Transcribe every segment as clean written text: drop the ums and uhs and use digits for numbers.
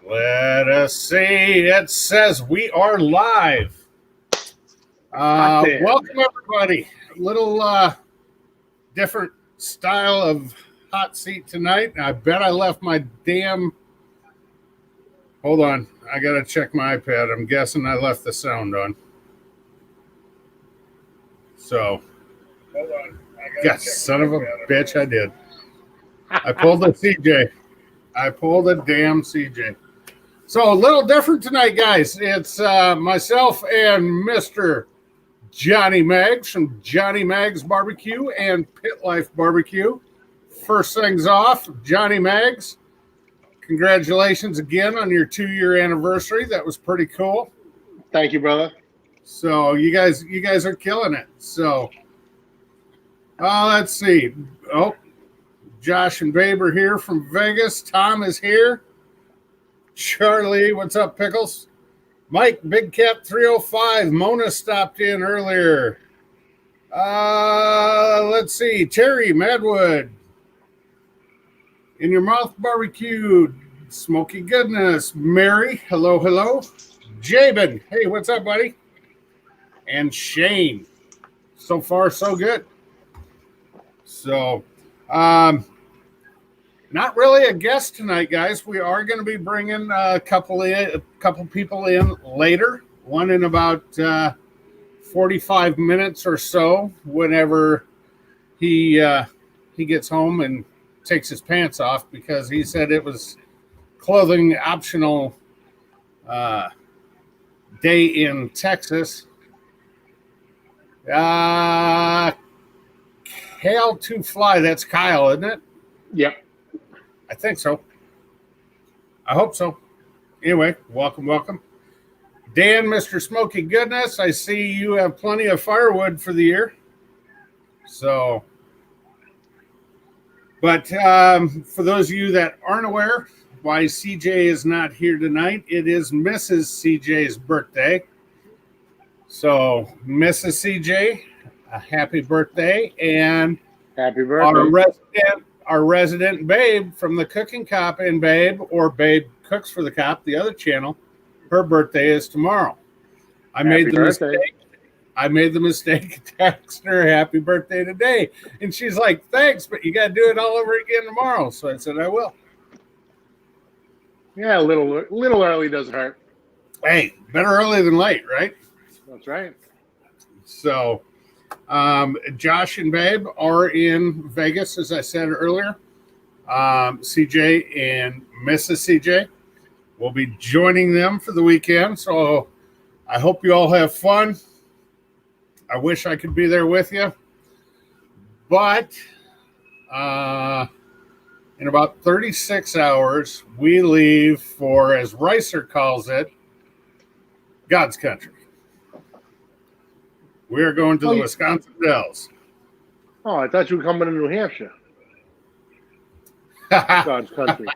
Let us see. It says we are live. Hot damn. Welcome, everybody. A little different style of hot seat tonight. I bet I left my damn. Hold on. I got to check my iPad. I'm guessing I left the sound on. So, hold on. Yes, son of a bitch, I did. I pulled the CJ. I pulled a damn CJ. So a little different tonight, guys. It's myself and Mr. Johnny Mags from Johnny Mags Barbecue and Pit Life Barbecue. First things off, Johnny Mags, congratulations again on your 2-year anniversary. That was pretty cool. Thank you, brother. So you guys are killing it. So let's see. Oh, Josh and Babe are here from Vegas. Tom is here. Charlie, what's up, Pickles? Mike, Big Cat 305. Mona stopped in earlier. Let's see. Terry, Madwood. In Your Mouth Barbecue. Smoky Goodness. Mary, hello, hello. Jabin, hey, what's up, buddy? And Shane. So far, so good. So, not really a guest tonight, guys. We are going to be bringing a couple people in later. One in about 45 minutes or so. Whenever he gets home and takes his pants off, because he said it was clothing optional day in Texas. Kale to Fly. That's Kyle, isn't it? Yep. I think so. I hope so. Anyway, welcome. Dan, Mr. Smoky Goodness, I see you have plenty of firewood for the year. So, but for those of you that aren't aware why CJ is not here tonight, it is Mrs. CJ's birthday. So, Mrs. CJ, a happy birthday. And happy birthday. Our resident Babe from the Cooking Cop and Babe, or Babe Cooks for the Cop, the other channel, her birthday is tomorrow. I made the mistake of texting her happy birthday today. And she's like, thanks, but you got to do it all over again tomorrow. So I said, I will. Yeah, a little early doesn't hurt. Hey, better early than late, right? That's right. So Josh and Babe are in Vegas, as I said earlier. CJ and Mrs. CJ will be joining them for the weekend. So I hope you all have fun. I wish I could be there with you. But in about 36 hours, we leave for, as Ricer calls it, God's country. We are going to the Wisconsin Dells. Oh, I thought you were coming to New Hampshire. God's country.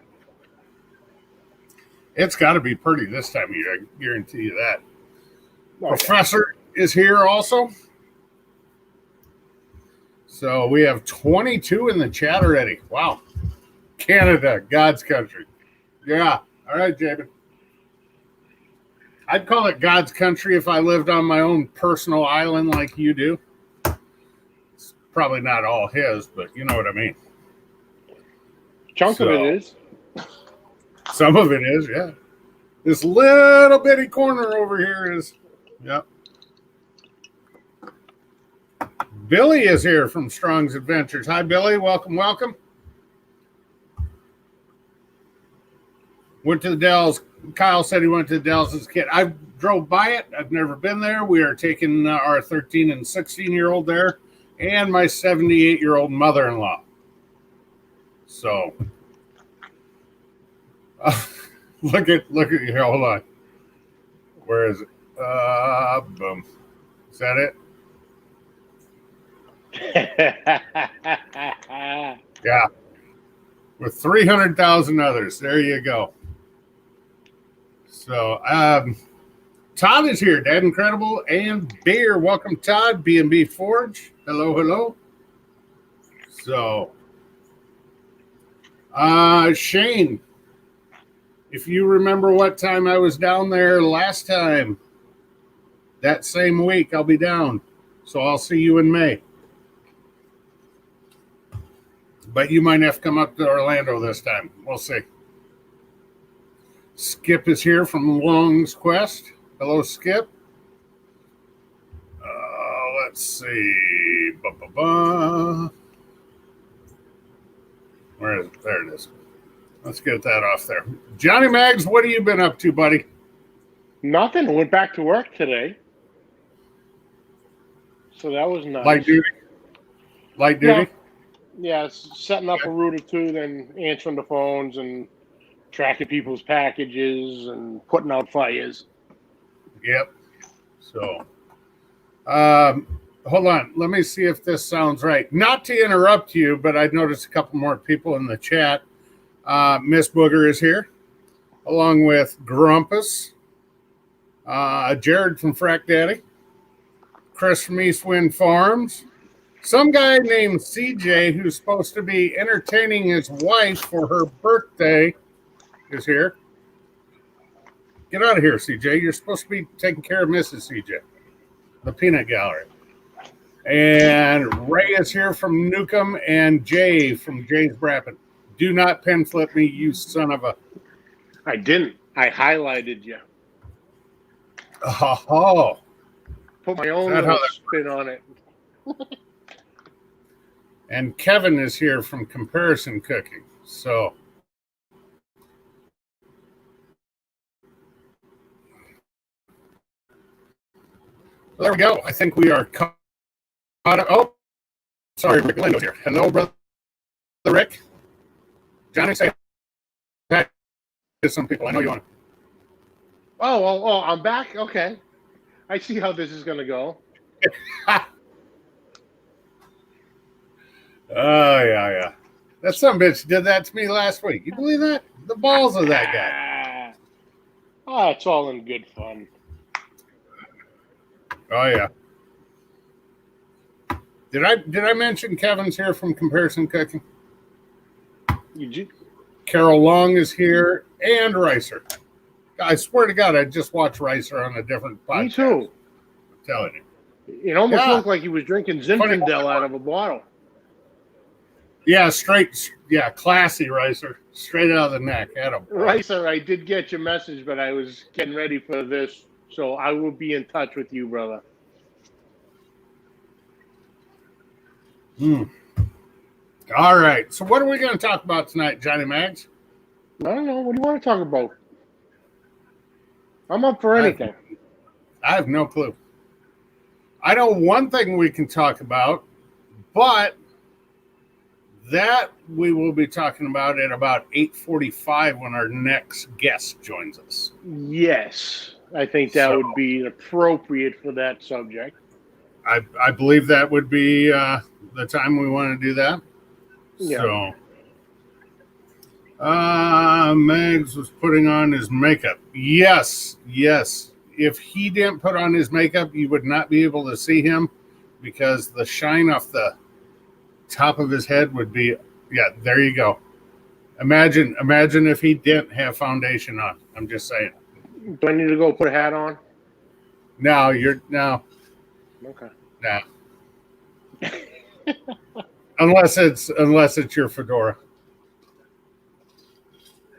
It's got to be pretty this time of year. I guarantee you that. Okay. Professor is here also. So we have 22 in the chat already. Wow. Canada, God's country. Yeah. All right, Jabin. I'd call it God's country if I lived on my own personal island like you do. It's probably not all his, but you know what I mean. Chunk of it is. Some of it is, yeah. This little bitty corner over here is, yeah. Billy is here from Strong's Adventures. Hi, Billy. Welcome. Went to the Dells. Kyle said he went to the Dells as a kid. I drove by it. I've never been there. We are taking our 13 and 16-year-old there and my 78-year-old mother-in-law. So, look at here. Hold on. Where is it? Boom. Is that it? Yeah. With 300,000 others. There you go. So, Todd is here. Dad Incredible and Beer. Welcome, Todd. B&B Forge. Hello. So, Shane if you remember what time I was down there last time, that same week I'll be down. So I'll see you in May. But you might have to come up to Orlando this time. We'll see. Skip is here from Long's Quest. Hello, Skip. Let's see. Where is it? There it is. Let's get that off there. Johnny Maggs, what have you been up to, buddy? Nothing. Went back to work today. So that was nice. Light duty? Light duty? Yeah, setting up a route or two, then answering the phones and tracking people's packages and putting out fires. Yep. So, hold on. Let me see if this sounds right. Not to interrupt you, but I noticed a couple more people in the chat. Miss Booger is here, along with Grumpus, Jared from Frack Daddy, Chris from East Wind Farms, some guy named CJ who's supposed to be entertaining his wife for her birthday is here. Get out of here, CJ. You're supposed to be taking care of Mrs. CJ, the peanut gallery. And Ray is here from Newcomb and Jay from Jay's Brappin. Do not pen flip me, you son of a... I didn't. I highlighted you. Oh. Put my own little spin on it. And Kevin is here from Comparison Cooking. So... there we go. I think we are caught up. Oh, sorry, Rick Lindo's here. Hello, brother Rick. Johnny, say hi to some people. I know you want to. Oh, I'm back? Okay. I see how this is going to go. Oh, yeah. That son of a bitch did that to me last week. You believe that? The balls of that guy. Oh, it's all in good fun. Oh, yeah. Did I mention Kevin's here from Comparison Cooking? You did? Carol Long is here and Ricer. I swear to God, I just watched Ricer on a different podcast. Me too. I'm telling you. It almost looked like he was drinking Zinfandel out of a bottle. Yeah, classy Ricer. Straight out of the neck. Ricer, I did get your message, but I was getting ready for this, so I will be in touch with you, brother. All right. So what are we going to talk about tonight, Johnny Maggs? I don't know. What do you want to talk about? I'm up for anything. I have no clue. I know one thing we can talk about, but that we will be talking about at about 8:45 when our next guest joins us. Yes. I think that would be appropriate for that subject. I believe that would be the time we want to do that. Yeah. So, Megs was putting on his makeup. Yes. If he didn't put on his makeup, you would not be able to see him because the shine off the top of his head would be, there you go. Imagine if he didn't have foundation on. I'm just saying. Do I need to go put a hat on? No. Okay. Nah. unless it's your fedora.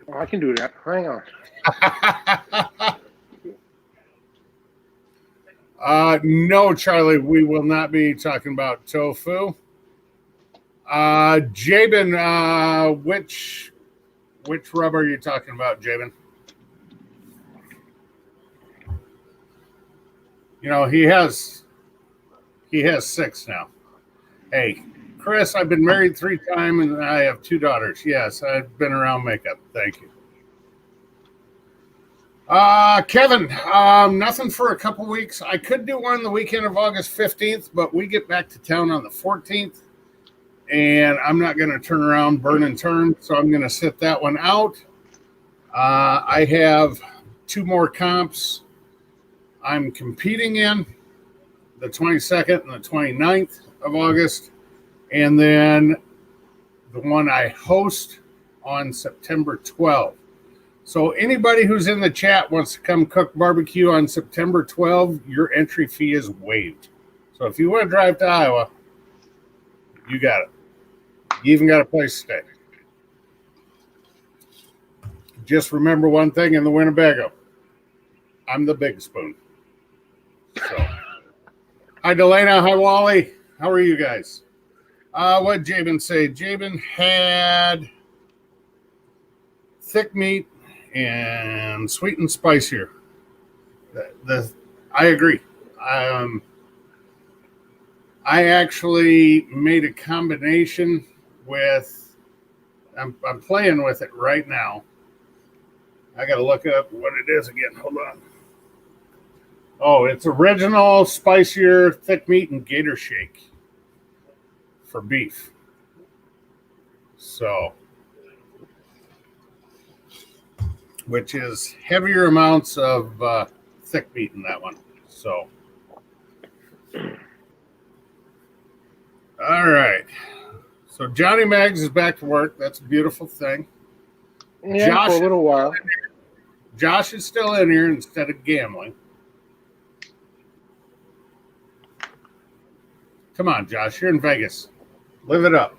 Oh, I can do that. Hang on. No, Charlie, we will not be talking about tofu. Jabin, which rub are you talking about, Jabin? You know, he has 6 now. Hey, Chris, I've been married 3 times and I have 2 daughters. Yes, I've been around makeup. Thank you. Kevin, nothing for a couple weeks. I could do one the weekend of August 15th, but we get back to town on the 14th, and I'm not going to turn around, burn and turn, so I'm going to sit that one out. I have 2 more comps I'm competing in, the 22nd and the 29th of August, and then the one I host on September 12th. So anybody who's in the chat wants to come cook barbecue on September 12th, your entry fee is waived. So if you want to drive to Iowa, you got it. You even got a place to stay. Just remember one thing in the Winnebago. I'm the big spoon. So, hi, Delana. Hi, Wally. How are you guys? What did Jabin say? Jabin had thick meat and sweet and spicier. I agree. I actually made a combination with. I'm playing with it right now. I got to look up what it is again. Hold on. Oh, it's original, spicier, thick meat, and gator shake for beef. So, which is heavier amounts of thick meat in that one. So, all right. So Johnny Maggs is back to work. That's a beautiful thing. Yeah, Josh, for a little while. Josh is still in here instead of gambling. Come on, Josh. You're in Vegas. Live it up.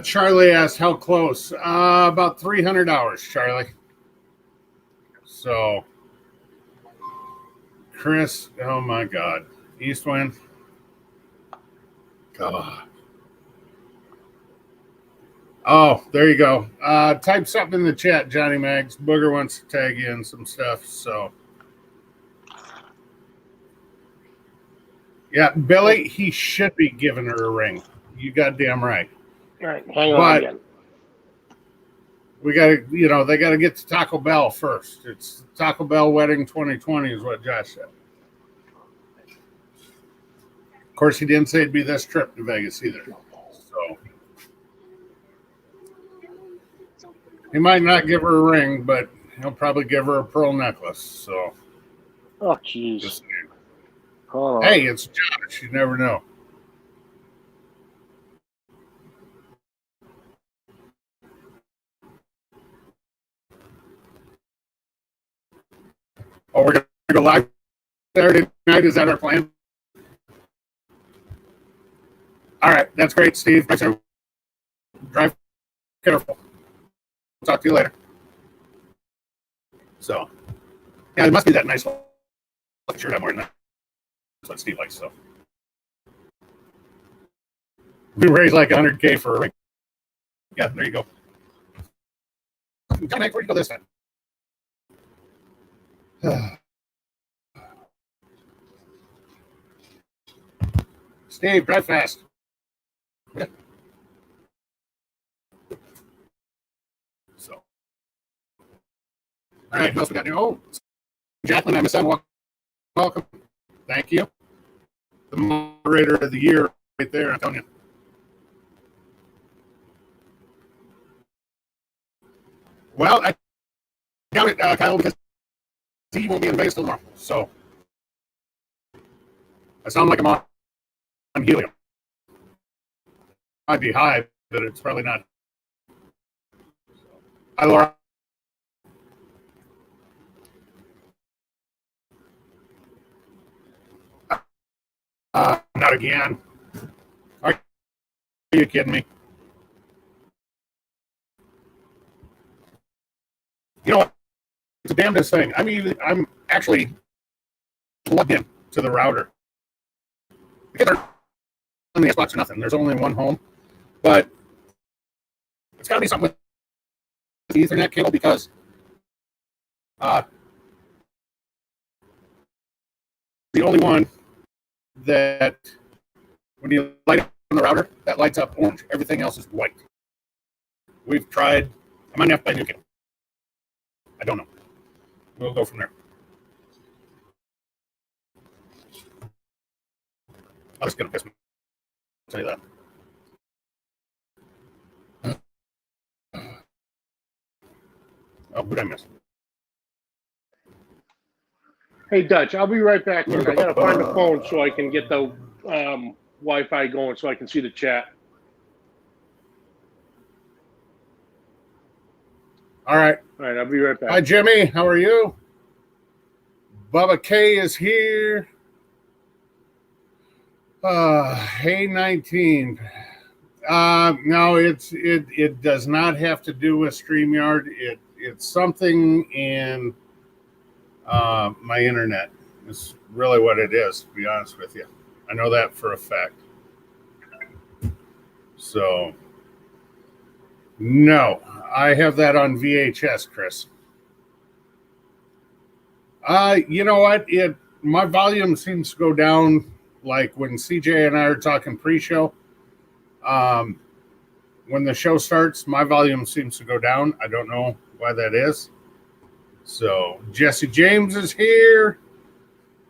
Charlie asked how close. About 300 hours, Charlie. So, Chris, oh my God. East wind. God. Oh, there you go. Type something in the chat, Johnny Maggs. Booger wants to tag you in some stuff. So, yeah, Billy, he should be giving her a ring. You goddamn right. All right, hang on again. We got to, they got to get to Taco Bell first. It's Taco Bell Wedding 2020 is what Josh said. Of course, he didn't say it'd be this trip to Vegas either. So he might not give her a ring, but he'll probably give her a pearl necklace. So, oh, jeez. Hey, it's Josh. You never know. Oh, we're going to go live Saturday night. Is that our plan? All right. That's great, Steve. Drive careful. We'll talk to you later. So, yeah, it must be that nice shirt I'm wearing. That's what Steve likes. So, we raised like $100K for a ring. Yeah, there you go. John, where'd you go this time? Steve, drive fast. Yeah. So, all right, what else we got here? Oh, Jacqueline, I'm a son. Welcome. Thank you. The moderator of the year right there, I'm telling you. Well, I doubt it, Kyle, because he won't be in Vegas till tomorrow. So, I sound like I'm on helium. I'd be high, but it's probably not. Hi, Laura. Not again. Are you kidding me? You know what? It's a damnedest thing. I mean, I'm actually plugged in to the router. Because there on the Xbox or nothing. There's only one home. But it's got to be something with the Ethernet cable because the only one that when you light up on the router, that lights up orange. Everything else is white. We've tried. I might have to buy a new cable. I don't know. We'll go from there. I was going to piss me. I'll tell you that. Oh, what did I miss? Hey, Dutch, I'll be right back. I got to find the phone so I can get the Wi-Fi going so I can see the chat. All right. All right, I'll be right back. Hi, Jimmy. How are you? Bubba K is here. Hey, 19. No, it does not have to do with StreamYard. It's something in my internet. It's really what it is, to be honest with you. I know that for a fact. So, no, I have that on VHS, Chris. You know what? My volume seems to go down like when CJ and I are talking pre-show. When the show starts, my volume seems to go down. I don't know why that is. So Jesse James is here.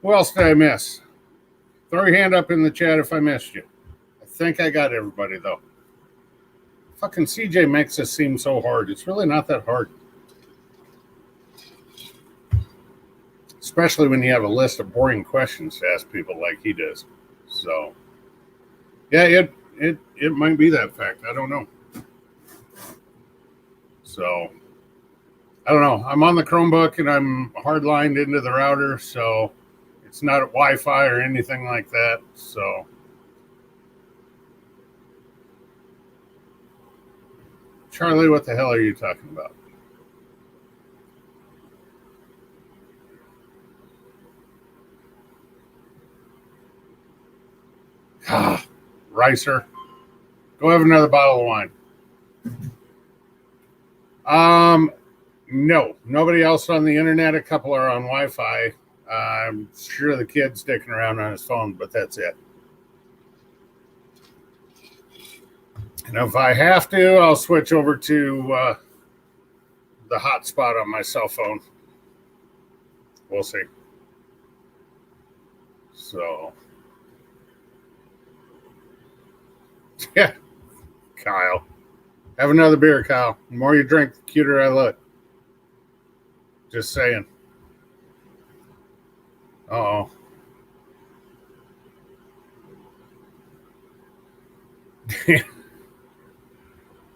Who else did I miss? Throw your hand up in the chat if I missed you. I think I got everybody though. Fucking CJ makes this seem so hard. It's really not that hard. Especially when you have a list of boring questions to ask people like he does. So, yeah, it might be that fact. I don't know. So, I don't know. I'm on the Chromebook and I'm hardlined into the router, so it's not at Wi-Fi or anything like that. So, Charlie, what the hell are you talking about? Ricer, go have another bottle of wine. No, nobody else on the internet. A couple are on Wi-Fi. I'm sure the kid's dicking around on his phone, but that's it. And if I have to, I'll switch over to the hotspot on my cell phone. We'll see. So, yeah, Kyle. Have another beer, Kyle. The more you drink, the cuter I look. Just saying. Uh-oh.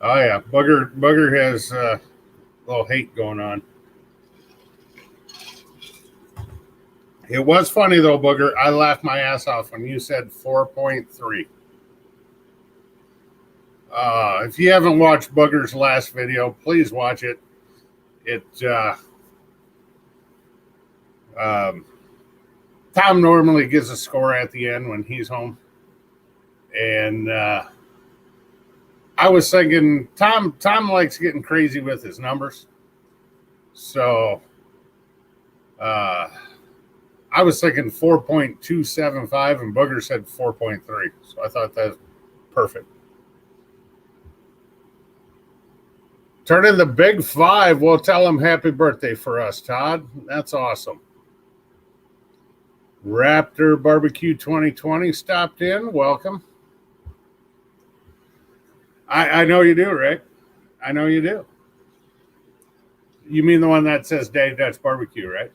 Oh, yeah. Bugger has a little hate going on. It was funny, though, Booger. I laughed my ass off when you said 4.3. If you haven't watched Booger's last video, please watch it. Tom normally gives a score at the end when he's home. And I was thinking, Tom likes getting crazy with his numbers. So I was thinking 4.275, and Booger said 4.3. So I thought that was perfect. Turn in the big 5. We'll tell him happy birthday for us, Todd. That's awesome. Raptor Barbecue 2020 stopped in. Welcome. I know you do, Rick. I know you do. You mean the one that says Daddy Dutch Barbecue, right?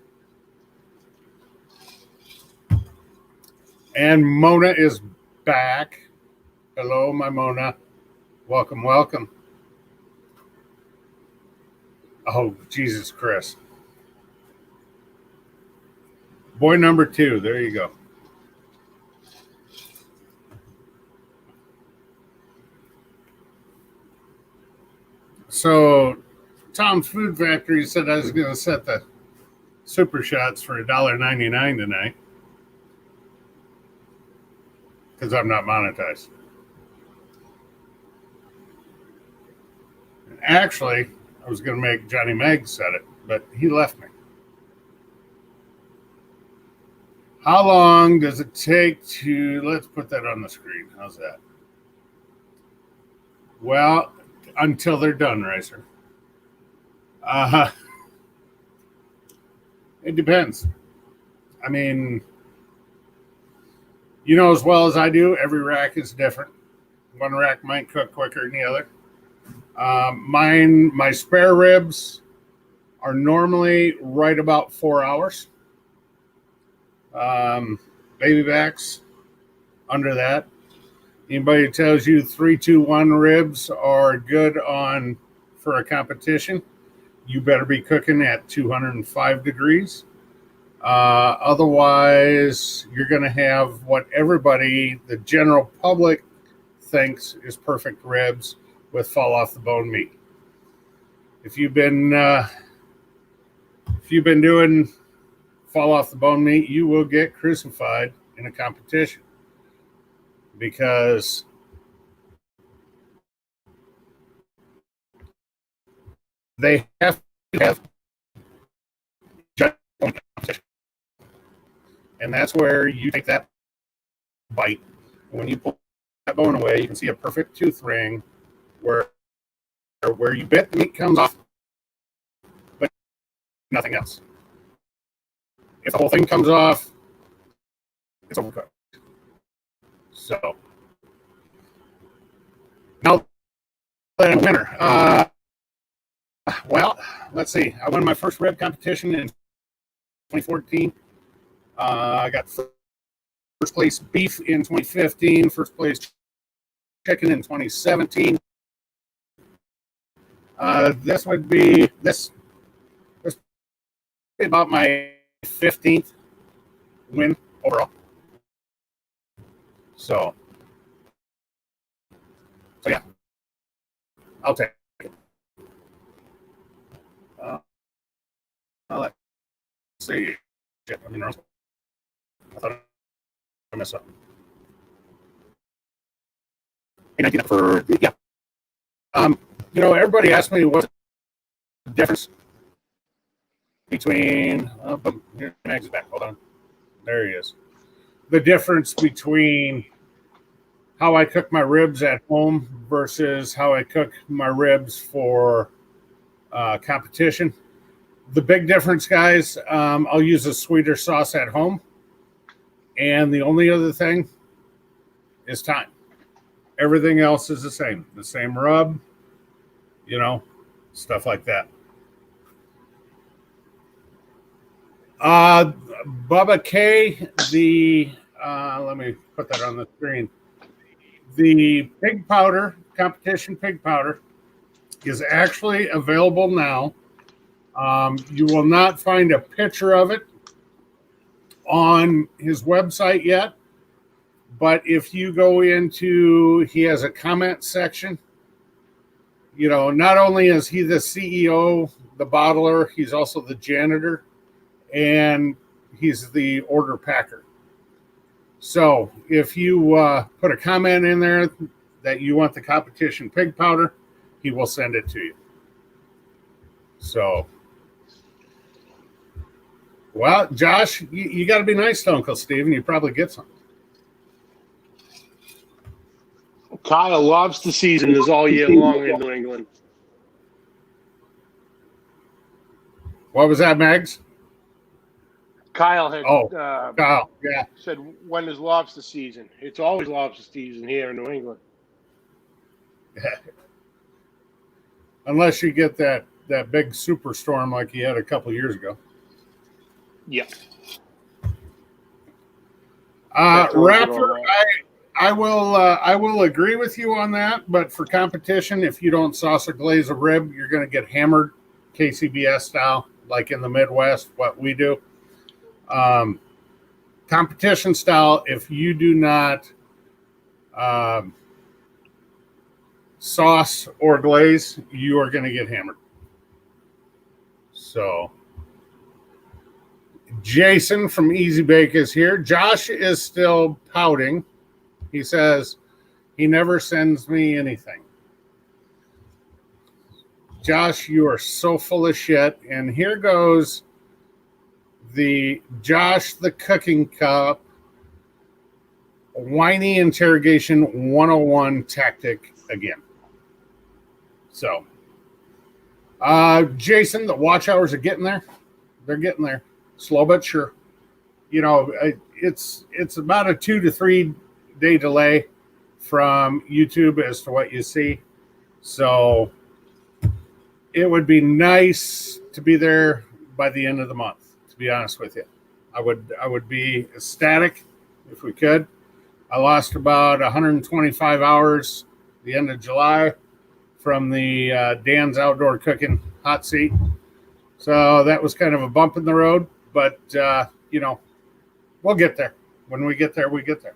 And Mona is back. Hello, my Mona. Welcome, welcome. Oh, Jesus Christ. Boy number 2. There you go. So, Tom's Food Factory said I was going to set the super shots for $1.99 tonight because I'm not monetized. Actually, I was going to make Johnny Meg set it, but he left me. How long does it take to, let's put that on the screen. How's that? Well, until they're done, Racer. It depends. I mean, you know as well as I do, every rack is different. One rack might cook quicker than the other. My spare ribs are normally right about 4 hours. Baby backs under that. Anybody who tells you 3-2-1 ribs are good on for a competition, you better be cooking at 205 degrees. Otherwise, you're going to have what everybody, the general public, thinks is perfect ribs with fall off the bone meat. If you've been doing fall off the bone meat, you will get crucified in a competition because they have to have competition. And that's where you take that bite. When you pull that bone away, you can see a perfect tooth ring where you bit, the meat comes off, but nothing else. If the whole thing comes off, it's overcooked. So now that I'm a winner, well, let's see. I won my first rib competition in 2014. I got first place beef in 2015, first place chicken in 2017. This would be about my 15th win overall. So yeah, I'll take it. Let's see. Shit, I mean, I thought I messed up. And I did it for yeah. Everybody asked me what's the difference between. Here, Max is back. Hold on. There he is. The difference between how I cook my ribs at home versus how I cook my ribs for competition. The big difference, guys, I'll use a sweeter sauce at home. And the only other thing is time. Everything else is the same rub, stuff like that. Bubba K, let me put that on the screen. The pig powder, competition pig powder, is actually available now. You will not find a picture of it on his website yet, but if you go into, he has a comment section. Not only is he the CEO, the bottler, he's also the janitor, and he's the order packer. So if you put a comment in there that you want the competition pig powder, he will send it to you. So, well, Josh, you got to be nice to Uncle Steve, and you probably get some. Kyle lobster season is all year long in New England. What was that, Mags? Kyle had Kyle, yeah. said, when is lobster season? It's always lobster season here in New England. Unless you get that big superstorm like you had a couple years ago. Yeah. Raptor, I will agree with you on that, but for competition, if you don't sauce or glaze a rib, you're going to get hammered KCBS style, like in the Midwest, what we do. Competition style, if you do not sauce or glaze, you are going to get hammered. So Jason from Easy Bake is here. Josh is still pouting. He says he never sends me anything. Josh, you are so full of shit. And here goes the Josh the Cooking Cup whiny interrogation 101 tactic again. So, Jason, the watch hours are getting there. They're getting there. Slow but sure. It's about a 2 to 3 day delay from YouTube as to what you see. So it would be nice to be there by the end of the month, to be honest with you. I would be ecstatic if we could. I lost about 125 hours the end of July from the Dan's Outdoor Cooking hot seat. So that was kind of a bump in the road, but you know, we'll get there. When we get there, we get there.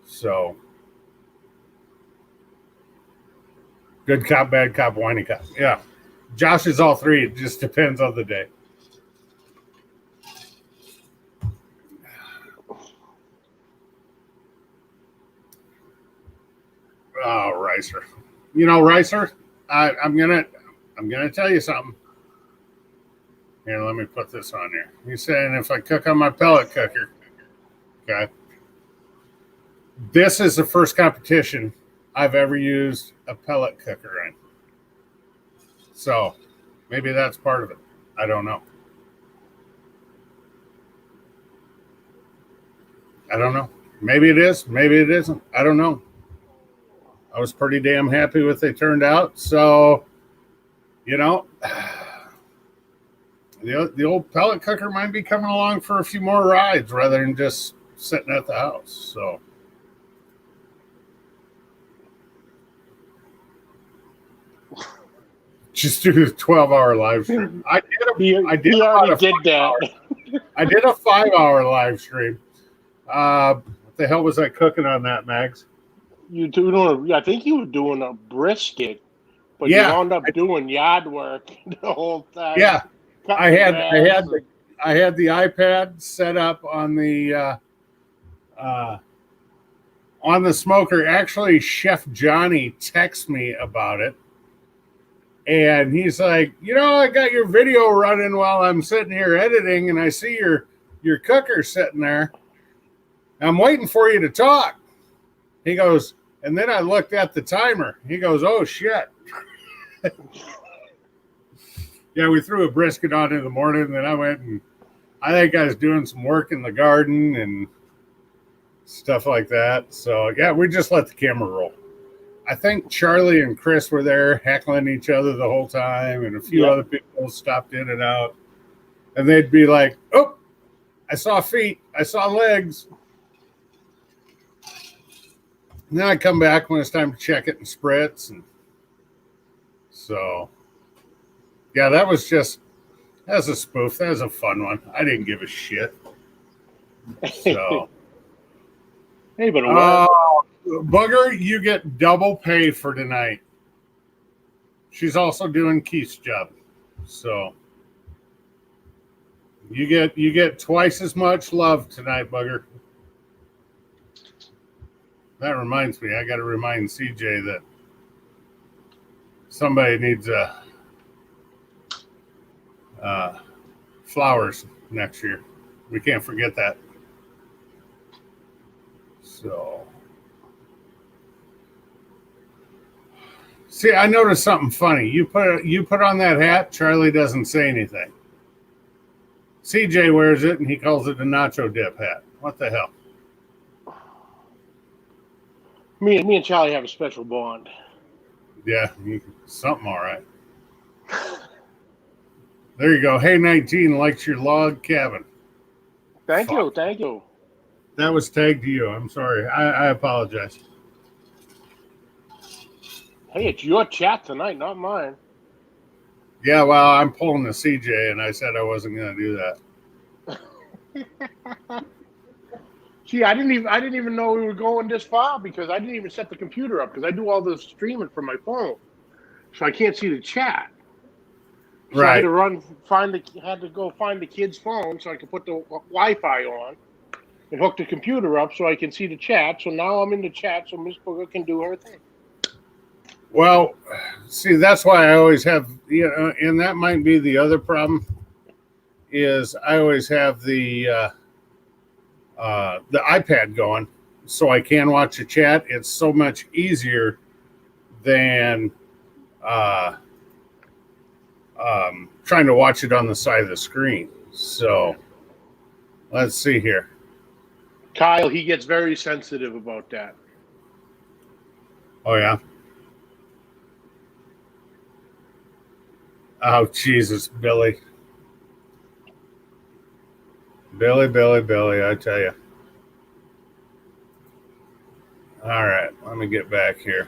So good cop, bad cop, whiny cop. Yeah. Josh is all three. It just depends on the day. Oh, Ricer. You know, Ricer, I'm gonna tell you something. Here, let me put this on here. He's saying if I cook on my pellet cooker, okay. This is the first competition I've ever used a pellet cooker in. So maybe that's part of it. I don't know. I don't know. Maybe it is. Maybe it isn't. I don't know. I was pretty damn happy with they turned out. So, you know, the old pellet cooker might be coming along for a few more rides rather than just sitting at the house. So. Just do the 12-hour live stream. I did that. I did a 5-hour live stream. What the hell was I cooking on that, Mags? I think you were doing a brisket, but you wound up doing yard work the whole time. Yeah, I had the iPad set up on the smoker. Actually, Chef Johnny texted me about it. And he's like, you know, I got your video running while I'm sitting here editing, and I see your cooker sitting there. I'm waiting for you to talk. He goes, and then I looked at the timer. He goes, oh, shit. Yeah, we threw a brisket on in the morning, and then I went and I think I was doing some work in the garden and stuff like that. So, yeah, we just let the camera roll. I think Charlie and Chris were there heckling each other the whole time, and a few other people stopped in and out. And they'd be like, oh, I saw feet. I saw legs. And then I'd come back when it's time to check it and spritz. And so, yeah, that was a spoof. That was a fun one. I didn't give a shit. So, hey, but Booger, you get double pay for tonight. She's also doing Keith's job. So you get twice as much love tonight, Booger. That reminds me, I got to remind CJ that somebody needs flowers next year. We can't forget that. So, see, I noticed something funny. You put on that hat, Charlie doesn't say anything. CJ wears it and he calls it a nacho dip hat. What the hell? Me and Charlie have a special bond. Yeah, something all right. There you go. Hey, 19 likes your log cabin. Thank you. That was tagged to you. I'm sorry. I apologize. Hey, it's your chat tonight, not mine. Yeah, well, I'm pulling the CJ, and I said I wasn't going to do that. See, I didn't even know we were going this far because I didn't even set the computer up because I do all the streaming from my phone, so I can't see the chat. So right. I had to go find the kid's phone so I could put the Wi-Fi on and hook the computer up so I can see the chat. So now I'm in the chat, so Miss Booger can do her thing. Well, see, that's why I always have, and that might be the other problem. Is I always have the iPad going, so I can watch the chat. It's so much easier than trying to watch it on the side of the screen. So let's see here. Kyle, he gets very sensitive about that. Oh yeah. Oh Jesus, Billy. Billy, I tell you. All right, let me get back here.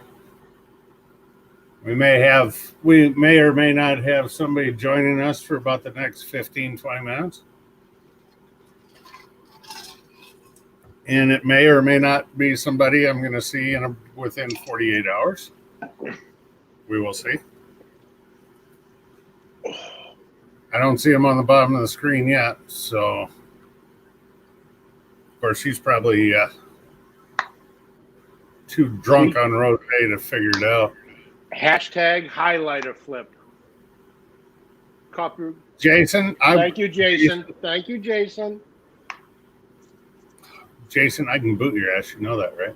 We may or may not have somebody joining us for about the next 15, 20 minutes. And it may or may not be somebody I'm going to see within 48 hours. We will see. I don't see him on the bottom of the screen yet. So, of course, he's probably too drunk on road day to figure it out. Hashtag highlighter flip. Copy. Jason. Thank you, Jason. Thank you, Jason. Jason, I can boot your ass. You know that, right?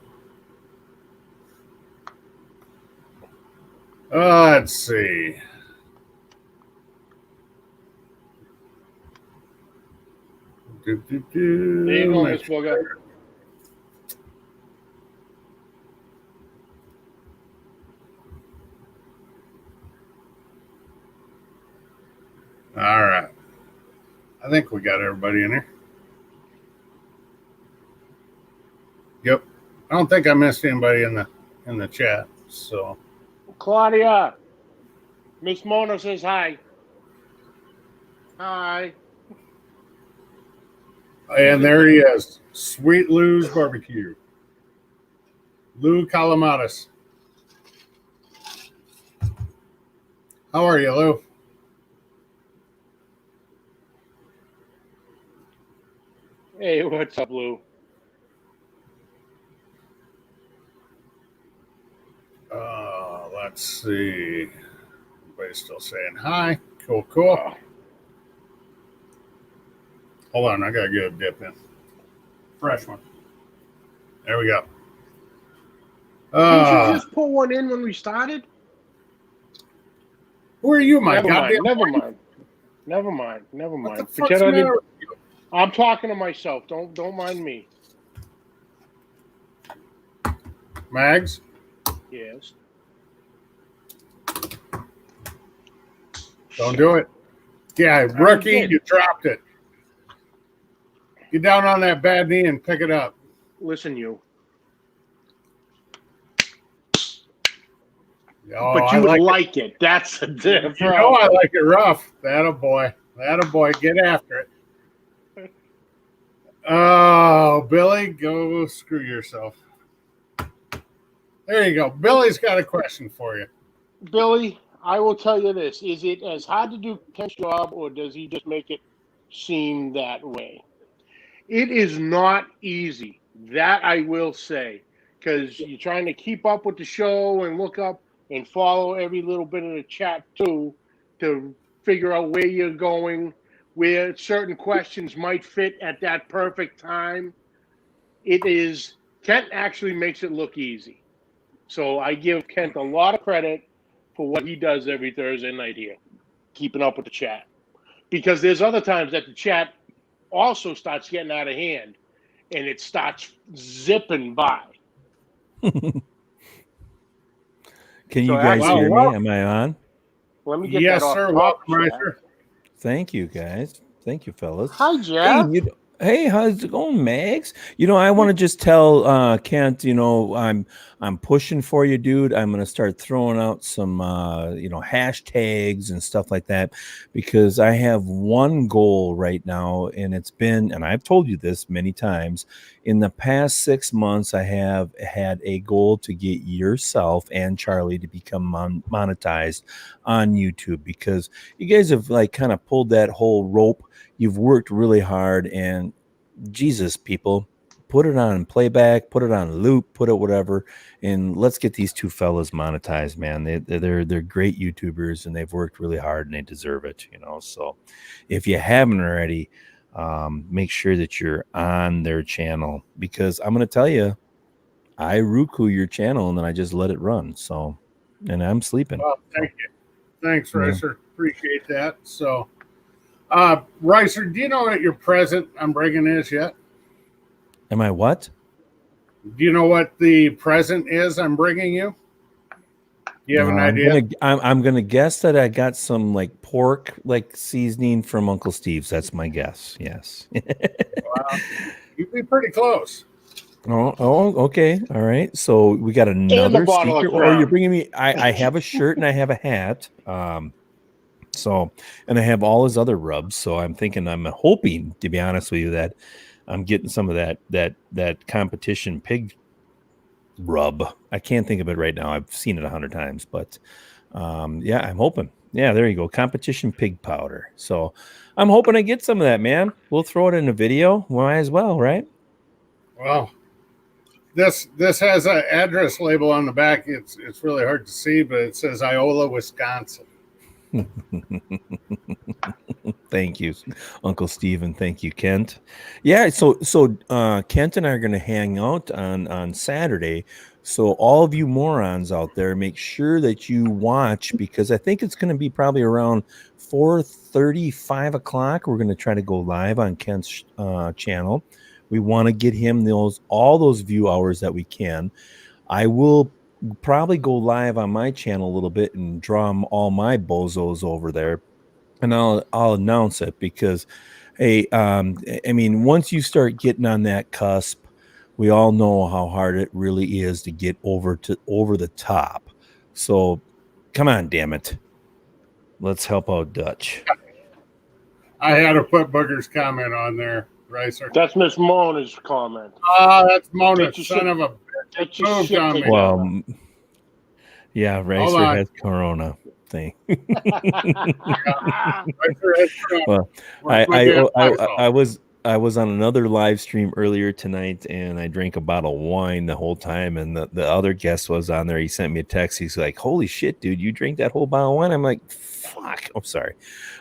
Let's see. There you go, Miss Booger. All right. I think we got everybody in here. Yep. I don't think I missed anybody in the chat. So Claudia. Miss Mona says hi. Hi. And there he is. Sweet Lou's Barbecue. Lou Calamatas. How are you, Lou? Hey, what's up, Lou? Let's see. Everybody's still saying hi. Cool, cool. Hold on, I gotta get a dip in. Fresh one. There we go. Didn't you just pull one in when we started? Who are you, my Never goddamn? Never mind. What the fuck's the matter with you? I'm talking to myself. Don't mind me. Mags? Yes. Don't do it. Yeah, rookie, you dropped it. Get down on that bad knee and pick it up. Listen, you. Oh, but you would like it. That's the difference. You know I like it rough. That boy. Get after it. Oh, Billy, go screw yourself. There you go. Billy's got a question for you. Billy, I will tell you this. Is it as hard to do Kent's job, or does he just make it seem that way? It is not easy. That I will say. Because you're trying to keep up with the show and look up and follow every little bit of the chat, too, to figure out where you're going, where certain questions might fit at that perfect time. Kent actually makes it look easy. So I give Kent a lot of credit for what he does every Thursday night here, keeping up with the chat. Because there's other times that the chat also starts getting out of hand, and it starts zipping by. Can you guys hear me? Am I on? Let me get yes, that off. Sir. Welcome, Ricer. Thank you, guys. Thank you, fellas. Hi, Jeff. Hey, how's it going, Max? I want to just tell Kent, I'm pushing for you, dude. I'm going to start throwing out some, hashtags and stuff like that, because I have one goal right now, and and I've told you this many times, in the past 6 months, I have had a goal to get yourself and Charlie to become monetized on YouTube, because you guys have kind of pulled that whole rope. You've worked really hard, and Jesus, people, put it on playback, put it on loop, put it whatever, and let's get these two fellas monetized, man. They're great YouTubers, and they've worked really hard, and they deserve it, So if you haven't already, make sure that you're on their channel, because I'm going to tell you, I Roku your channel, and then I just let it run. So, and I'm sleeping. Well, thank you. Thanks, Ricer. Appreciate that. So, Ricer, do you know what your present I'm bringing is yet? Am I what? Do you know what the present is I'm bringing you? Do you have an idea? I'm gonna guess that I got some pork seasoning from Uncle Steve's. That's my guess. Yes. Wow. You'd be pretty close. Okay. All right. So we got another bottle of secret, or you're Crown. bringing me. I have a shirt and I have a hat. So, and I have all his other rubs. So I'm hoping, to be honest with you, that I'm getting some of that competition pig rub. I can't think of it right now. I've seen it 100 times, but yeah, I'm hoping. Yeah, there you go. Competition pig powder. So I'm hoping I get some of that, man. We'll throw it in a video. Might as well, right? Well, this has an address label on the back. It's really hard to see, but it says Iola, Wisconsin. Thank you, Uncle Steve, and thank you, Kent. Yeah, so Kent and I are going to hang out on Saturday. So all of you morons out there, make sure that you watch, because I think it's going to be probably around 4:30, 5 o'clock. We're going to try to go live on Kent's channel. We want to get him all those view hours that we can. I will probably go live on my channel a little bit and draw all my bozos over there, and I'll announce it, because hey, I mean, once you start getting on that cusp, we all know how hard it really is to get over the top. So come on, damn it, let's help out Dutch. I had to put Booger's comment on there, Ricer. That's Miss Mona's comment. That's Mona, Get your son shit- of a Get your moved shit on me. together. Well, yeah, Racer on. has corona thing. Ricer has corona. Well, Where's my damn I Lysol? I was on another live stream earlier tonight, and I drank a bottle of wine the whole time. And the other guest was on there. He sent me a text. He's like, "Holy shit, dude, you drink that whole bottle of wine?" I'm like, "Fuck, I'm sorry.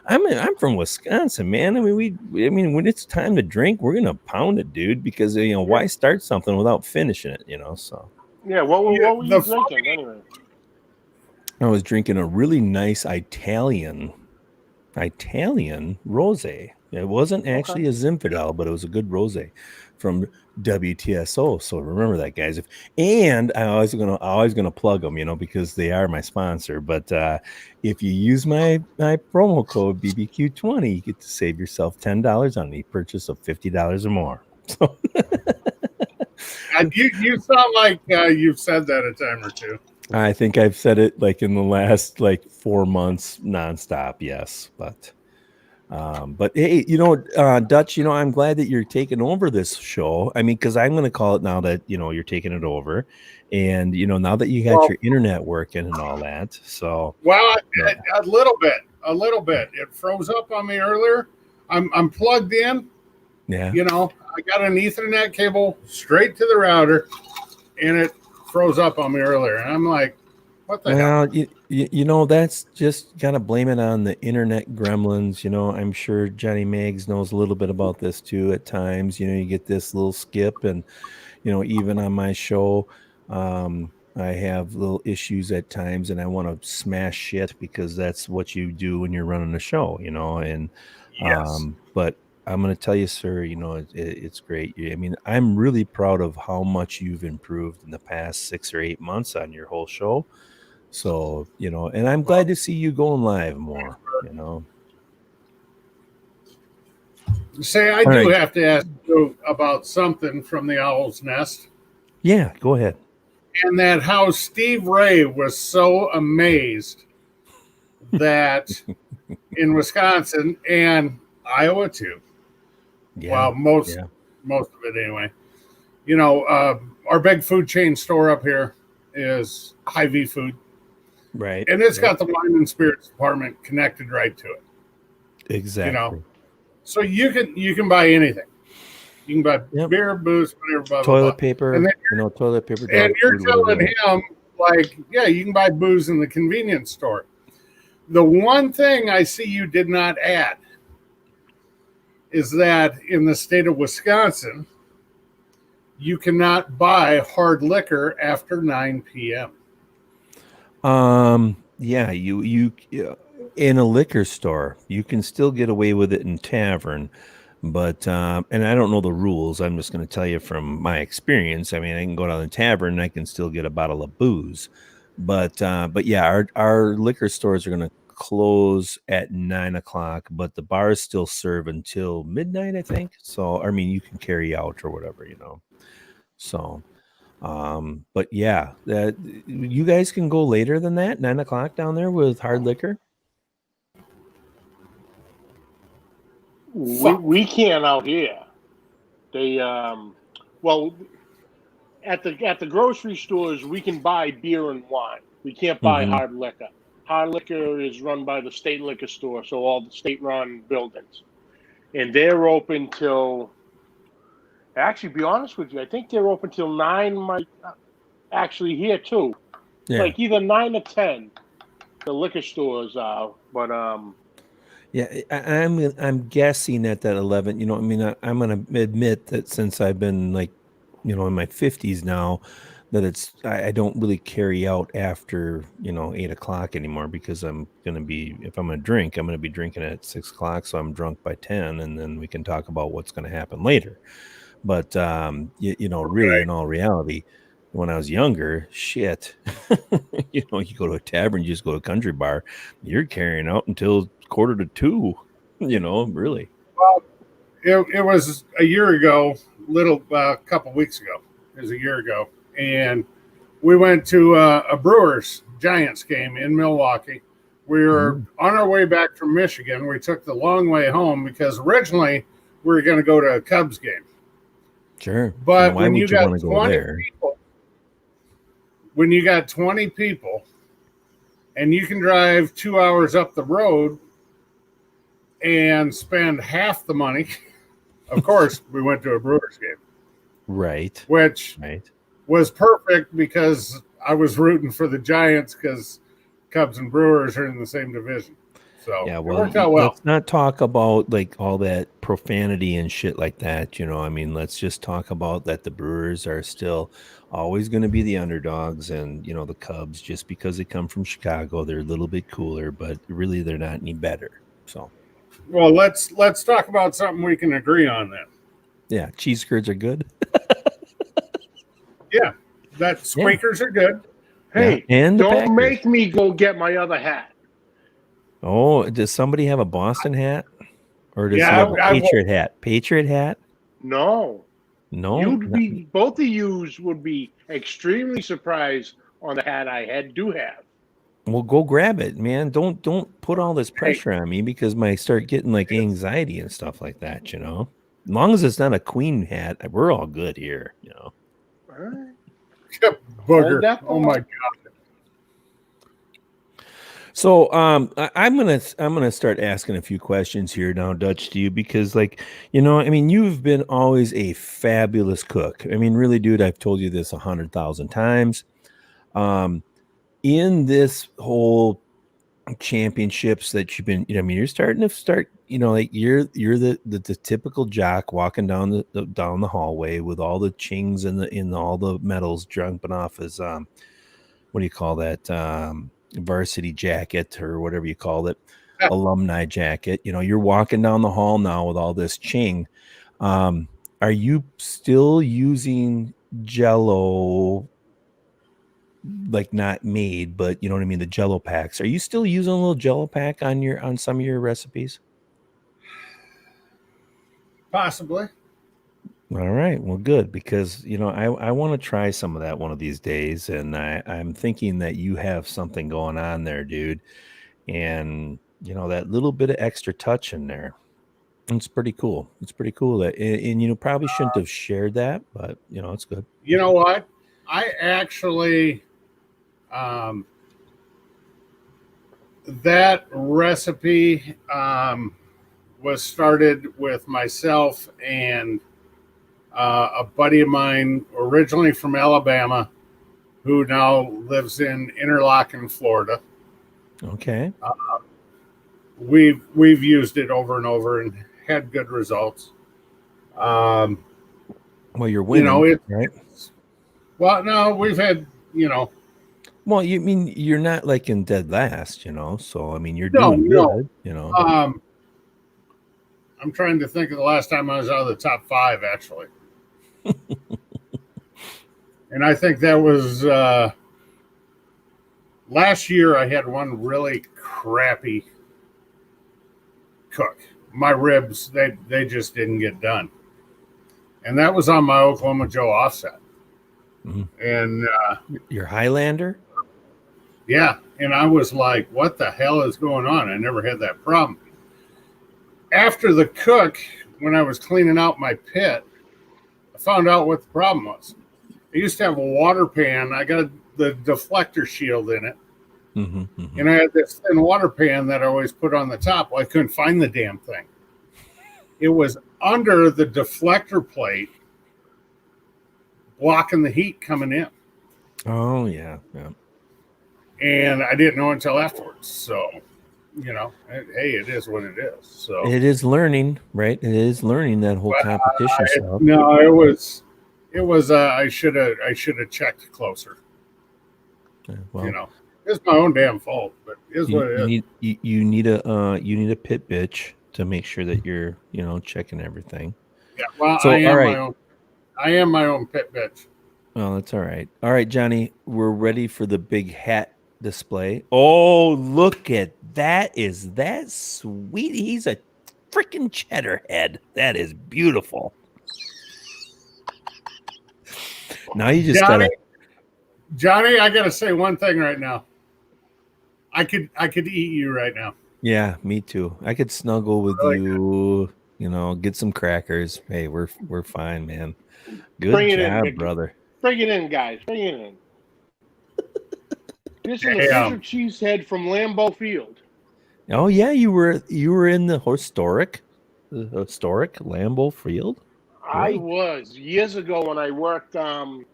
I'm from Wisconsin, man. I mean, when it's time to drink, we're gonna pound it, dude. Because why start something without finishing it? So Yeah, what were you the drinking anyway? I was drinking a really nice Italian rosé. It wasn't actually a Zinfandel, but it was a good rosé from WTSO. So remember that, guys. And I always gonna plug them, because they are my sponsor. But if you use my promo code BBQ20, you get to save yourself $10 on any purchase of $50 or more. So you sound like you've said that a time or two. I think I've said it like in the last 4 months nonstop. Yes, but hey, Dutch, I'm glad that you're taking over this show. I mean, because I'm going to call it now that you're taking it over, and now that you got your internet working and all that. So a little bit. It froze up on me earlier. I'm plugged in. Yeah. I got an Ethernet cable straight to the router, and it froze up on me earlier. And I'm like, what the hell? That's just got to blame it on the internet gremlins. I'm sure Johnny Maggs knows a little bit about this too at times. You get this little skip, and, even on my show, I have little issues at times, and I want to smash shit because that's what you do when you're running a show, and, Yes. But I'm going to tell you, sir, it's great. I mean, I'm really proud of how much you've improved in the past 6 or 8 months on your whole show. So, and I'm glad to see you going live more, Say, I do have to ask you about something from the Owl's Nest. Yeah, go ahead. And that how Steve Ray was so amazed that in Wisconsin and Iowa too. Yeah. Well, most of it anyway. Our big food chain store up here is Hy-Vee Food. Right. And it's got the wine and spirits department connected right to it. Exactly. So you can buy anything. You can buy beer, booze, whatever, blah, toilet blah, blah. paper, and then toilet paper. And you're telling him, like, yeah, you can buy booze in the convenience store. The one thing I see you did not add is that in the state of Wisconsin, you cannot buy hard liquor after 9 p.m. Yeah, you in a liquor store, you can still get away with it in tavern, but and I don't know the rules. I'm just going to tell you from my experience. I mean, I can go down the tavern and I can still get a bottle of booze, but yeah, our liquor stores are going to close at 9 o'clock, but the bars still serve until midnight, I think. So I mean, you can carry out or whatever. So, but yeah, that you guys can go later than that, 9 o'clock down there with hard liquor. We can't out here. They well at the grocery stores we can buy beer and wine. We can't buy Mhm. hard liquor. Hard liquor is run by the state liquor store, so all the state-run buildings, and they're open till. Actually, be honest with you, I think they're open till 9. Might actually here too, Yeah. like either 9 or 10. The liquor stores are, but Yeah, I'm guessing at that 11. I mean, I'm gonna admit that since I've been like, in my 50s now, that I don't really carry out after 8 o'clock anymore because if I'm gonna drink, I'm gonna be drinking at 6 o'clock, so I'm drunk by 10, and then we can talk about what's gonna happen later. But really, in all reality, when I was younger, shit, you go to a tavern, you just go to a country bar, you're carrying out until 1:45. Really. Well, it was a year ago, a couple weeks ago. It was a year ago, and we went to a Brewers Giants game in Milwaukee. We were on our way back from Michigan. We took the long way home because originally we were going to go to a Cubs game. Sure. But why when you would you got want to go 20 there? people, when you got 20 people, and you can drive 2 hours up the road and spend half the money. Of course, we went to a Brewers game. Right. Which was perfect because I was rooting for the Giants because Cubs and Brewers are in the same division. So yeah, it well, worked out well. Let's not talk about like all that profanity and shit like that. I mean, let's just talk about that the Brewers are still always going to be the underdogs, and the Cubs, just because they come from Chicago, they're a little bit cooler, but really they're not any better. So, well, let's talk about something we can agree on then. Yeah, cheese curds are good. Yeah, that squeakers are good. Hey, and don't make me go get my other hat. Oh, does somebody have a Boston hat? Or does he Yeah, have a Patriot hat? Patriot hat? No. No. Both of you would be extremely surprised on the hat I do have. Well, go grab it, man. Don't put all this pressure on me because I start getting like anxiety and stuff like that, As long as it's not a Queen hat, we're all good here, All right. Booger. Oh my God. So I'm gonna start asking a few questions here now, Dutch, to you, because I mean, you've been always a fabulous cook. I mean, really, dude, I've told you this 100,000 times. In this whole championships that you've been, I mean, you're starting to like you're the typical jock walking down the hallway with all the chings and all the medals jumping off his what do you call that? Varsity jacket or whatever you call it, alumni jacket. You're walking down the hall now with all this ching. Are you still using Jello? Like not made, but you know what I mean? The Jello packs. Are you still using a little Jello pack on some of your recipes? Possibly. All right. Well, good, because I want to try some of that one of these days, and I'm thinking that you have something going on there, dude. And that little bit of extra touch in there. It's pretty cool. It's pretty cool that, and probably shouldn't have shared that, but it's good. You know what? I actually, that recipe was started with myself and a buddy of mine, originally from Alabama, who now lives in Interlaken, Florida. Okay. We've used it over and over and had good results. Well, you're winning, right? Well, no, we've had, Well, you mean you're not like in dead last, So I mean, you're doing good, I'm trying to think of the last time I was out of the top 5, actually. And I think that was last year. I had one really crappy cook. My ribs, they just didn't get done. And that was on my Oklahoma Joe offset. And Your Highlander? yeah, and I was like, what the hell is going on? I never had that problem. After the cook, when I was cleaning out my pit, I found out what the problem was. I used to have a water pan. I got the deflector shield in it. And I had this thin water pan that I always put on the top. Well, I couldn't find the damn thing. It was under the deflector plate, blocking the heat coming in. Oh, yeah. And I didn't know until afterwards. So, hey, it is what it is. So it is learning, right? It is learning that whole competition stuff. No, it was. I should have checked closer. Well, it's my own damn fault, but it is what it is. You need a pit bitch to make sure that you're checking everything. Yeah, well, so, I am my own pit bitch. Oh, that's all right. All right, Johnny, we're ready for the big hat display. Oh, look at that! Is that sweet? He's a freaking cheddar head. That is beautiful. Now you just Johnny, I gotta say one thing right now. I could eat you right now. Yeah, me too. I could snuggle with you. Get some crackers. Hey, we're fine, man. Good job, brother. Bring it in, guys. Bring it in. This is a Fisher Cheesehead from Lambeau Field. Oh yeah, you were in the historic Lambeau Field. Right. I was years ago when I worked when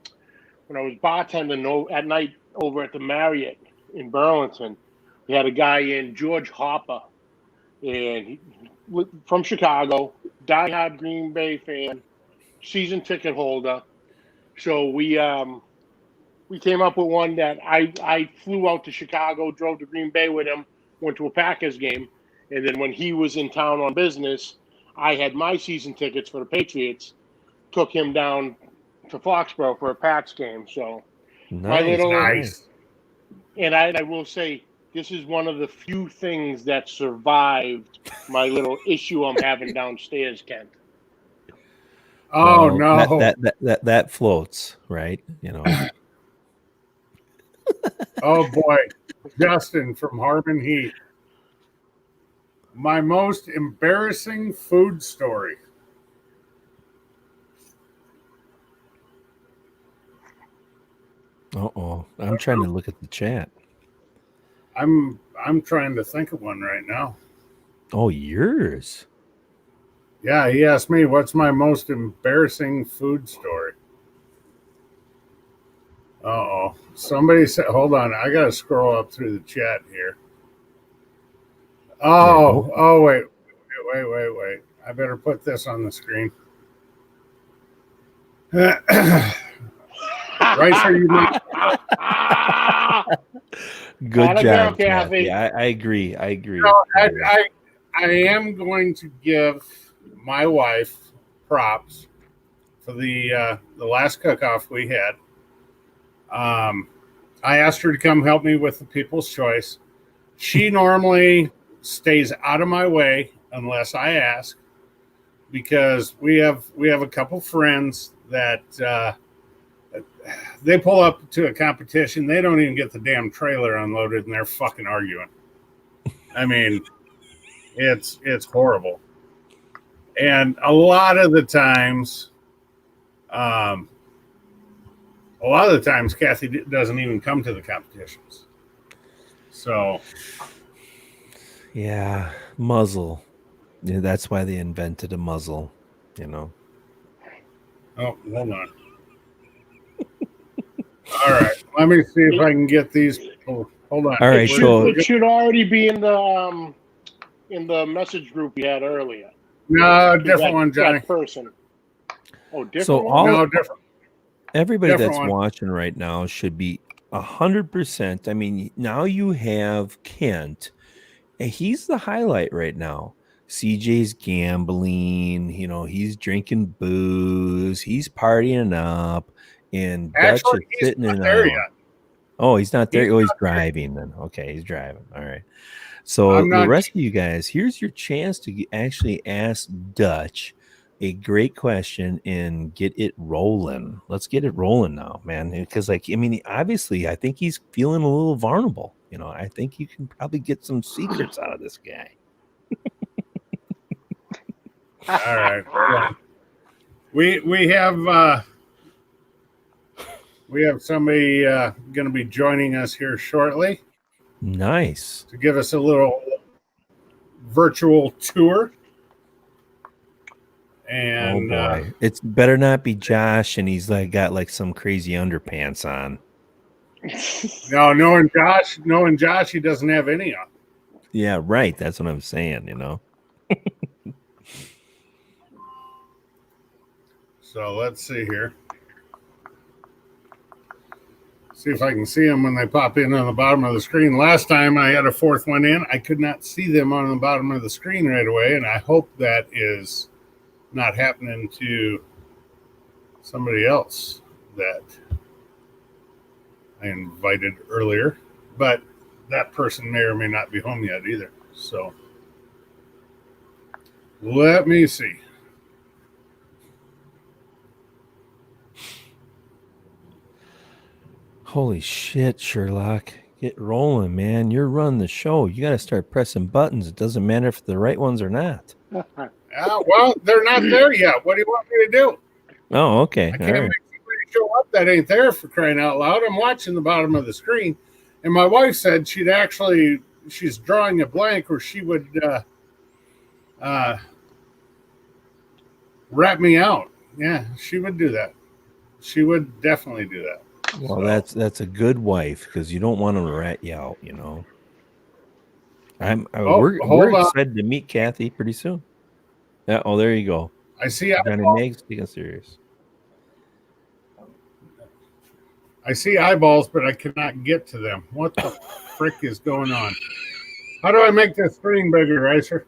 I was bartending at night over at the Marriott in Burlington. We had a guy in, George Hopper, and he, from Chicago, diehard Green Bay fan, season ticket holder. So we came up with one that I flew out to Chicago, drove to Green Bay with him, went to a Packers game, and then when he was in town on business, I had my season tickets for the Patriots, took him down to Foxborough for a Pats game. So nice. And I will say, this is one of the few things that survived my little issue I'm having downstairs, Kent. Oh, no. That floats, right? Oh, boy. Justin from Harmon Heat. My most embarrassing food story. Uh-oh. I'm trying to look at the chat. I'm trying to think of one right now. Oh, yours? Yeah, he asked me, what's my most embarrassing food story? Uh-oh. Somebody said, hold on, I got to scroll up through the chat here. Oh, wait. I better put this on the screen. Right, so you might... Good job, Kathy. I agree. No, I am going to give my wife props for the last cook-off we had. I asked her to come help me with the People's Choice. She normally stays out of my way unless I ask, because we have a couple friends that they pull up to a competition, they don't even get the damn trailer unloaded, and they're fucking arguing. I mean, it's horrible. And a lot of the times, Kathy doesn't even come to the competitions. So, yeah, muzzle. Yeah, that's why they invented a muzzle. Oh, hold on. All right, let me see if I can get these people. Hold on. All right, it should already be in the message group we had earlier. No, different one, Johnny. That person. Oh, different. So one? Different. Everybody different that's one. Watching right now should be 100%. I mean, now you have Kent, and he's the highlight right now. CJ's gambling, he's drinking booze, he's partying up, and Dutch is sitting in there yet. Oh, he's not there. He's driving then. Okay, he's driving. All right. So the rest of you guys, here's your chance to actually ask Dutch a great question and get it rolling. Let's get it rolling now, man. Because, like, I mean, obviously, I think he's feeling a little vulnerable. You know, I think you can probably get some secrets out of this guy. All right. Well, we have somebody going to be joining us here shortly. Nice. To give us a little virtual tour. And oh boy, it's better not be Josh, and he's like got like some crazy underpants on. No, knowing Josh, he doesn't have any on. Yeah, right. That's what I'm saying. You know. So let's see here. See if I can see them when they pop in on the bottom of the screen. Last time I had a fourth one in, I could not see them on the bottom of the screen right away, and I hope that is not happening to somebody else that I invited earlier, but that person may or may not be home yet either. So let me see. Holy shit, Sherlock. Get rolling, man. You're running the show. You got to start pressing buttons. It doesn't matter if they're the right ones or not. Well, they're not there yet. What do you want me to do? Oh, okay. I can't make somebody show up that ain't there, for crying out loud. I'm watching the bottom of the screen. And my wife said she's drawing a blank, or she would rat me out. Yeah, she would do that. She would definitely do that. Well, that's a good wife, because you don't want them to rat you out, you know. We're excited to meet Kathy pretty soon. Yeah. Oh, there you go. I see. Johnny Meg's being serious. I see eyeballs, but I cannot get to them. What the frick is going on? How do I make this screen bigger, Racer?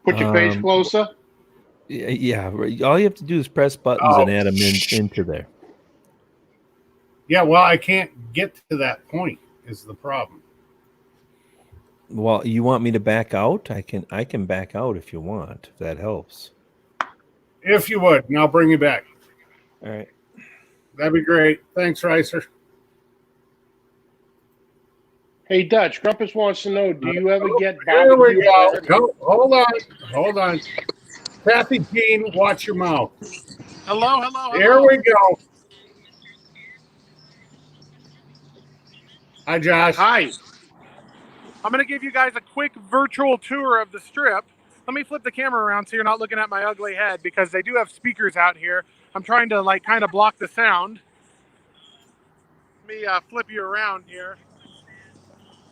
Put your face closer. Yeah. All you have to do is press buttons and add them into there. Yeah, well, I can't get to that point is the problem. Well, you want me to back out? I can back out if you want, if that helps. If you would, and I'll bring you back. All right. That'd be great. Thanks, Ricer. Hey, Dutch, Grumpus wants to know, do you ever get Here we barbecue? go. Hold on. Kathy Jean, watch your mouth. Hello. Here we go. Hi, Josh. Hi. I'm going to give you guys a quick virtual tour of the strip. Let me flip the camera around so you're not looking at my ugly head, because they do have speakers out here. I'm trying to kind of block the sound. Let me flip you around here.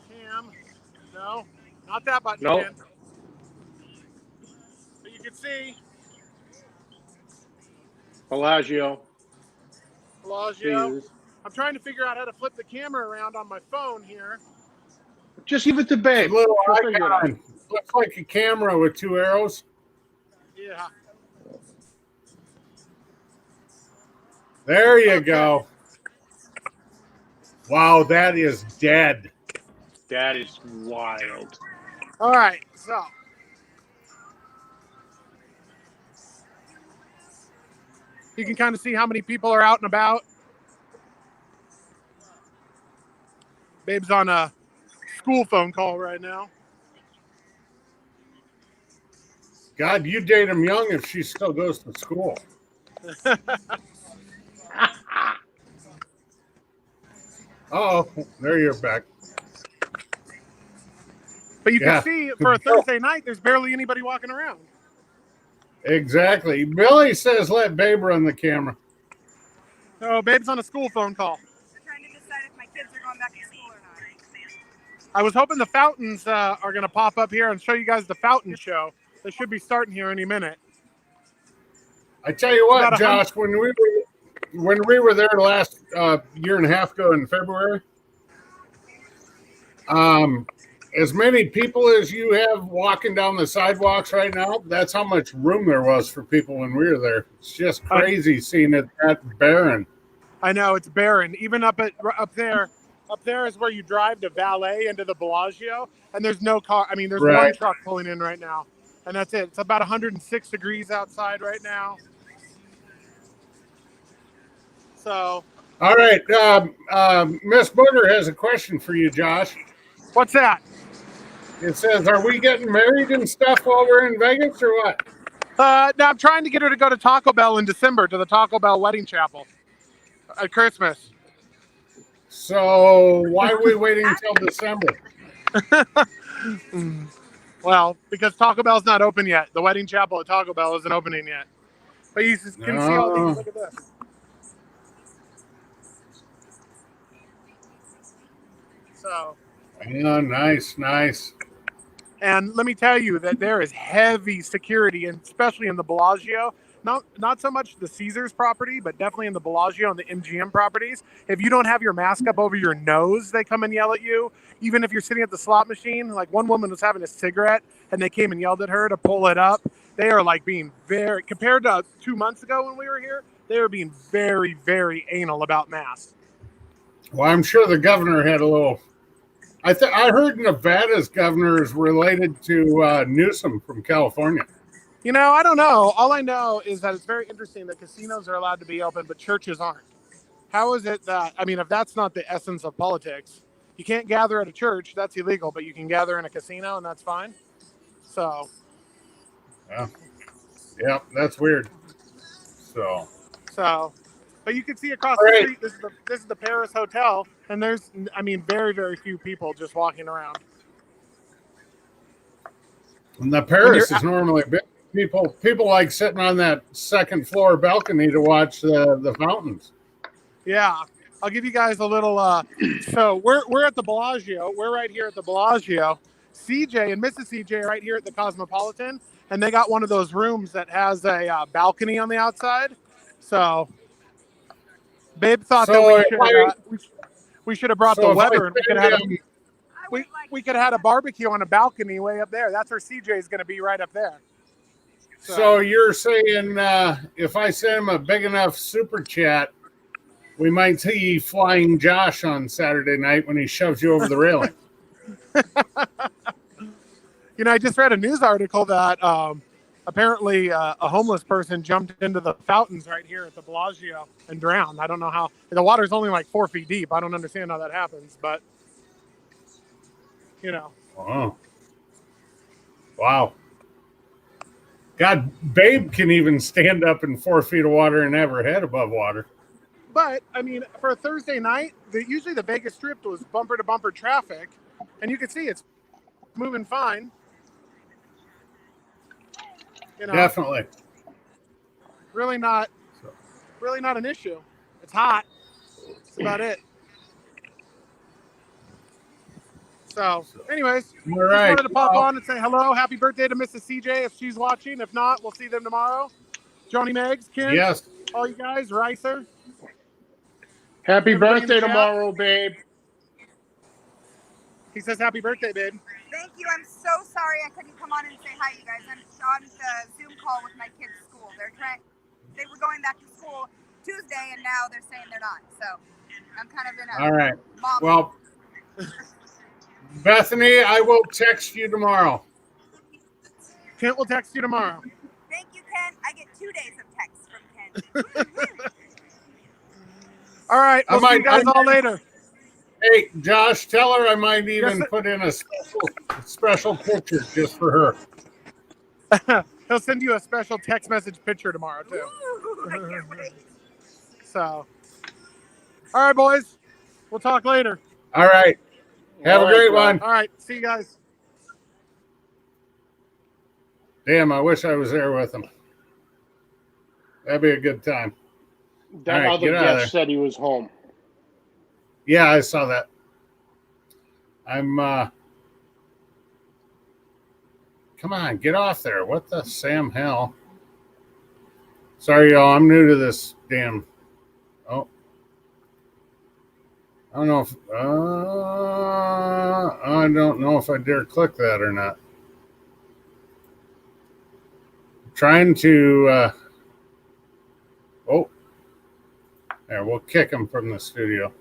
Cam. No, not that button again. But you can see. Bellagio. Jesus. I'm trying to figure out how to flip the camera around on my phone here. Just give it to Babe. A little icon. Looks like a camera with two arrows. Yeah. There you go. Wow, that is dead. That is wild. All right, so. You can kind of see how many people are out and about. Babe's on a school phone call right now. God, you date him young if she still goes to school. Oh, there you're back. But you can see for a Thursday night, there's barely anybody walking around. Exactly. Billy says let Babe run the camera. Oh, Babe's on a school phone call. They're trying to decide if my kids are going back to school or not. I was hoping the fountains are going to pop up here and show you guys the fountain show. They should be starting here any minute. I tell you what, Josh, when we were there last year and a half ago in February, as many people as you have walking down the sidewalks right now, that's how much room there was for people when we were there. It's just crazy seeing it that barren. I know, it's barren. Even up there. Up there is where you drive to valet into the Bellagio, and there's no car. I mean, there's one truck pulling in right now, and that's it. It's about 106 degrees outside right now. So, all right. Miss Booger has a question for you, Josh. what's that? It says, "Are we getting married and stuff while we're in Vegas, or what?" Now I'm trying to get her to go to Taco Bell in December to the Taco Bell wedding chapel at Christmas. So why are we waiting until December? Well, because Taco Bell's not open yet. The wedding chapel at Taco Bell isn't opening yet. But you can see all these. Look at this. So. Yeah, nice. And let me tell you that there is heavy security, and especially in the Bellagio. Not so much the Caesars property, but definitely in the Bellagio and the MGM properties. If you don't have your mask up over your nose, they come and yell at you. Even if you're sitting at the slot machine, like one woman was having a cigarette, and they came and yelled at her to pull it up. They are like being very, compared to 2 months ago when we were here, they were being very, very anal about masks. Well, I'm sure the governor had a little. I heard Nevada's governor is related to Newsom from California. You know, I don't know. All I know is that it's very interesting that casinos are allowed to be open, but churches aren't. How is it that, I mean, if that's not the essence of politics, you can't gather at a church, that's illegal, but you can gather in a casino and that's fine. So, Yeah, that's weird. So, but you can see across all the right. street, this is the Paris Hotel, and there's, I mean, very, very few people just walking around. And the Paris is normally big. People like sitting on that second floor balcony to watch the fountains. Yeah, I'll give you guys a little. So we're at the Bellagio. We're right here at the Bellagio. CJ and Mrs. CJ are right here at the Cosmopolitan, and they got one of those rooms that has a balcony on the outside. So, Babe thought that we should have brought the weather, and we could have had we could have had a barbecue on a balcony way up there. That's where CJ is going to be, right up there. So you're saying if I send him a big enough super chat, we might see Flying Josh on Saturday night when he shoves you over the railing. You know, I just read a news article that apparently a homeless person jumped into the fountains right here at the Bellagio and drowned. I don't know how. The water's only like 4 feet deep. I don't understand how that happens, but, you know. Oh. Wow. God, Babe can even stand up in 4 feet of water and have her head above water. But, I mean, for a Thursday night, usually the Vegas Strip was bumper-to-bumper traffic, and you can see it's moving fine. You know, Definitely. Really not an issue. It's hot. That's about it. So, anyways, just wanted to pop on and say hello. Happy birthday to Mrs. CJ if she's watching. If not, we'll see them tomorrow. Johnny Meggs, Ken, yes, all you guys, Ricer. Happy birthday tomorrow, babe. He says happy birthday, babe. Thank you. I'm so sorry I couldn't come on and say hi, you guys. I'm on the Zoom call with my kids' school. They were going back to school Tuesday, and now they're saying they're not. So I'm kind of in a all right. mom. Well, Bethany, I will text you tomorrow. Kent will text you tomorrow. Thank you, Ken. I get 2 days of texts from Ken. All right. We'll see you guys all later. Hey, Josh, tell her I might even put in a special picture just for her. He'll send you a special text message picture tomorrow, too. Ooh, I can't wait. So, all right, boys. We'll talk later. All right. Have a great one. All right. See you guys. Damn, I wish I was there with him. That'd be a good time. That right, other guest said he was home. Yeah, I saw that. I'm come on, get off there. What the Sam hell? Sorry, y'all. I'm new to this damn. Oh. I don't know if I don't know if I dare click that or not. I'm trying to oh. There, we'll kick him from the studio.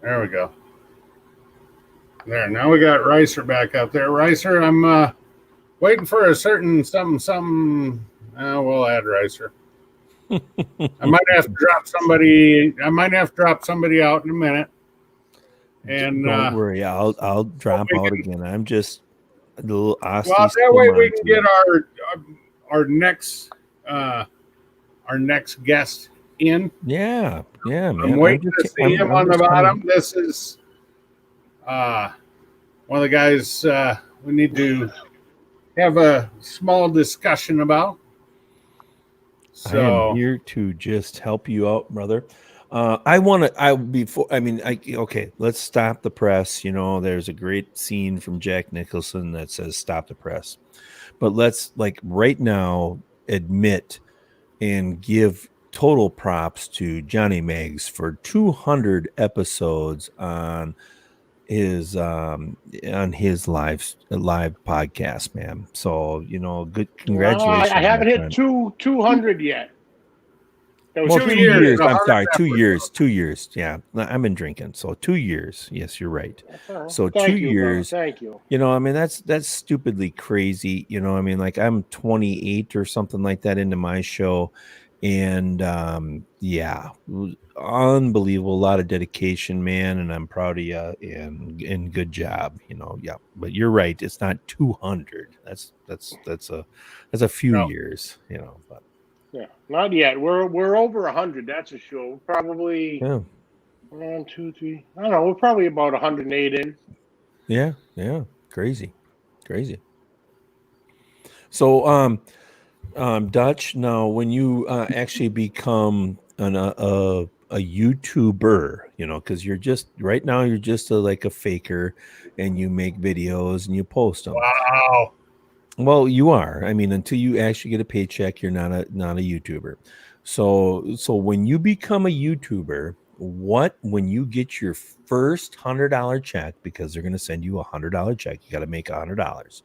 There we go. There, now we got Ricer back up there. Ricer, I'm waiting for a certain something. We'll add Ricer. I might have to drop somebody. I might have to drop somebody out in a minute. And don't worry, I'll drop out again. I'm just a little well, that way we can get our next guest in. Yeah, man. I'm waiting to see him on the bottom. This is one of the guys we need to have a small discussion about. So I am here to just help you out, brother. Okay, let's stop the press. You know, there's a great scene from Jack Nicholson that says stop the press. But let's right now admit and give total props to Johnny Meggs for 200 episodes on his live podcast, man. So good, congratulations. I haven't hit 200 yet. Well, 2 years. I'm sorry, 2 years. 2 years. Yeah, I've been drinking, so 2 years. Yes, you're right. So Thank 2 you, years. Bro. Thank you. That's stupidly crazy. I'm 28 or something like that into my show, and unbelievable. A lot of dedication, man, and I'm proud of you. And good job. But you're right. It's not 200. That's a few years. But. Yeah, not yet. We're over 100. That's a show. Probably 1, 2, 3. I don't know. We're probably about 108 in. Yeah. Crazy. So, Dutch. Now, when you actually become a YouTuber, because you're just right now you're just like a faker, and you make videos and you post them. Wow. Well, you are. I mean, until you actually get a paycheck, you're not a YouTuber. So when you become a YouTuber, when you get your first $100 check, because they're going to send you a $100 check, you got to make $100.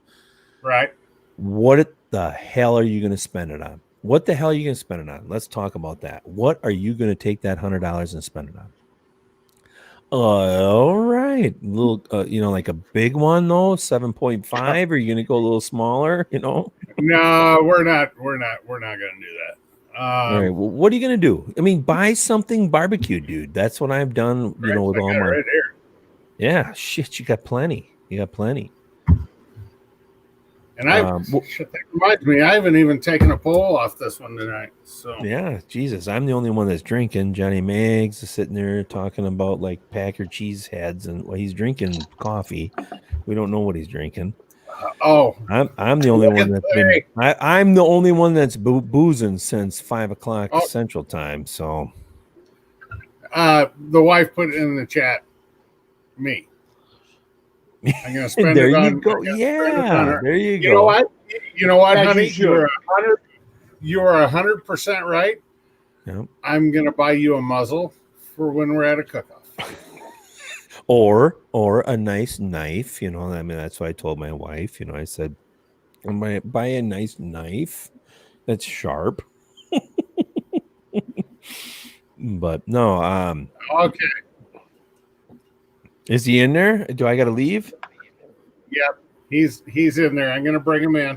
Right. What the hell are you going to spend it on? What the hell are you going to spend it on? Let's talk about that. What are you going to take that $100 and spend it on? All right, little, like a big one though, 7.5. Are you going to go a little smaller? No, we're not going to do that. All right. Well, what are you going to do? I mean, buy something barbecue, dude. That's what I've done. With all my. Right here. Yeah, shit. You got plenty. And that reminds me, I haven't even taken a poll off this one tonight. So yeah, Jesus, I'm the only one that's drinking. Johnny Meggs is sitting there talking about like Packer cheese heads, and he's drinking coffee. We don't know what he's drinking. I'm the only one that's been. I'm the only one that's boozing since 5 o'clock Central Time. So, the wife put it in the chat. Me. I'm gonna spend there it on. You go. Yeah, there you go. You know what, honey? You are 100% right. Yep. I'm gonna buy you a muzzle for when we're at a cook-off. or a nice knife. That's what I told my wife. I said, I'm gonna buy a nice knife that's sharp. But no. Okay. Is he in there? Do I got to leave? Yep, he's in there. I'm gonna bring him in.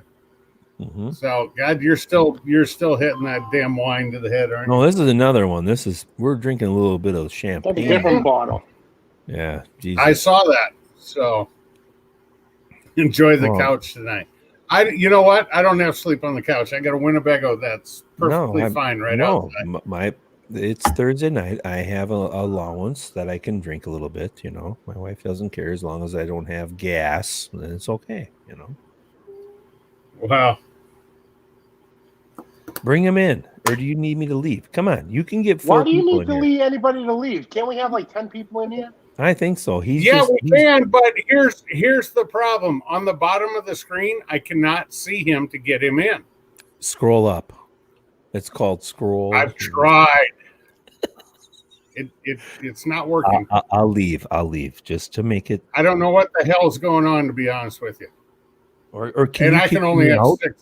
Mm-hmm. So, God, you're still hitting that damn wine to the head, aren't you? No, this is another one. We're drinking a little bit of champagne. That's a different bottle. Yeah, Jesus. I saw that. So, enjoy the couch tonight. You know what? I don't have to sleep on the couch. I got a Winnebago that's perfectly fine right now. It's Thursday night. I have an allowance that I can drink a little bit. My wife doesn't care as long as I don't have gas. Then it's okay. Wow. Bring him in, or do you need me to leave? Come on, you can get 4 Why do you people need to leave anybody to leave? Can't we have like 10 people in here? I think so. We can, but here's the problem. On the bottom of the screen, I cannot see him to get him in. Scroll up. It's called scroll. I've tried. It's not working. I'll leave just to make it. I don't know what the hell is going on, to be honest with you. Or can and you I can only have 6.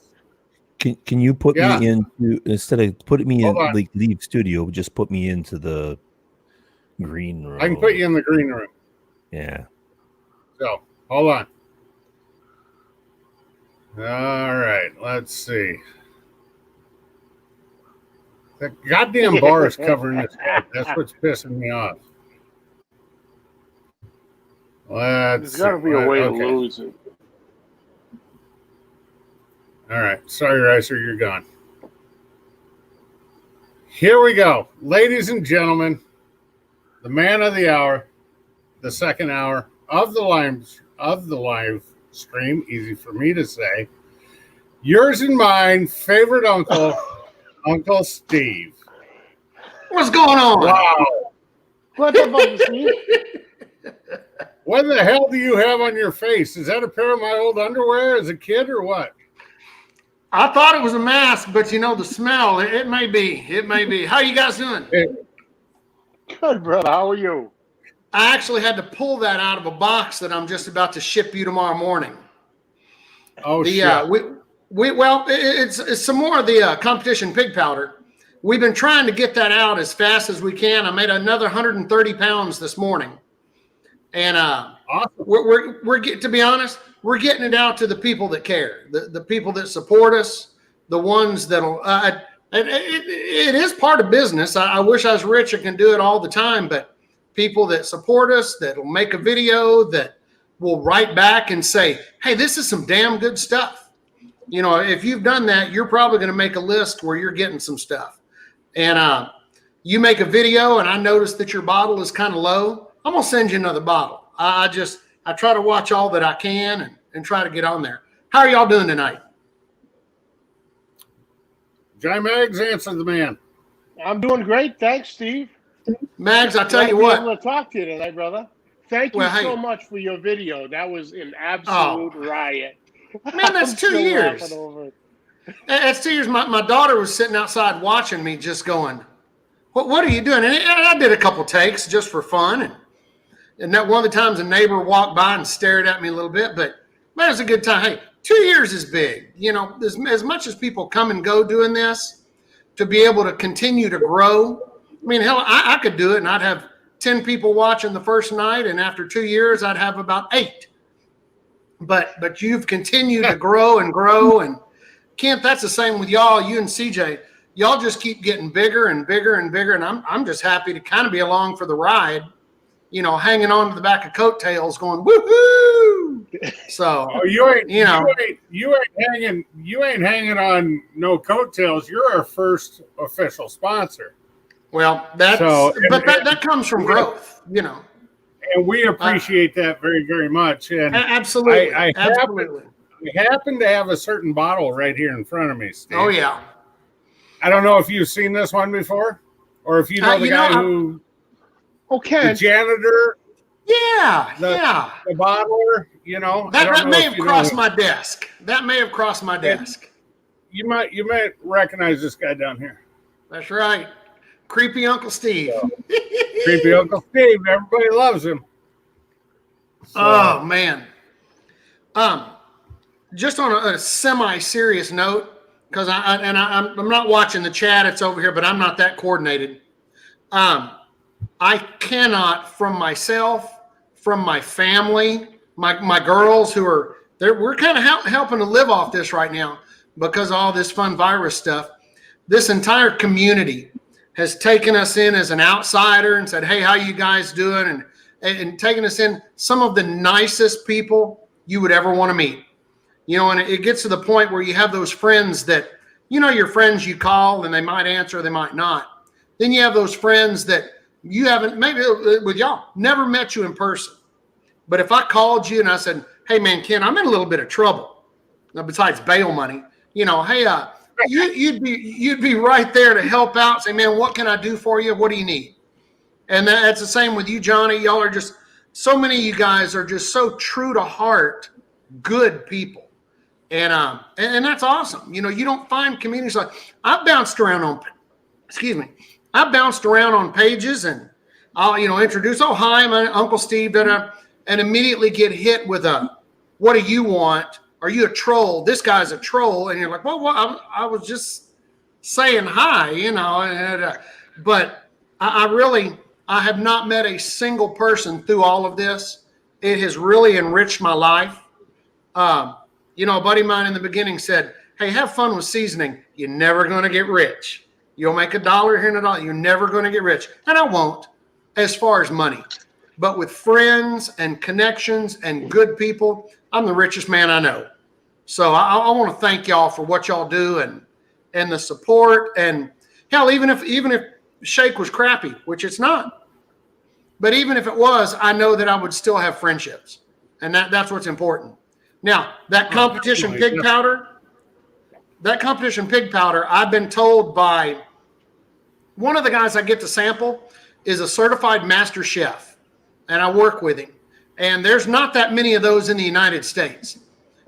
Can you put me into, instead of putting me in like leave studio, just put me into the green room? I can put you in the green room. Yeah. So hold on. All right, let's see. The goddamn bar is covering his head. That's what's pissing me off. There's got to be a way to lose it. All right. Sorry, Ricer, you're gone. Here we go. Ladies and gentlemen, the man of the hour, the second hour of the live stream, easy for me to say. Yours and mine, favorite uncle, Uncle Steve. What's going on? Wow. What's up, Uncle Steve? What the hell do you have on your face? Is that a pair of my old underwear as a kid or what? I thought it was a mask, but you know the smell. It may be. It may be. How you guys doing? Good, brother. How are you? I actually had to pull that out of a box that I'm just about to ship you tomorrow morning. Oh, shit. It's some more of the competition pig powder. We've been trying to get that out as fast as we can. I made another 130 pounds this morning. And awesome. we're to be honest, we're getting it out to the people that care, the people that support us, the ones that'll. It is part of business. I wish I was rich and can do it all the time, but people that support us, that'll make a video, that will write back and say, "Hey, this is some damn good stuff." You know, if you've done that, you're probably going to make a list where you're getting some stuff. And you make a video, and I notice that your bottle is kind of low. I'm gonna send you another bottle. I try to watch all that I can and try to get on there. How are y'all doing tonight? Jai Maggs, answer the man. I'm doing great. Thanks, Steve. Mags, I tell you what. I'm going to talk to you tonight, brother. Thank you so much for your video. That was an absolute riot. Man, that's 2 years. That's 2 years. My daughter was sitting outside watching me just going, what are you doing? And I did a couple takes just for fun. And that one of the times a neighbor walked by and stared at me a little bit. But man, it was a good time. Hey, 2 years is big. You know, as much as people come and go doing this, to be able to continue to grow. I mean, hell, I could do it and I'd have 10 people watching the first night. And after 2 years, I'd have about 8. But you've continued to grow and grow. And Kent, that's the same with y'all, you and CJ. Y'all just keep getting bigger and bigger and bigger. And I'm just happy to kind of be along for the ride, you know, hanging on to the back of coattails going, woohoo. So you ain't hanging on no coattails. You're our first official sponsor. Well, that comes from growth, you know. And we appreciate that very, very much. And absolutely. I happen to have a certain bottle right here in front of me, Steve. Oh, yeah. I don't know if you've seen this one before or if you know the guy who the janitor. Yeah, the bottler, you know. That may have crossed my desk. That may have crossed my desk. You might recognize this guy down here. That's right. Creepy Uncle Steve. So, creepy Uncle Steve. Everybody loves him. So. Oh, man. Just on a semi-serious note, because I'm not watching the chat. It's over here, but I'm not that coordinated. I cannot, from myself, from my family, my girls who are there, we're kind of helping to live off this right now because of all this fun virus stuff. This entire community has taken us in as an outsider and said, "Hey, how you guys doing?" And taking us in, some of the nicest people you would ever want to meet. You know, and it gets to the point where you have those friends that, you know, your friends you call and they might answer, they might not. Then you have those friends that you haven't, maybe with y'all, never met you in person. But if I called you and I said, "Hey, man, Ken, I'm in a little bit of trouble. Now, besides bail money, you know, hey, you'd be right there to help out. Say, man, what can I do for you? What do you need?" And that's the same with you, Johnny. Y'all are just, so many of you guys are just so true to heart, good people. And that's awesome. You know, you don't find communities like, I've bounced around on pages and I'll, you know, introduce, "Oh, hi, I'm Uncle Steve," and immediately get hit with "What do you want? Are you a troll? This guy's a troll." And you're like, well, I was just saying hi, you know. But I have not met a single person through all of this. It has really enriched my life. You know, a buddy of mine in the beginning said, hey, have fun with seasoning. You're never going to get rich. You'll make $1 here and $1. You're never going to get rich. And I won't as far as money. But with friends and connections and good people, I'm the richest man I know. So I want to thank y'all for what y'all do and the support. And hell, even if Shake was crappy, which it's not, but even if it was, I know that I would still have friendships. And that's what's important. Now, that competition pig powder, I've been told by one of the guys I get to sample is a certified master chef, and I work with him. And there's not that many of those in the United States.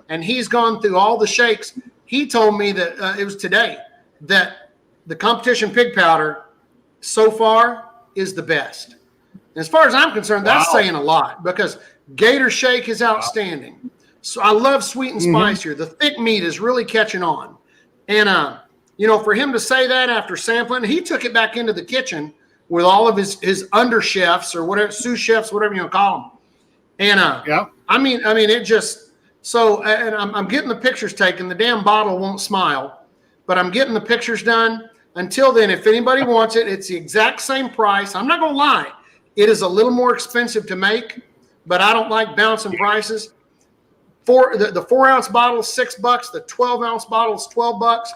And he's gone through all the shakes. He told me that it was today that the competition pig powder so far is the best. As far as I'm concerned, that's saying a lot, because Gator Shake is outstanding. So I love sweet and spicier. The thick meat is really catching on. And, you know, for him to say that after sampling, he took it back into the kitchen with all of his under chefs or whatever, sous chefs, whatever you want to call them. And, I mean, it just, so, and I'm getting the pictures taken. The damn bottle won't smile, but I'm getting the pictures done. Until then, if anybody wants it, it's the exact same price. I'm not going to lie. It is a little more expensive to make, but I don't like bouncing prices. The 4-ounce bottle is $6. The 12-ounce bottle is $12.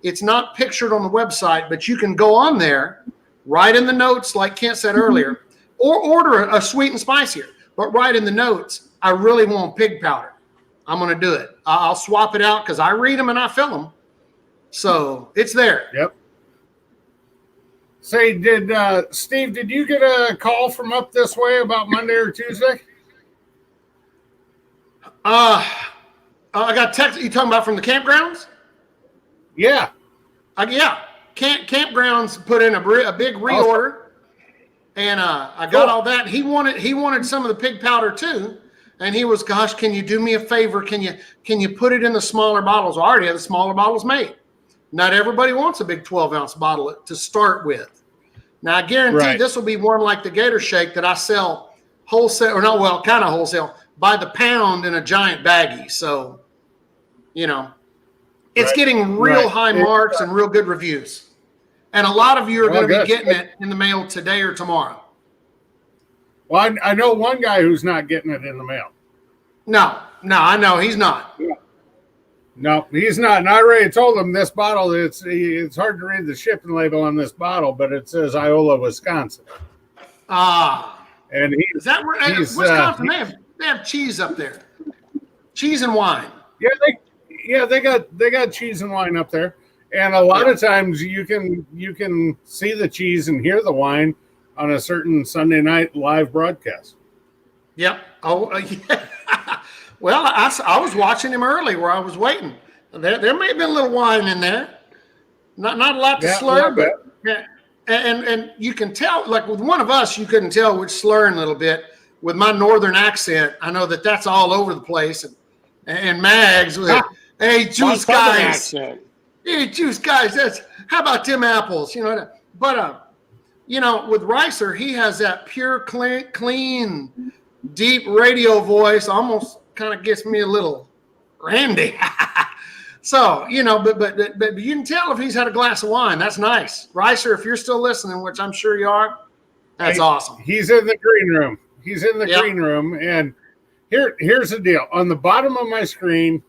It's not pictured on the website, but you can go on there, write in the notes, like Kent said earlier, or order a sweet and spicier. But write in the notes, I really want pig powder. I'm going to do it. I'll swap it out because I read them and I fill them. So it's there. Yep. Say, Steve, did you get a call from up this way about Monday or Tuesday? I got text. You talking about from the campgrounds? Yeah. Yeah. Campgrounds put in a big reorder, and I got all that. He wanted some of the pig powder too, and he was, gosh, can you do me a favor? Can you put it in the smaller bottles? I already have the smaller bottles made. Not everybody wants a big 12-ounce bottle to start with. Now I guarantee this will be one like the Gator Shake that I sell wholesale, or not, well, kind of wholesale, by the pound in a giant baggie. So, you know, it's getting real high marks and real good reviews. And a lot of you are going to be getting it in the mail today or tomorrow. Well, I know one guy who's not getting it in the mail. No, I know he's not. Yeah. No, he's not. And I already told him this bottle, it's hard to read the shipping label on this bottle, but it says Iola, Wisconsin. And is that where Wisconsin? They have cheese up there, cheese and wine. Yeah, they got cheese and wine up there, and a lot of times you can see the cheese and hear the wine on a certain Sunday night live broadcast. Yep. Oh, yeah. Well, I was watching him early where I was waiting. There may have been a little wine in there, not a lot to slur, but and you can tell, like with one of us, you couldn't tell which slurring a little bit. With my northern accent, I know that's all over the place. And Mags with hey, juice guys, hey, juice guys. How about them apples? You know, but you know, with Ricer, he has that pure, clean, deep radio voice. Almost kind of gets me a little randy. So, you know, but you can tell if he's had a glass of wine. That's nice. Ricer, if you're still listening, which I'm sure you are, that's awesome. He's in the green room. He's in the green room. And here's the deal. On the bottom of my screen,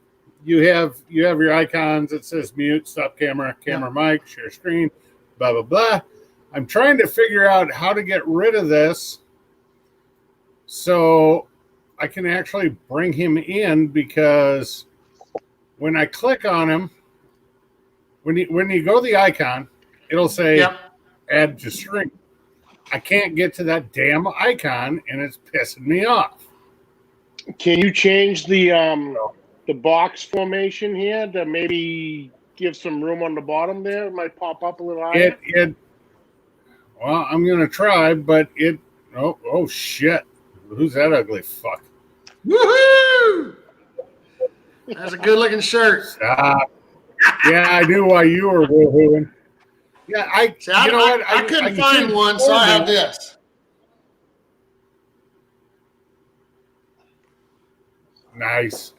you have your icons. It says mute, stop camera, mic, share screen, blah, blah, blah. I'm trying to figure out how to get rid of this so I can actually bring him in, because when I click on him, when you go to the icon, it'll say add to stream. I can't get to that damn icon, and it's pissing me off. Can you change the box formation here to maybe give some room on the bottom there? It might pop up a little higher. Well, I'm gonna try, but oh shit. Who's that ugly fuck? Woohoo! That's a good looking shirt. Stop. Yeah, I knew why you were woohooing. Yeah, I couldn't find one, so I have this. Nice.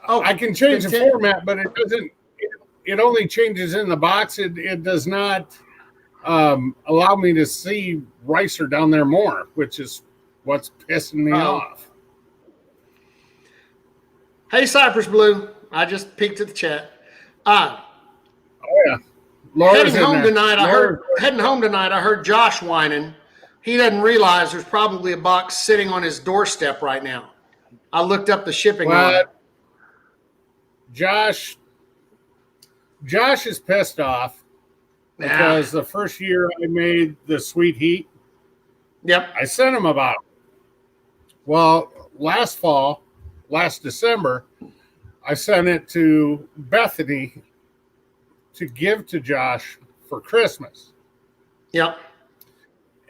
Oh, I can change the content- format, but it doesn't. It only changes in the box. It does not allow me to see Ricer down there more, which is what's pissing me off. Hey, Cypress Blue. I just peeked at the chat. Oh yeah. Laura's Heading home in there. tonight, I heard Josh whining. He doesn't realize there's probably a box sitting on his doorstep right now. I looked up the shipping on it. Josh is pissed off because the first year I made the Sweet Heat, Yep. I sent him about. Well, last December, I sent it to Bethany to give to Josh for Christmas. Yep.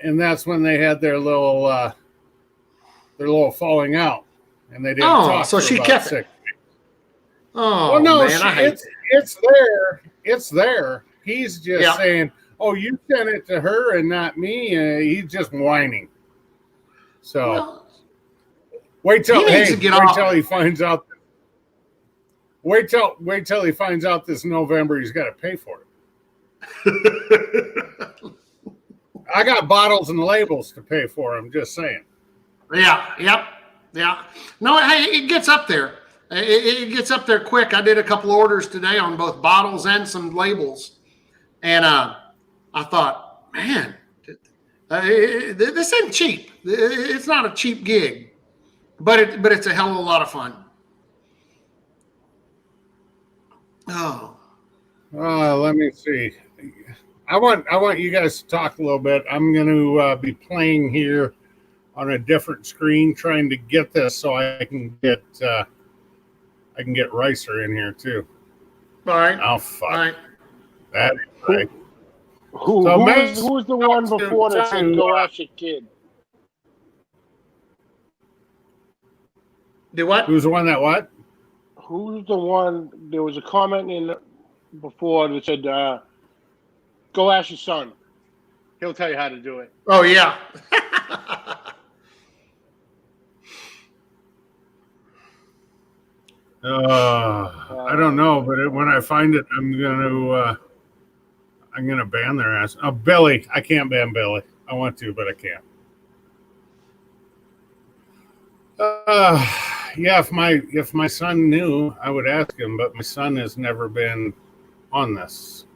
And that's when they had their little falling out, and they didn't talk. So she kept it. Oh, well, no, man, it's there. It's there. He's just Yeah. saying, "Oh, you sent it to her and not me." He's just whining. So Well, wait till he needs to get off. till he finds out. Wait till he finds out this November he's got to pay for it. I got bottles and labels to pay for. I'm just saying. Yeah. Yep. Yeah. No, hey, it gets up there. It gets up there quick. I did a couple orders today on both bottles and some labels, and I thought, man, this ain't cheap. It's not a cheap gig, but it's a hell of a lot of fun. Oh, Let me see. I want you guys to talk a little bit. I'm going to be playing here on a different screen, trying to get this so I can get Ricer in here too. all right. Oh fuck! All right. That is right. Who was the one before that said go ask your kid? Do what? Who's the one that what? Who's the one? There was a comment in before that said, "Go ask your son. He'll tell you how to do it." Oh yeah. I don't know, but when I find it, I'm gonna ban their ass. Oh, Billy, I can't ban Billy. I want to, but I can't. Yeah, if my son knew, I would ask him, but my son has never been on this.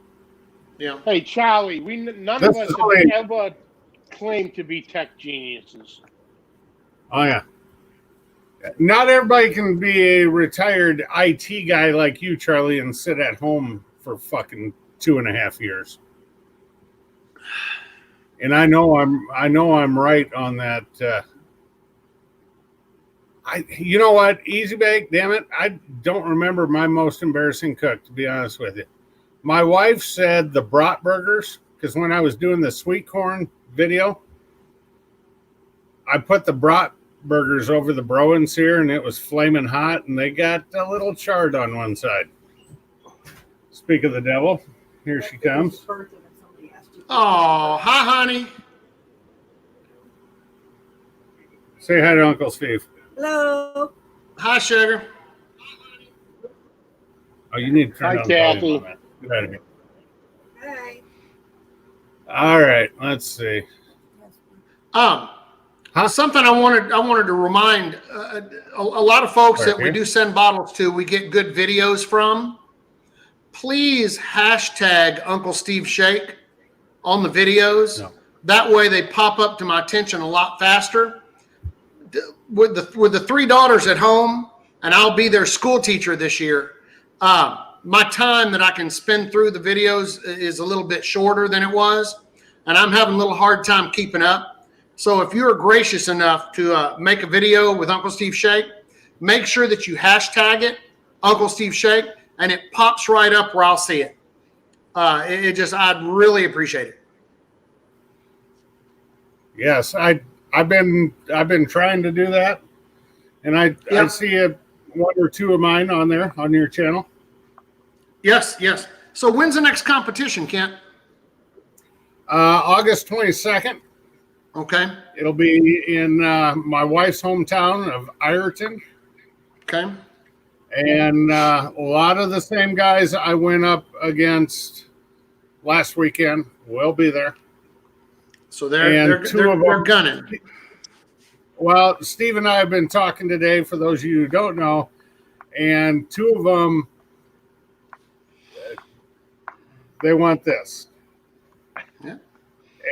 Yeah. Hey, Charlie, none of us have ever claimed to be tech geniuses. Oh yeah. Not everybody can be a retired IT guy like you, Charlie, and sit at home for fucking 2.5 years. And I know I'm right on that. You know what? Easy Bake, damn it. I don't remember my most embarrassing cook, to be honest with you. My wife said the brat burgers, because when I was doing the sweet corn video, I put the brat burgers over the Broins here, and it was flaming hot, and they got a little charred on one side. Speak of the devil, here she comes. Oh, hi, honey. Say hi to Uncle Steve. Hello. Hi, sugar. Oh, you need to turn Hi, down the volume on that. Get out of here. Hi. All right, let's see. Something I wanted to remind a lot of folks that we do send bottles to, we get good videos from. Please hashtag Uncle Steve Shake on the videos. No. That way they pop up to my attention a lot faster. With the 3 daughters at home, and I'll be their school teacher this year. My time that I can spend through the videos is a little bit shorter than it was, and I'm having a little hard time keeping up. So if you're gracious enough to make a video with Uncle Steve Shake, make sure that you hashtag it, Uncle Steve Shake, and it pops right up where I'll see it. I'd really appreciate it. Yes, I've been trying to do that, and I see one or two of mine on there on your channel. Yes. So when's the next competition, Kent? August 22nd. Okay. It'll be in my wife's hometown of Ireton. Okay. And a lot of the same guys I went up against last weekend will be there. So they're gunning. Well, Steve and I have been talking today, for those of you who don't know, and two of them, they want this. Yeah.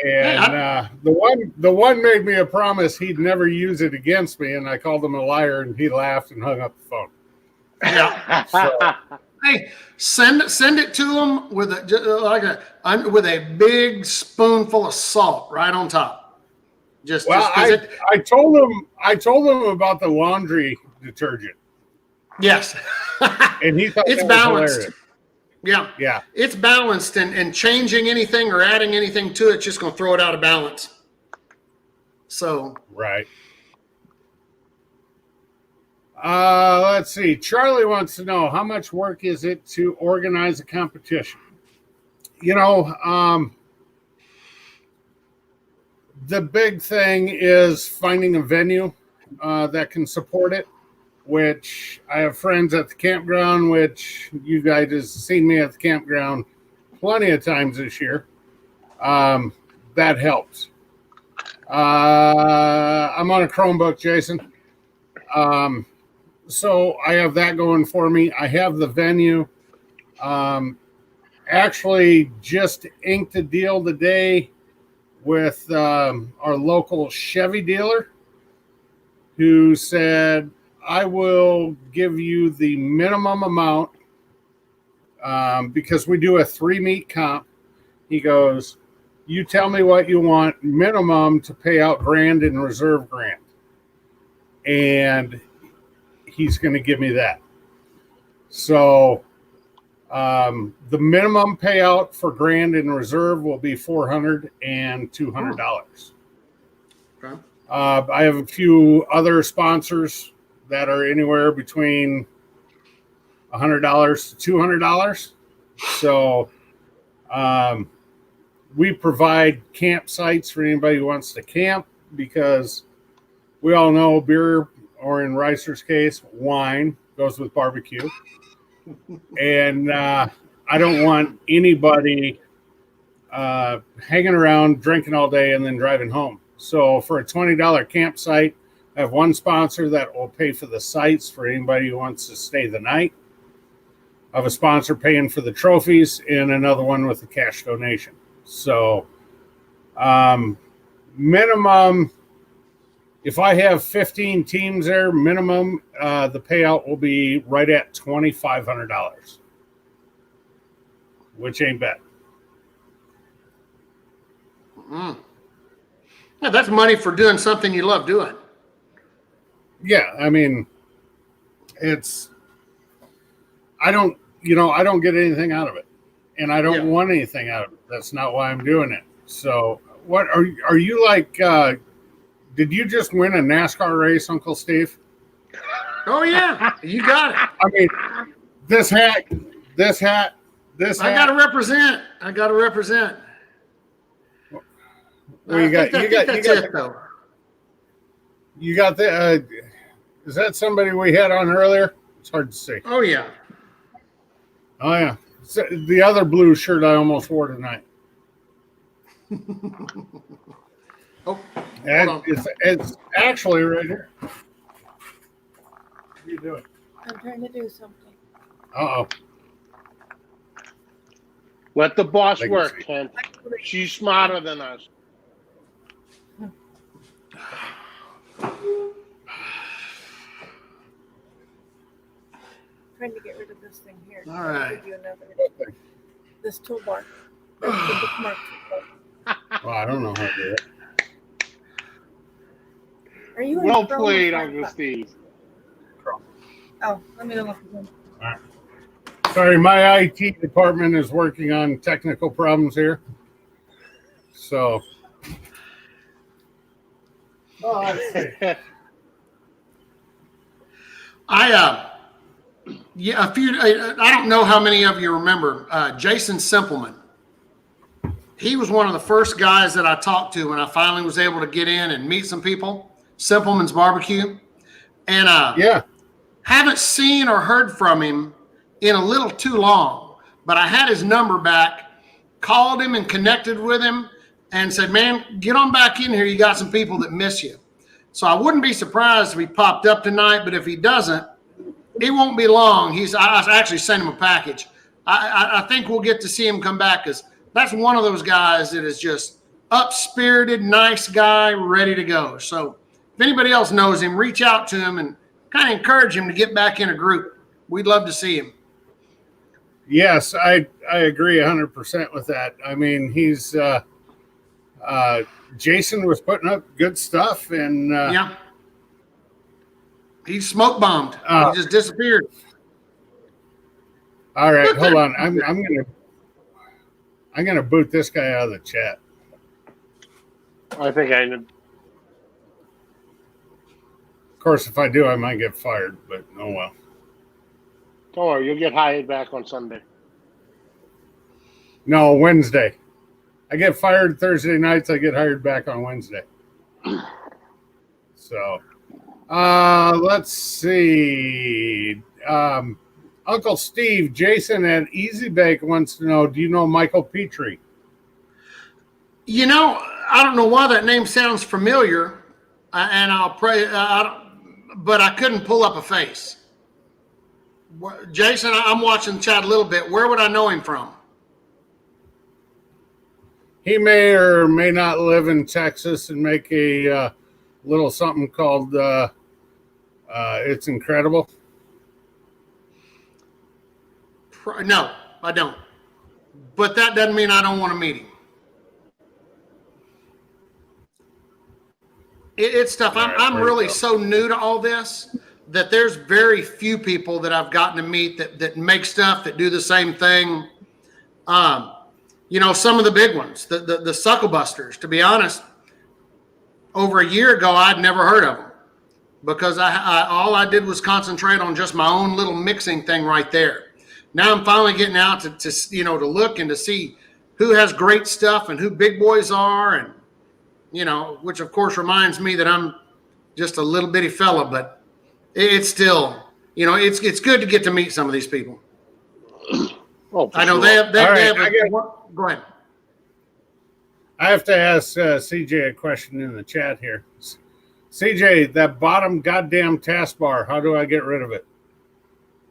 And the one made me a promise he'd never use it against me, and I called him a liar, and he laughed and hung up the phone. Yeah. So, hey, send it to them with a big spoonful of salt right on top. I told him about the laundry detergent. Yes. And he thought it's that balanced. Was yeah. Yeah. It's balanced, and changing anything or adding anything to it's just going to throw it out of balance. So. Right. Let's see. Charlie wants to know, how much work is it to organize a competition? The big thing is finding a venue that can support it, which I have friends at the campground, which you guys have seen me at the campground plenty of times this year. That helps. I'm on a Chromebook, Jason. So I have that going for me. I have the venue. Actually just inked a deal today with our local Chevy dealer, who said, I will give you the minimum amount because we do a 3-meet comp. He goes, you tell me what you want minimum to pay out grand and reserve grand. And he's going to give me that. So the minimum payout for grand and reserve will be $400 and $200. Okay. I have a few other sponsors that are anywhere between $100 to $200. So we provide campsites for anybody who wants to camp, because we all know beer, or in Ricer's case, wine, goes with barbecue. And I don't want anybody hanging around, drinking all day, and then driving home. So for a $20 campsite, I have one sponsor that will pay for the sites for anybody who wants to stay the night. I have a sponsor paying for the trophies, and another one with a cash donation. So minimum, if I have 15 teams there, minimum, the payout will be right at $2,500, which ain't bad. Mm. Yeah, that's money for doing something you love doing. Yeah, I mean, I don't get anything out of it, and I don't want anything out of it. That's not why I'm doing it. So, what are you like? Did you just win a NASCAR race, Uncle Steve? Oh yeah, you got it. I mean, this hat. I got to represent. Well, you got it, though. You got the. Is that somebody we had on earlier? It's hard to see. Oh yeah. Oh yeah. So, the other blue shirt I almost wore tonight. Oh, it's actually right here. What are you doing? I'm trying to do something. Uh-oh. Let the boss work, Ken. She's smarter than us. Trying to get rid of this thing here. All right. Give you another. This toolbar. The bookmark toolbar. Well, I don't know how to do it. Are you in Well Chrome played, or Uncle Firefox? Steve. Oh, let me look again. All right. Sorry, my IT department is working on technical problems here. So. Oh, I don't know how many of you remember Jason Simpleman. he was one of the first guys that I talked to when I finally was able to get in and meet some people. Simpleman's Barbecue. And Yeah. haven't seen or heard from him in a little too long, but I had his number back, called him and connected with him and said, man, get on back in here. You got some people that miss you. So I wouldn't be surprised if he popped up tonight, but if he doesn't, it won't be long. I actually sent him a package. I think we'll get to see him come back because that's one of those guys that is just up-spirited, nice guy, ready to go. So if anybody else knows him, reach out to him and kind of encourage him to get back in a group. We'd love to see him. Yes, I agree 100% with that. I mean, he's Jason was putting up good stuff, and yeah, he smoke bombed. He just disappeared. All right, hold on. I'm gonna boot this guy out of the chat. I think I did. Of course, if I do, I might get fired. But oh well. Don't worry, you'll get hired back on Sunday. No, Wednesday. I get fired Thursday nights. I get hired back on Wednesday. So, let's see. Uncle Steve, Jason at Easy Bake wants to know, do you know Michael Petrie? You know, I don't know why that name sounds familiar, and I'll pray, but I couldn't pull up a face. Jason, I'm watching the chat a little bit. Where would I know him from? He may or may not live in Texas and make a little something called It's Incredible. No, I don't. But that doesn't mean I don't want to meet him. It's tough. I'm really so new to all this that there's very few people that I've gotten to meet that make stuff, that do the same thing. You know, some of the big ones, the Suckle Busters, to be honest, over a year ago, I'd never heard of them because all I did was concentrate on just my own little mixing thing right there. Now I'm finally getting out to look and to see who has great stuff and who big boys are, and which of course reminds me that I'm just a little bitty fella, but it's still, it's good to get to meet some of these people. Oh, I know sure. they have. Go ahead. I have to ask CJ a question in the chat here. CJ, that bottom goddamn taskbar, how do I get rid of it?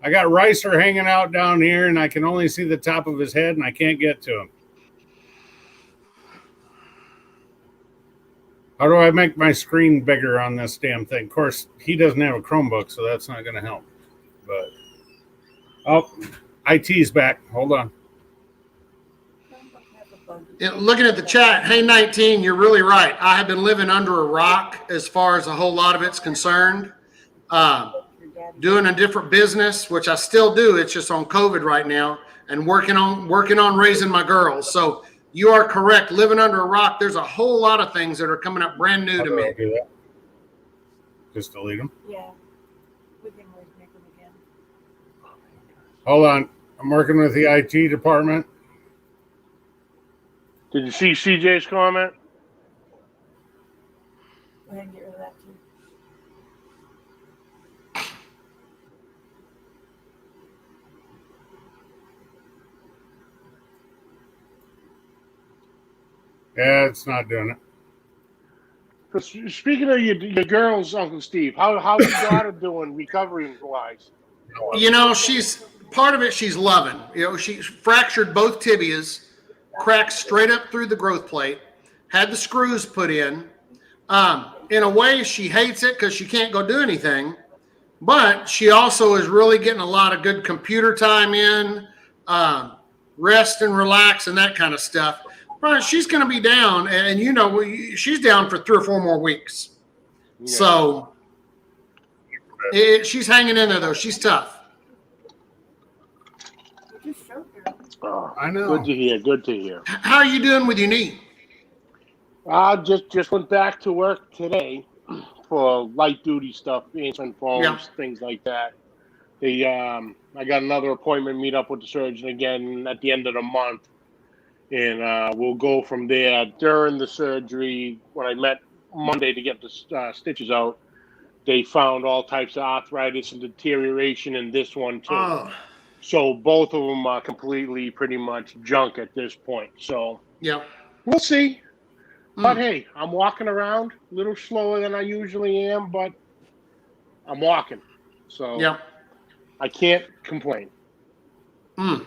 I got Ricer hanging out down here, and I can only see the top of his head, and I can't get to him. How do I make my screen bigger on this damn thing? Of course, he doesn't have a Chromebook, so that's not going to help. But IT's back. Hold on. Looking at the chat, hey 19, you're really right. I have been living under a rock as far as a whole lot of it's concerned. Doing a different business, which I still do. It's just on COVID right now, and working on raising my girls. So you are correct. Living under a rock, there's a whole lot of things that are coming up brand new to me. Do that? Just delete them? Yeah. We can always make them again. Hold on. I'm working with the IT department. Did you see CJ's comment? Go ahead and get rid of that too. Yeah, it's not doing it. Speaking of your girls, Uncle Steve, how's your daughter doing recovery-wise? She's part of it. She's loving. She fractured both tibias, cracked straight up through the growth plate, had the screws put in. In a way, she hates it because she can't go do anything, but she also is really getting a lot of good computer time in, rest and relax and that kind of stuff. But she's going to be down, and she's down for 3 or 4 more weeks. Yeah. So she's hanging in there, though. She's tough. Oh, I know. Good to hear. Good to hear. How are you doing with your knee? I just went back to work today for light duty stuff, answering phones, things like that. I got another appointment, meet up with the surgeon again at the end of the month. and we'll go from there. During the surgery, when I met Monday to get the stitches out, they found all types of arthritis and deterioration in this one too. Oh, So both of them are completely, pretty much junk at this point. So yep. we'll see. But Mm. hey, I'm walking around a little slower than I usually am, but I'm walking. So Yep. I can't complain. Mm.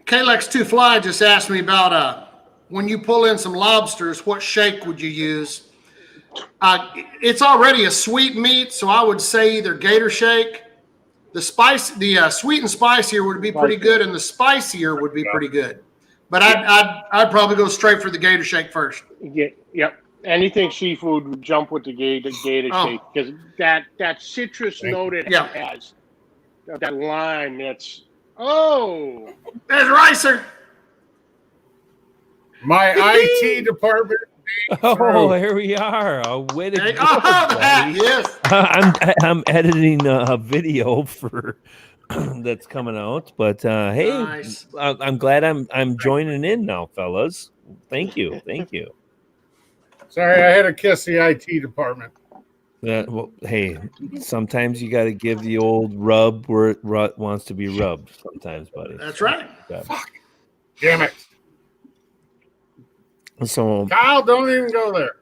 Kalex2Fly just asked me about when you pull in some lobsters, what shake would you use? It's already a sweet meat, so I would say either Gator Shake. The sweet and spicier would be pretty good, and the spicier would be pretty good. But I'd probably go straight for the Gator Shake first. Yep. Anything seafood would jump with the Gator Shake, because that citrus note it has, that lime. There's Ricer. My IT department. Oh, here we are. Way to go, buddy. Yes. I'm editing a video for that's coming out, but hey, Nice. I'm glad I'm joining in now, fellas. Thank you. Sorry, I had to kiss the IT department. Well, hey, sometimes you got to give the old rub where it wants to be rubbed. Sometimes, buddy. That's right. Fuck. Damn it. So, Kyle, don't even go there.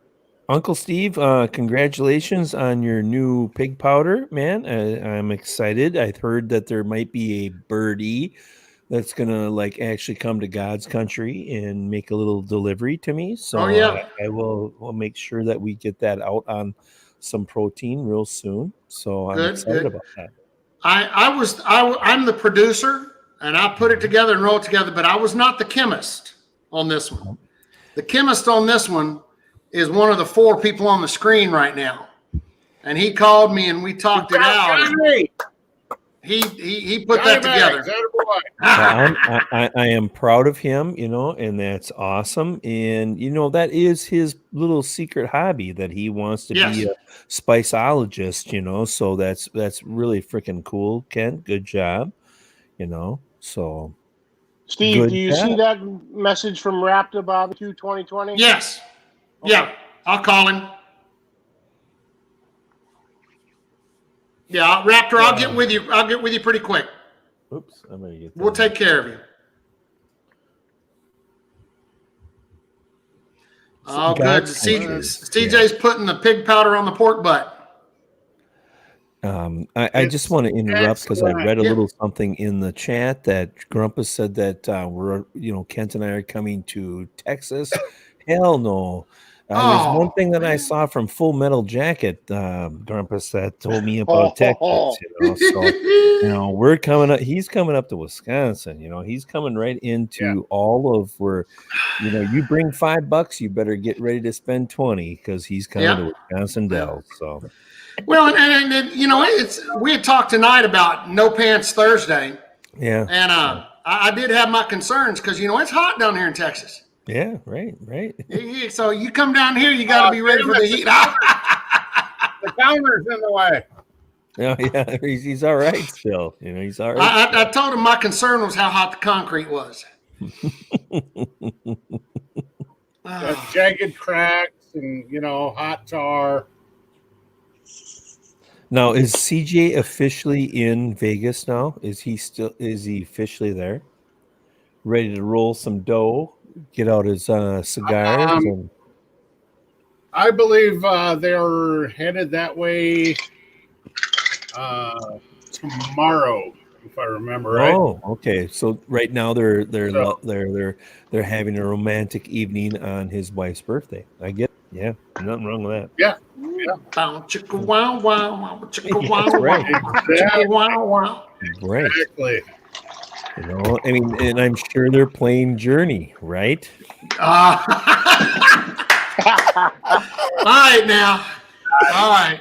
Uncle Steve, congratulations on your new pig powder, man. I'm excited. I've heard that there might be a birdie that's gonna actually come to God's country and make a little delivery to me. So I will make sure that we get that out on some protein real soon. So I'm excited about that. I'm the producer, and I put it together and roll it together, but I was not the chemist on this one. The chemist on this one is one of the 4 people on the screen right now, and he called me and we talked it out. He put that together. I am proud of him, and that's awesome. And that is his little secret hobby, that he wants to be a spiceologist. So that's really freaking cool, Kent. Good job. So. Steve, do you see that message from Raptor Barbecue 2020? Yes. Okay. Yeah, I'll call him. Yeah, Raptor, I'll get with you. I'll get with you pretty quick. Oops, I'm gonna get. We'll take care of you. Oh, good. CJ's putting the pig powder on the pork butt. I just want to interrupt because I read a little something in the chat that Grumpus said that Kent and I are coming to Texas. Hell no. There's one thing that I saw from Full Metal Jacket, Grumpus, that told me about Texas. So we're coming up. He's coming up to Wisconsin. He's coming right into all of where, you bring $5, you better get ready to spend 20 because he's coming to Wisconsin Dells. So. Well, and we had talked tonight about No Pants Thursday. Yeah. And I did have my concerns because, it's hot down here in Texas. Yeah, right. So you come down here, you got to be ready for the heat. The counter's in the way. Oh, yeah, he's all right still. He's all right. I told him my concern was how hot the concrete was. Jagged cracks and, hot tar. Now, is CJ officially in Vegas now? Is he officially there? Ready to roll some dough, get out his cigars? I believe they're headed that way tomorrow, if I remember right. Oh, okay. So right now they're having a romantic evening on his wife's birthday. I get it. Yeah, nothing wrong with that. Yeah. Chicka wow wow, chicka wow wow. Right. Exactly. I mean, and I'm sure they're playing Journey, right? All right now. All right.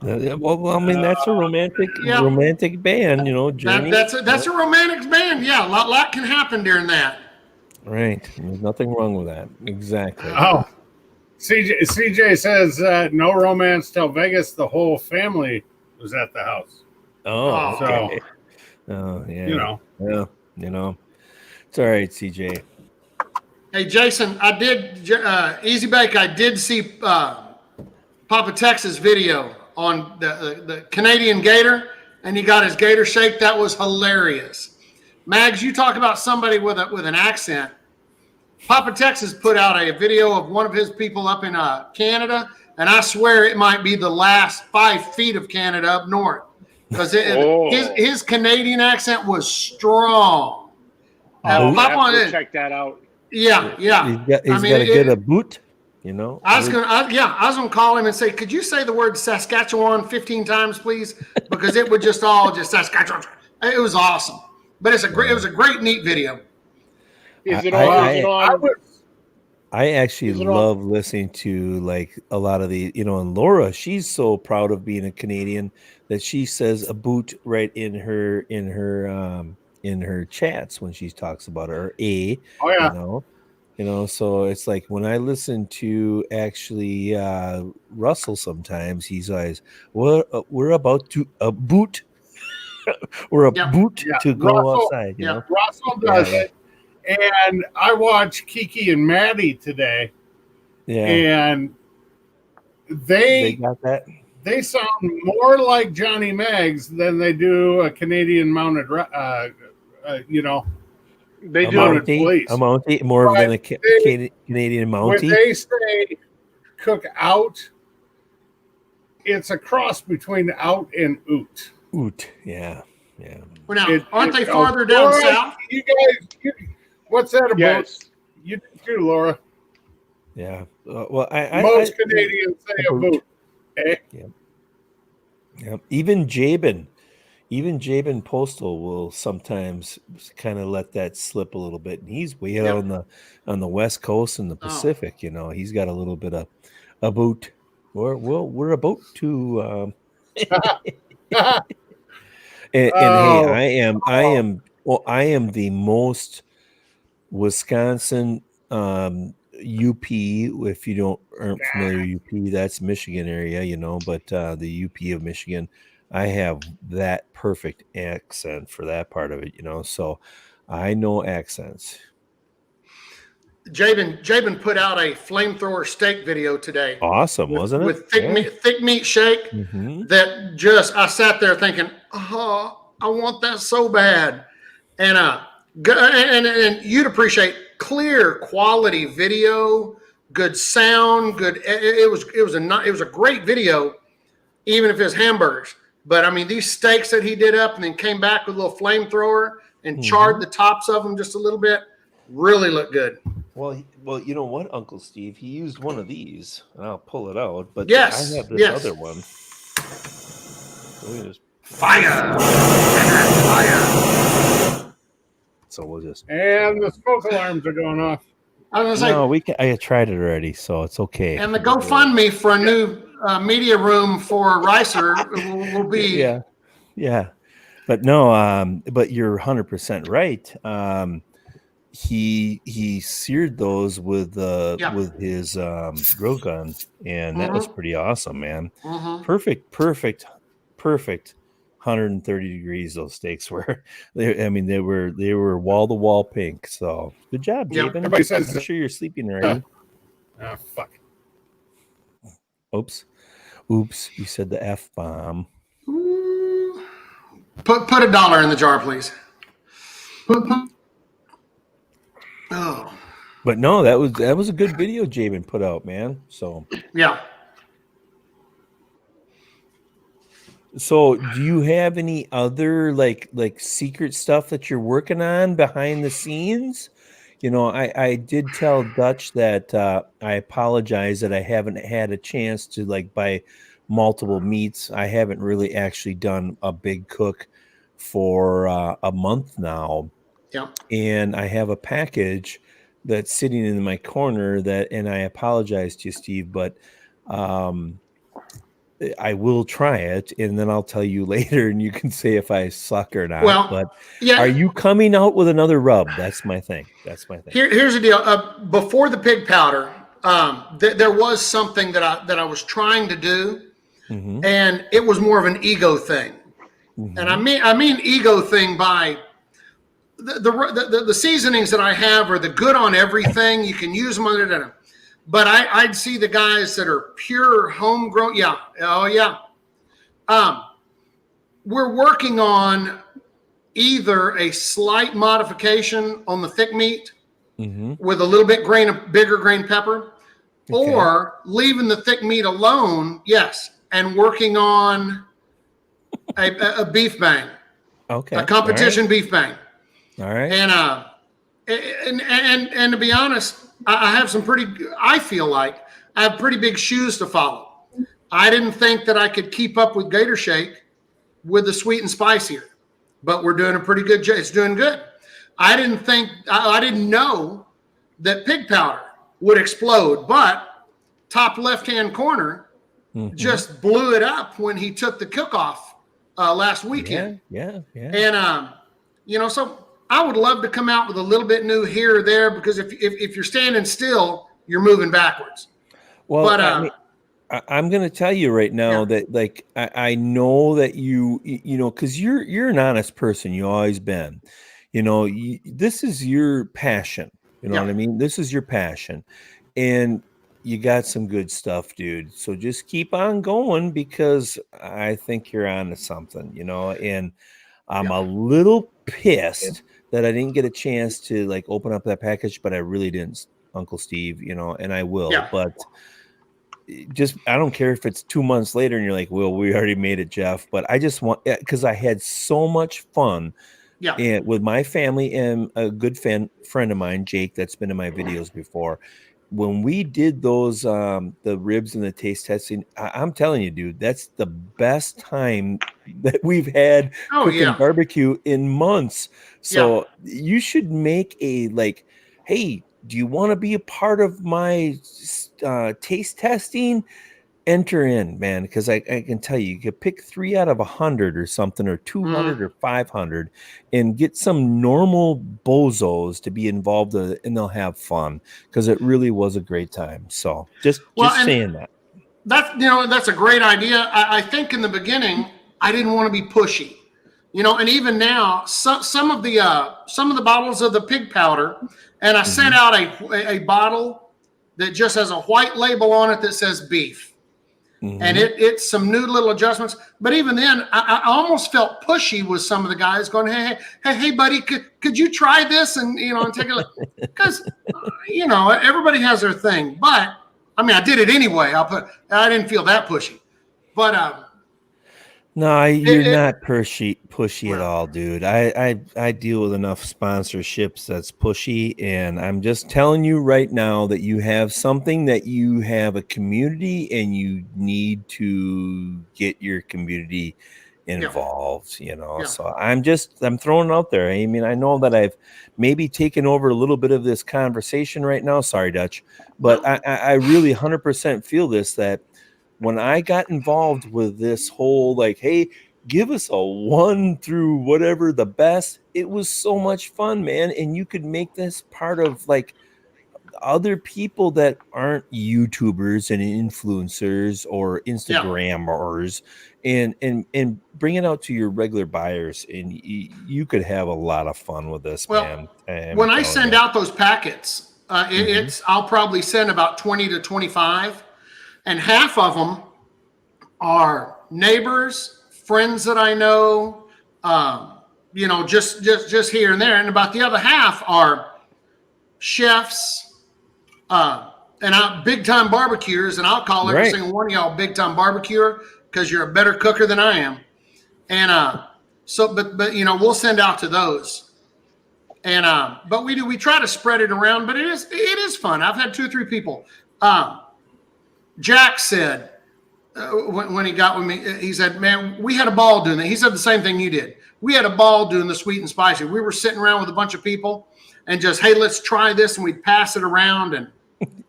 Well, I mean, that's a romantic band, Journey. That's a romantic band. Yeah, a lot can happen during that. Right. There's nothing wrong with that. Exactly. Oh, CJ says no romance till Vegas. The whole family was at the house. Oh, okay. So, Oh, yeah. It's all right, CJ. Hey, Jason, I did, Easy Bake, I did see Papa Texas video on the Canadian Gator, and he got his gator shake. That was hilarious. Mags, you talk about somebody with an accent. Papa Texas put out a video of one of his people up in Canada, and I swear it might be the last 5 feet of Canada up north, because his Canadian accent was strong. Oh, Pop I on have to in. check that out. Yeah. He's got to get a boot, you know. I was gonna call him and say, could you say the word Saskatchewan 15 times, please? Because it would just Saskatchewan. It was awesome, but it was a great, neat video. Is it on? I actually love listening to like a lot of the, and Laura, she's so proud of being a Canadian that she says a boot right in her chats when she talks about her so it's like when I listen to actually Russell, sometimes he's always, we're about to a boot or a boot to go outside, you know. Russell does it. And I watched Kiki and Maddie today. Yeah. And they got that. They sound more like Johnny Meggs than they do a Canadian mounted they do mounted police. A Mountie, more than a Canadian Mountie. When they say cook out, it's a cross between out and oot. Oot, yeah. Well, now, aren't they farther down south? You guys, what's that about? Yes. You do too, Laura. Yeah. Most Canadians say a boot. Eh? Yeah. Even Jabin Postal will sometimes kind of let that slip a little bit, and he's way out on the West Coast and the Pacific. He's got a little bit of a boot. We're about to. And hey, I am the most Wisconsin UP. If you aren't familiar with UP, that's Michigan area, but the UP of Michigan, I have that perfect accent for that part of it, so I know accents. Jabin put out a flamethrower steak video today. Awesome, wasn't it? With thick meat shake that just, I sat there thinking, I want that so bad. And you'd appreciate clear quality video, good sound, good. It was a great video, even if it's hamburgers. But I mean, these steaks that he did up and then came back with a little flamethrower and charred the tops of them just a little bit, really looked good. Well, you know what, Uncle Steve? He used one of these, and I'll pull it out. But I have this other one. Fire! So we'll just. And the smoke alarms are going off. I was gonna say, no, I tried it already, so it's okay. And the GoFundMe for a new media room for Ricer will be. Yeah. But no, but you're 100% right. He seared those with his grill gun, and that was pretty awesome, man. Perfect 130 degrees those steaks were. They were wall to wall pink. So good job, Jabin. Everybody says I'm sure you're sleeping already. Oh fuck. Oops, you said the F bomb. Put $1 in the jar, please. Oh. But no, that was a good video Jabin put out, man. So yeah. So do you have any other like secret stuff that you're working on behind the scenes? I did tell Dutch that I apologize that I haven't had a chance to buy multiple meats. I haven't really actually done a big cook for a month now. Yeah. And I have a package that's sitting in my corner and I apologize to you, Steve, but I will try it, and then I'll tell you later, and you can say if I suck or not. Well, but are you coming out with another rub? That's my thing. Here's the deal. Before the pig powder, there was something that I was trying to do, and it was more of an ego thing. And I mean ego thing by the seasonings that I have are the good on everything. You can use them on it. But I'd see the guys that are pure homegrown. Yeah. Oh, yeah. We're working on either a slight modification on the thick meat with a little bit bigger grain pepper, or leaving the thick meat alone. Yes. And working on a beef bang. Okay. A competition beef bang. All right. And to be honest, I have I feel like I have pretty big shoes to follow. I didn't think that I could keep up with Gator Shake with the sweet and spicier, but we're doing a pretty good job. It's doing good. I didn't know that pig powder would explode, but top left-hand corner just blew it up when he took the cook-off last weekend. Yeah. And, so I would love to come out with a little bit new here or there, because if you're standing still, you're moving backwards. Well, but I'm going to tell you right now that, like, I know that you know, because you're an honest person. You always been. This is your passion. You know what I mean? This is your passion, and you got some good stuff, dude. So just keep on going, because I think you're on to something. And I'm a little pissed that I didn't get a chance to like open up that package, but I really didn't, Uncle Steve. And I will, but. I don't care if it's 2 months later and you're like, well, we already made it, Jeff, but I just want, because I had so much fun and with my family and a good friend of mine, Jake, that's been in my videos before. When we did those, the ribs and the taste testing, I'm telling you, dude, that's the best time that we've had cooking barbecue in months. So you should make hey, do you want to be a part of my taste testing? Enter in, man, because I can tell you could pick 3 out of 100 or something, or 200 or 500, and get some normal bozos to be involved and they'll have fun, because it really was a great time. So just saying that. That's a great idea. I think in the beginning I didn't want to be pushy, and even now some of the bottles of the pig powder. And I sent out a bottle that just has a white label on it that says beef. And it's some new little adjustments. But even then, I almost felt pushy with some of the guys going, hey, buddy, could you try this? And, and take a look. Because, everybody has their thing. But, I mean, I did it anyway. I didn't feel that pushy. But, no, you're not pushy at all, dude. I deal with enough sponsorships that's pushy, and I'm just telling you right now that you have something, that you have a community, and you need to get your community involved, So I'm throwing it out there. I mean, I know that I've maybe taken over a little bit of this conversation right now. Sorry, Dutch, but I really 100% feel this, that when I got involved with this whole, hey, give us a 1 through whatever the best, it was so much fun, man. And you could make this part of other people that aren't YouTubers and influencers or Instagrammers, and bring it out to your regular buyers, and you could have a lot of fun with this, man. When I send out those packets, I'll probably send about 20 to 25. And half of them are neighbors, friends that I know, just here and there. And about the other half are chefs, and big time barbecuers. And I'll call every single one of y'all big time barbecuer, because you're a better cooker than I am. And but we'll send out to those. And but we try to spread it around. But it is fun. I've had 2 or 3 people. Jack said, when he got with me, he said, man, we had a ball doing that. He said the same thing you did. We had a ball doing the sweet and spicy. We were sitting around with a bunch of people and just, hey, let's try this. And we'd pass it around. And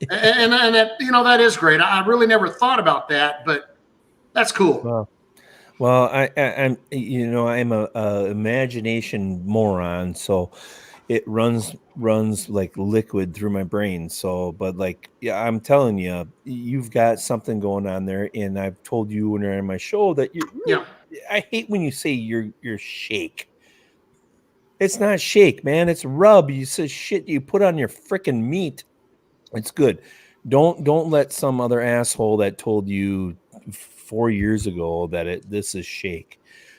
that, that is great. I really never thought about that, but that's cool. Well, I'm I'm a imagination moron. So it runs like liquid through my brain. So, but I'm telling you, you've got something going on there. And I've told you when you're on my show that I hate when you say you're shake. It's not shake, man. It's rub. You say shit you put on your freaking meat. It's good. Don't let some other asshole that told you 4 years ago that this is shake.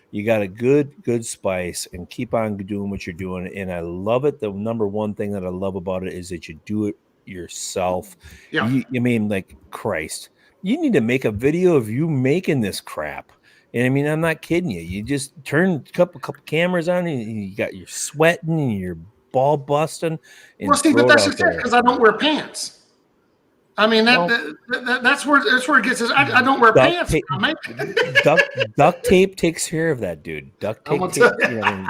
You got a good spice and keep on doing what you're doing. And I love it. The number one thing that I love about it is that you do it yourself. Yeah. You mean, like, Christ, you need to make a video of you making this crap. And I mean, I'm not kidding you. You just turn a couple cameras on and you got your sweating and you're ball busting. And Well, see, throw but it that's out just it there. because I don't wear pants. I mean, that's where it gets us. I don't wear pants. Duct tape takes care of that, dude. Duct tape. Right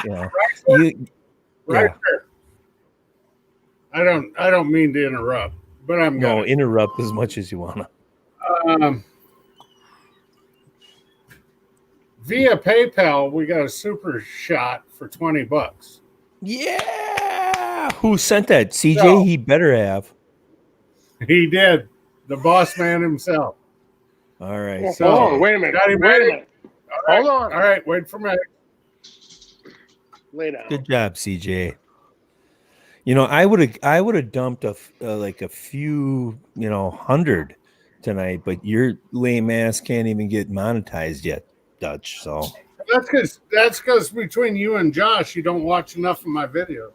Yeah. there. I don't mean to interrupt, but I'm No, interrupt as much as you wanna. Via PayPal, we got a super shot for $20. Yeah. Who sent that? CJ? No. He better have. He did. The boss man himself. All right. Well, So hold on. Wait a minute. Got him Wait a ready? minute. Hold on. All right, wait for me. Lay down. good job, CJ. You know, I would have dumped like a few, 100 tonight, but your lame ass can't even get monetized yet, Dutch. So That's because between you and Josh, you don't watch enough of my videos.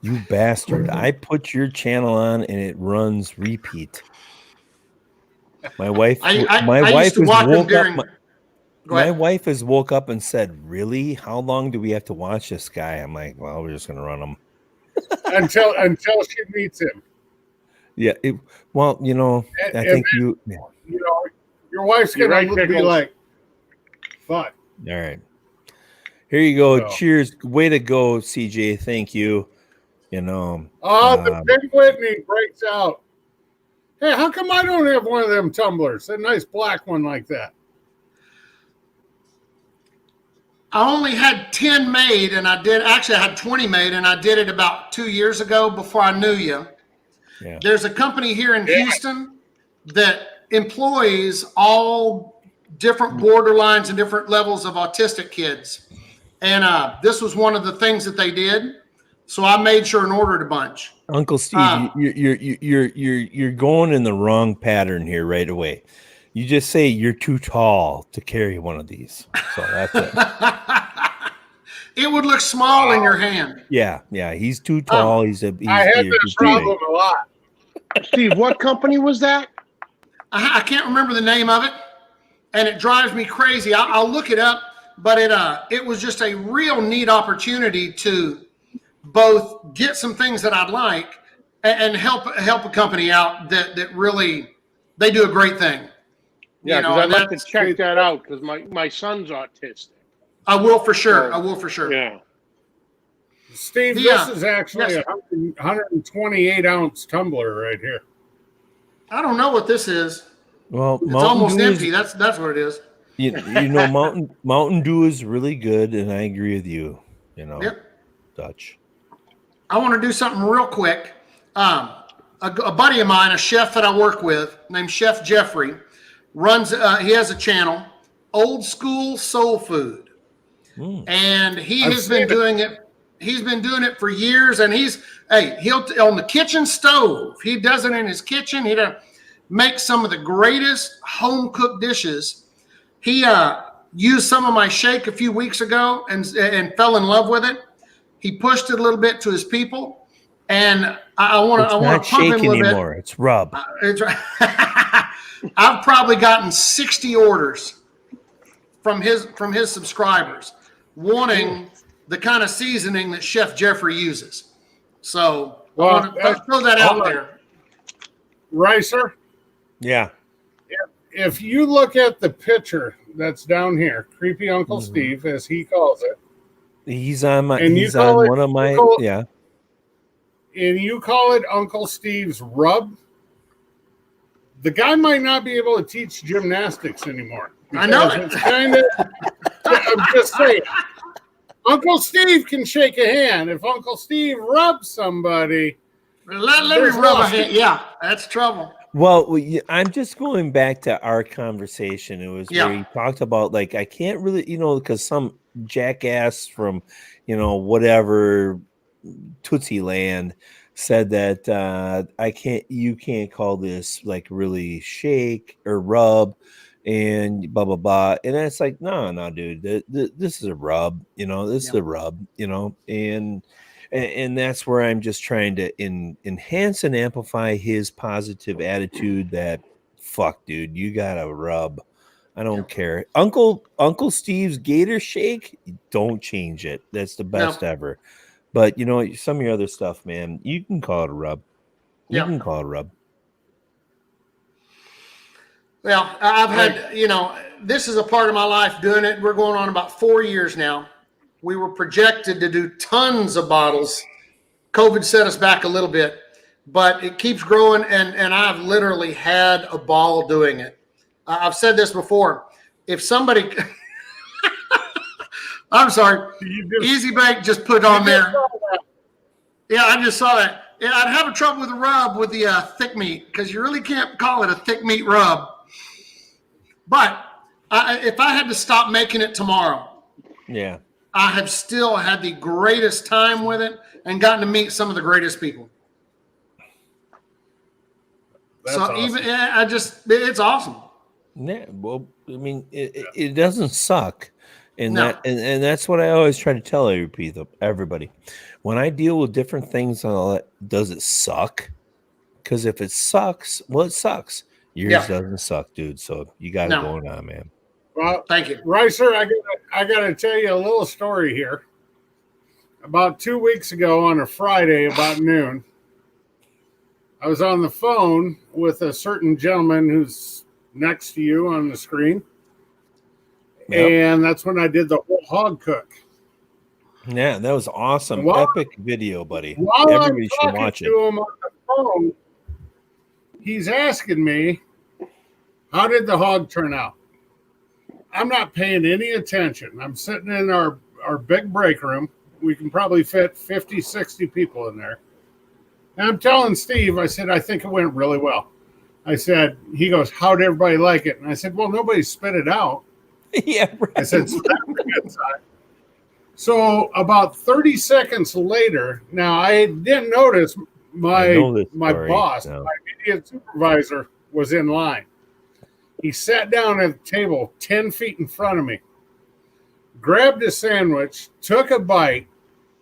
you bastard! I put your channel on and it runs repeat. My wife, I used to watch them during. My wife has woke up and said, "Really? How long do we have to watch this guy?" I'm like, "Well, we're just gonna run him until she meets him." Yeah. I think you know, your wife's gonna be like, "Fuck." All right. Here you go. So. Cheers. Way to go, CJ. Thank you. The Big Whitney breaks out. Hey, how come I don't have one of them tumblers? A nice black one like that. I only had 10 made, and I had 20 made, and I did it about 2 years ago before I knew you. Yeah. There's a company here in Houston that employs all different borderlines and different levels of autistic kids. And this was one of the things that they did. So I made sure and ordered a bunch. Uncle Steve, you're going in the wrong pattern here right away. You just say you're too tall to carry one of these. So that's it. It would look small in your hand. Yeah, he's too tall. I had this problem a lot. Steve, what company was that? I can't remember the name of it, and it drives me crazy. I'll look it up, but it was just a real neat opportunity to both get some things that I'd like and help a company out that really they do a great thing. Yeah, because I'd like to check that out because my son's autistic. I will for sure. Yeah. Steve, this is actually a 128 ounce tumbler right here. I don't know what this is. Well, it's almost empty. That's what it is. Mountain Dew is really good, and I agree with you. Dutch. I want to do something real quick. A buddy of mine, a chef that I work with, named Chef Jeffrey, runs. He has a channel, Old School Soul Food, and he has been doing it. He's been doing it for years, and he'll on the kitchen stove. He does it in his kitchen. He makes some of the greatest home cooked dishes. He used some of my shake a few weeks ago and fell in love with it. He pushed it a little bit to his people, and I want to pump him a little anymore. bit. It's rub. I've probably gotten 60 orders from his subscribers wanting the kind of seasoning that Chef Jeffrey uses. So I want to throw that out there. Ricer? Yeah. If you look at the picture that's down here, Creepy Uncle Steve, as he calls it. He's on my. And he's on one of my. Yeah. And you call it Uncle Steve's rub. The guy might not be able to teach gymnastics anymore. I know it's kind of. I'm just saying. Uncle Steve can shake a hand. If Uncle Steve rubs somebody, let me rub a hand. Yeah, that's trouble. Well, I'm just going back to our conversation. It was where he talked about, like, I can't really, because some jackass from, whatever Tootsie Land said that you can't call this like really shake or rub and blah blah blah, and it's like no dude, this is a rub, this is a rub, and that's where I'm just trying to enhance and amplify his positive attitude that fuck dude, you gotta rub. I don't care. Uncle Steve's Gator Shake, don't change it. That's the best ever. But some of your other stuff, man, you can call it a rub. You can call it a rub. Well, I've had, this is a part of my life doing it. We're going on about 4 years now. We were projected to do tons of bottles. COVID set us back a little bit, but it keeps growing, and I've literally had a ball doing it. I've said this before. If somebody, I'm sorry, Easy Bake just put on there. Yeah, I just saw that. Yeah, I'd have a trouble with the rub with the thick meat because you really can't call it a thick meat rub. But if I had to stop making it tomorrow, I have still had the greatest time with it and gotten to meet some of the greatest people. That's awesome. It's awesome. Yeah, well, I mean, it doesn't suck, and that's what I always try to tell everybody. When I deal with different things, does it suck? Because if it sucks, well, it sucks. Yours doesn't suck, dude. So you got it going on, man. Well, thank you, Ricer. I got to tell you a little story here. About 2 weeks ago on a Friday, about noon, I was on the phone with a certain gentleman who's next to you on the screen. And that's when I did the whole hog cook. Yeah, that was awesome. Epic video, buddy. While Everybody I'm should watch to him on the phone, he's asking me, how did the hog turn out? I'm not paying any attention. I'm sitting in our big break room. We can probably fit 50, 60 people in there. And I'm telling Steve, I said, I think it went really well. I said, he goes, how'd everybody like it? And I said, well, nobody spit it out. Yeah, right. I said, so that's a good sign. So about 30 seconds later, now I didn't notice my boss, my immediate supervisor, was in line. He sat down at the table 10 feet in front of me, grabbed a sandwich, took a bite,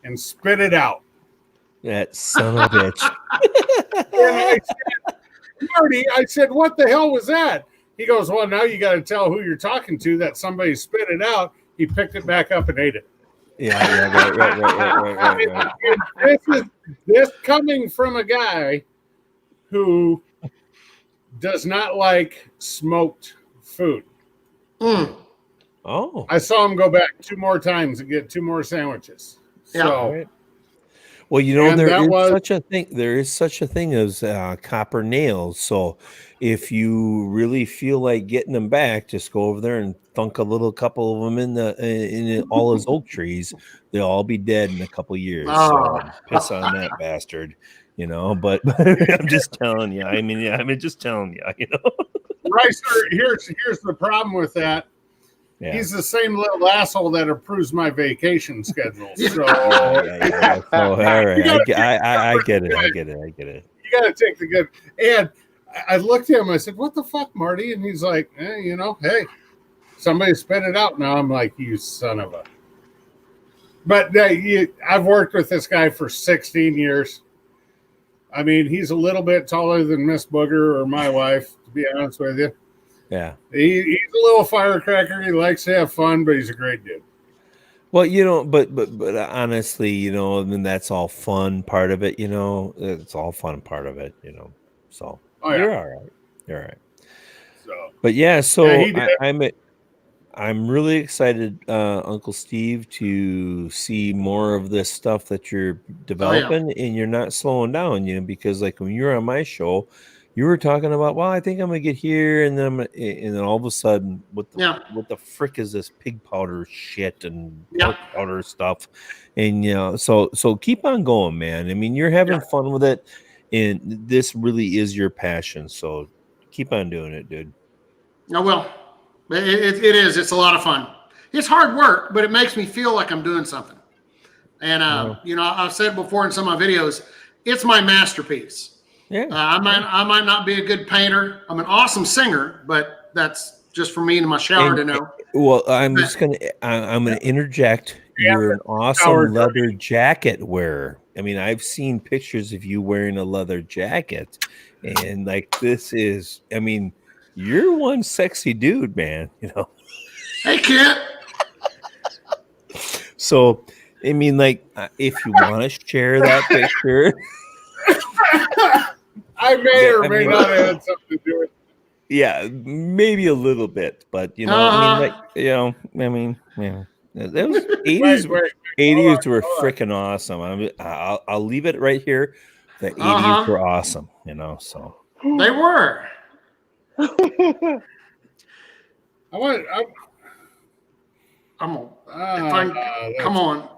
and spit it out. That son of a bitch. And I said, Marty, I said, what the hell was that? He goes, well, now you got to tell who you're talking to that somebody spit it out. He picked it back up and ate it. Yeah, right. This coming from a guy who does not like smoked food. Oh. I saw him go back 2 more times and get 2 more sandwiches. So, right. Well, there is such a thing as copper nails. So if you really feel like getting them back, just go over there and thunk a couple of them in all his oak trees. They'll all be dead in a couple of years. So piss on that bastard, but I'm just telling you. Just telling you, Right, sir. Here's the problem with that. Yeah. He's the same little asshole that approves my vacation schedule. So, all right. I get it. You got to take the good. And I looked at him. I said, "What the fuck, Marty?" And he's like, hey, somebody spit it out. Now I'm like, you son of a. But I've worked with this guy for 16 years. I mean, he's a little bit taller than Miss Booger or my wife, to be honest with you. Yeah, he's a little firecracker. He likes to have fun, but he's a great dude. Well, but honestly, that's all fun part of it. It's all fun part of it. So you're all right. You're all right. So, but I'm really excited, Uncle Steve, to see more of this stuff that you're developing, and you're not slowing down. Because like when you were on my show, you were talking about, well, I think I'm gonna get here, and then all of a sudden, what the frick is this pig powder shit and pork powder stuff? And so keep on going, man. I mean, you're having fun with it, and this really is your passion. So keep on doing it, dude. Oh well, it is. It's a lot of fun, It's hard work, but it makes me feel like I'm doing something. And Wow. you know, I've said before in some of my videos, it's my masterpiece. Yeah. I might not be a good painter. I'm an awesome singer, but that's just for me in my shower to know. Well, I'm But- just gonna interject. Yeah, You're an awesome Howard leather jacket wearer. I mean, I've seen pictures of you wearing a leather jacket, and like this is, I mean, you're one sexy dude, man. You know. Hey, Kent. So, I mean, like, if you want to share that picture, I may or I may mean- not have had something to do with it. yeah, maybe a little bit, but you know, I mean, like, you know, I mean, yeah, that was 80s. Wait. 80s were hold on. freaking awesome. I'll leave it right here. The 80s Uh-huh. were awesome, you know. So They were. Come on.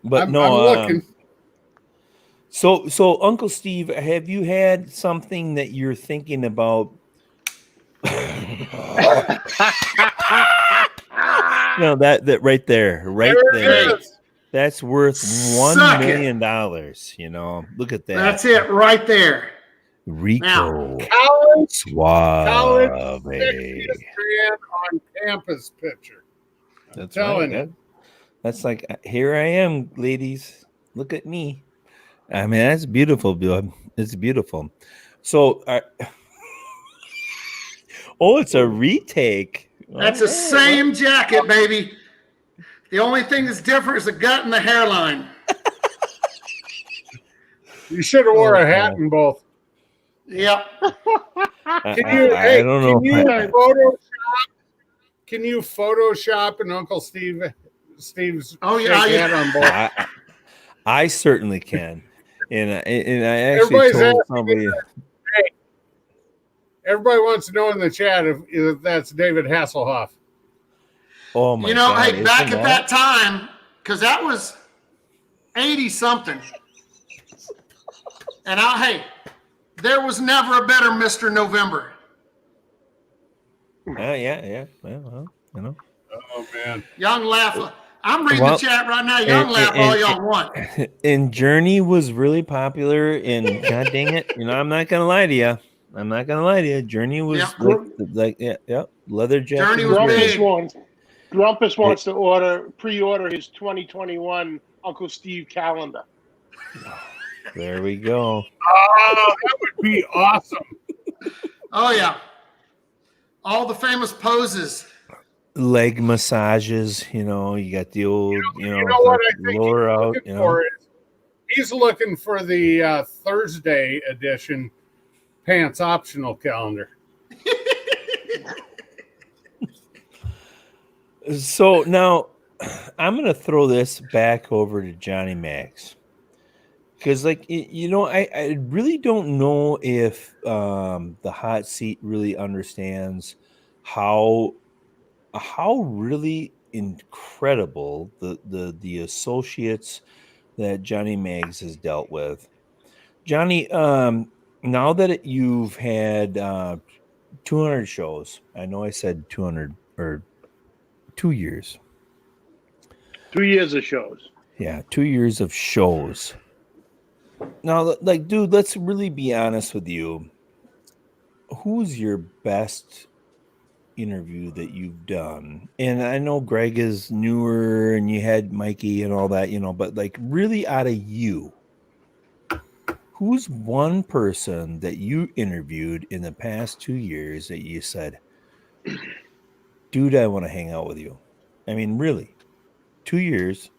but I'm no, looking. so Uncle Steve, have you had something that you're thinking about? No, that right there, right There there. it is. That's worth $1 Suck it. million. You know, look at that. That's it right there. Rico College Suave. sexiest man on campus picture. That's telling right. That's like, here I am, ladies. Look at me. I mean, that's beautiful, dude. It's beautiful. So, oh, it's a retake. That's the same jacket, baby. The only thing that's different is the gut and the hairline. You should have wore Oh, a hat man. in both. Yep. I don't know. Can you Photoshop an Uncle Steve's Oh, yeah, fake yeah. hat on both? I certainly can. And I actually Everybody's told asking somebody. Everybody wants to know in the chat if that's David Hasselhoff. Oh my You know, God, hey, back isn't at that time, because that was 80 something. And hey, there was never a better Mr. November. Yeah. Well, you know. Oh man. Y'all can laugh. I'm reading Well, the chat right now. Y'all can laugh all y'all want. And Journey was really popular. And God dang it, you know, I'm not gonna lie to you. Journey was Yeah. leather jacket. Journey was big. Grumpus wants to pre-order his 2021 Uncle Steve calendar. There we go. Oh, that would be awesome. Oh, yeah. All the famous poses. Leg massages, you know, you got the old, You know what I think lower he's out, looking you know. for is he's looking for the Thursday edition pants optional calendar. So now I'm going to throw this back over to Johnny Max. Because, like, you know, I really don't know if the hot seat really understands how really incredible the associates that Johnny Mags has dealt with. Johnny, now that you've had 200 shows, I know I said 200 or 2 years. 2 years of shows. Yeah, 2 years of shows. Now, like, dude, let's really be honest with you. Who's your best interview that you've done? And I know Greg is newer and you had Mikey and all that, you know, but like really out of you, who's one person that you interviewed in the past 2 years that you said, dude, I want to hang out with you? I mean, really, 2 years.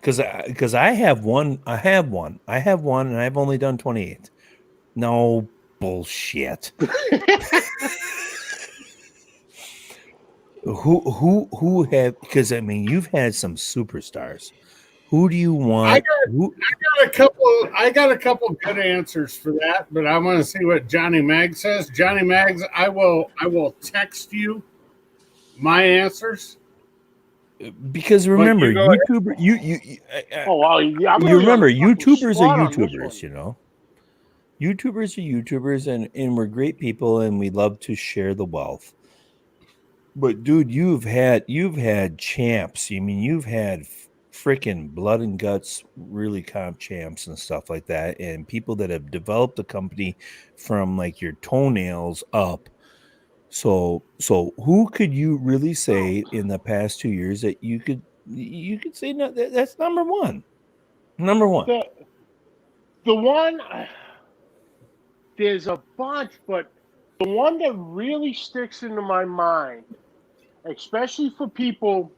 Because I have one, and I've only done 28. No bullshit. Who have, because I mean you've had some superstars. Who do you want? I got a couple good answers for that, but I want to see what Johnny Mag says. Johnny Mags, I will text you my answers. Because remember, YouTuber, Oh wow! Yeah, you remember YouTubers spot are on this YouTubers, you know. YouTubers are YouTubers, and we're great people, and we love to share the wealth. But dude, you've had champs. I mean, you've had freaking blood and guts, really comp champs and stuff like that, and people that have developed the company from like your toenails up. So who could you really say in the past 2 years that you could say no, that's number one? Number one. The one, there's a bunch, but the one that really sticks into my mind, especially for people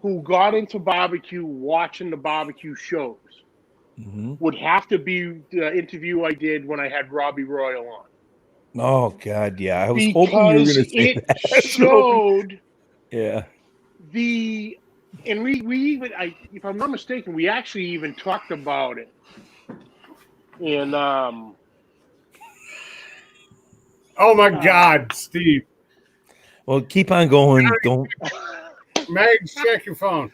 who got into barbecue watching the barbecue shows, would have to be the interview I did when I had Robbie Royal on. Oh God, yeah. I was hoping you were Because going to say it that. showed Yeah. and we even, if I'm not mistaken, we actually even talked about it. And Oh my God, Steve. Well, keep on going. Don't. Megs, check your phone.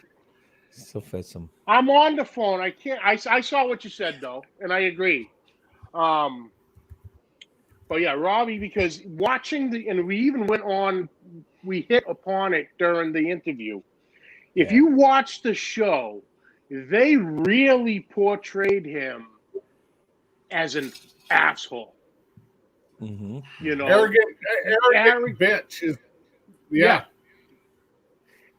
Still fit some. I'm on the phone. I can't. I saw what you said though, and I agree. But yeah, Robbie, because watching and we even went on, we hit upon it during the interview. If you watch the show, they really portrayed him as an asshole. Mm-hmm. You know, arrogant bitch. Yeah.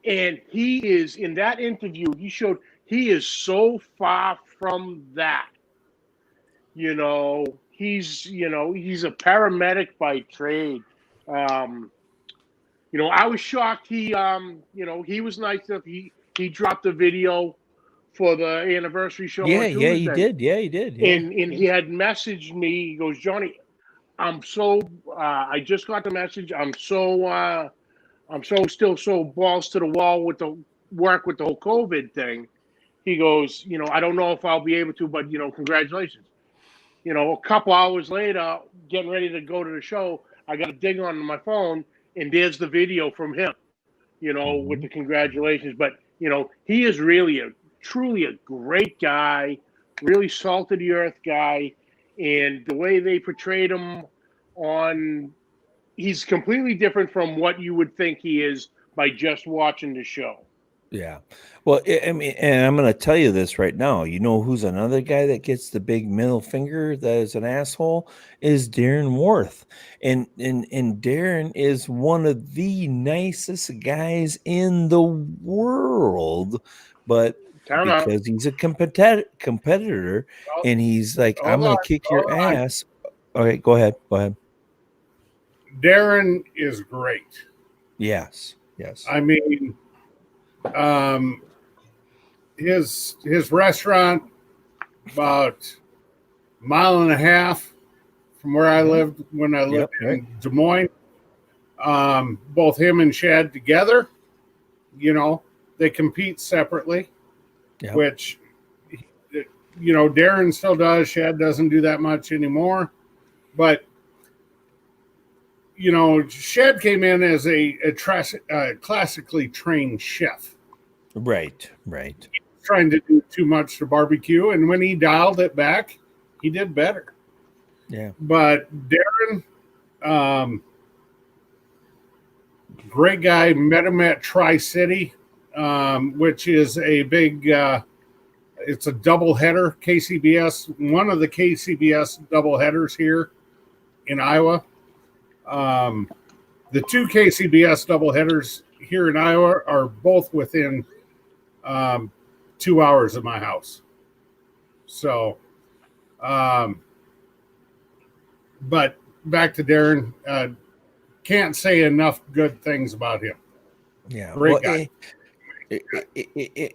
And he is, in that interview, he is so far from that. You know, he's a paramedic by trade. I was shocked he was nice enough. He dropped a video for the anniversary show on Tuesday. Yeah, he did. Yeah, he did. Yeah. And he had messaged me. He goes, Johnny, I'm so I just got the message. I'm so still so balls to the wall with the work with the whole COVID thing. He goes, I don't know if I'll be able to, but congratulations. A couple hours later, getting ready to go to the show, I got a ding on my phone, and there's the video from him, with the congratulations. But, he is really truly a great guy, really salt of the earth guy. And the way they portrayed him he's completely different from what you would think he is by just watching the show. Yeah. Well, I mean, and I'm going to tell you this right now. You know who's another guy that gets the big middle finger that is an asshole is Darren Worth. And Darren is one of the nicest guys in the world, but because he's a competitor and he's like, I'm going to kick your ass. Okay, go ahead. Darren is great. Yes. I mean, his restaurant about a mile and a half from where I lived when I lived in Des Moines. Both him and Shad together, they compete separately, which, Darren still does. Shad doesn't do that much anymore, but Shad came in as a classically trained chef. Right. Trying to do too much to barbecue, and when he dialed it back, he did better. Yeah. But Darren, great guy. Met him at Tri-City, which is a big. It's a doubleheader, KCBS. One of the KCBS doubleheaders here in Iowa. The two KCBS doubleheaders here in Iowa are both within 2 hours of my house. So, but back to Darren, can't say enough good things about him. Yeah. Great guy.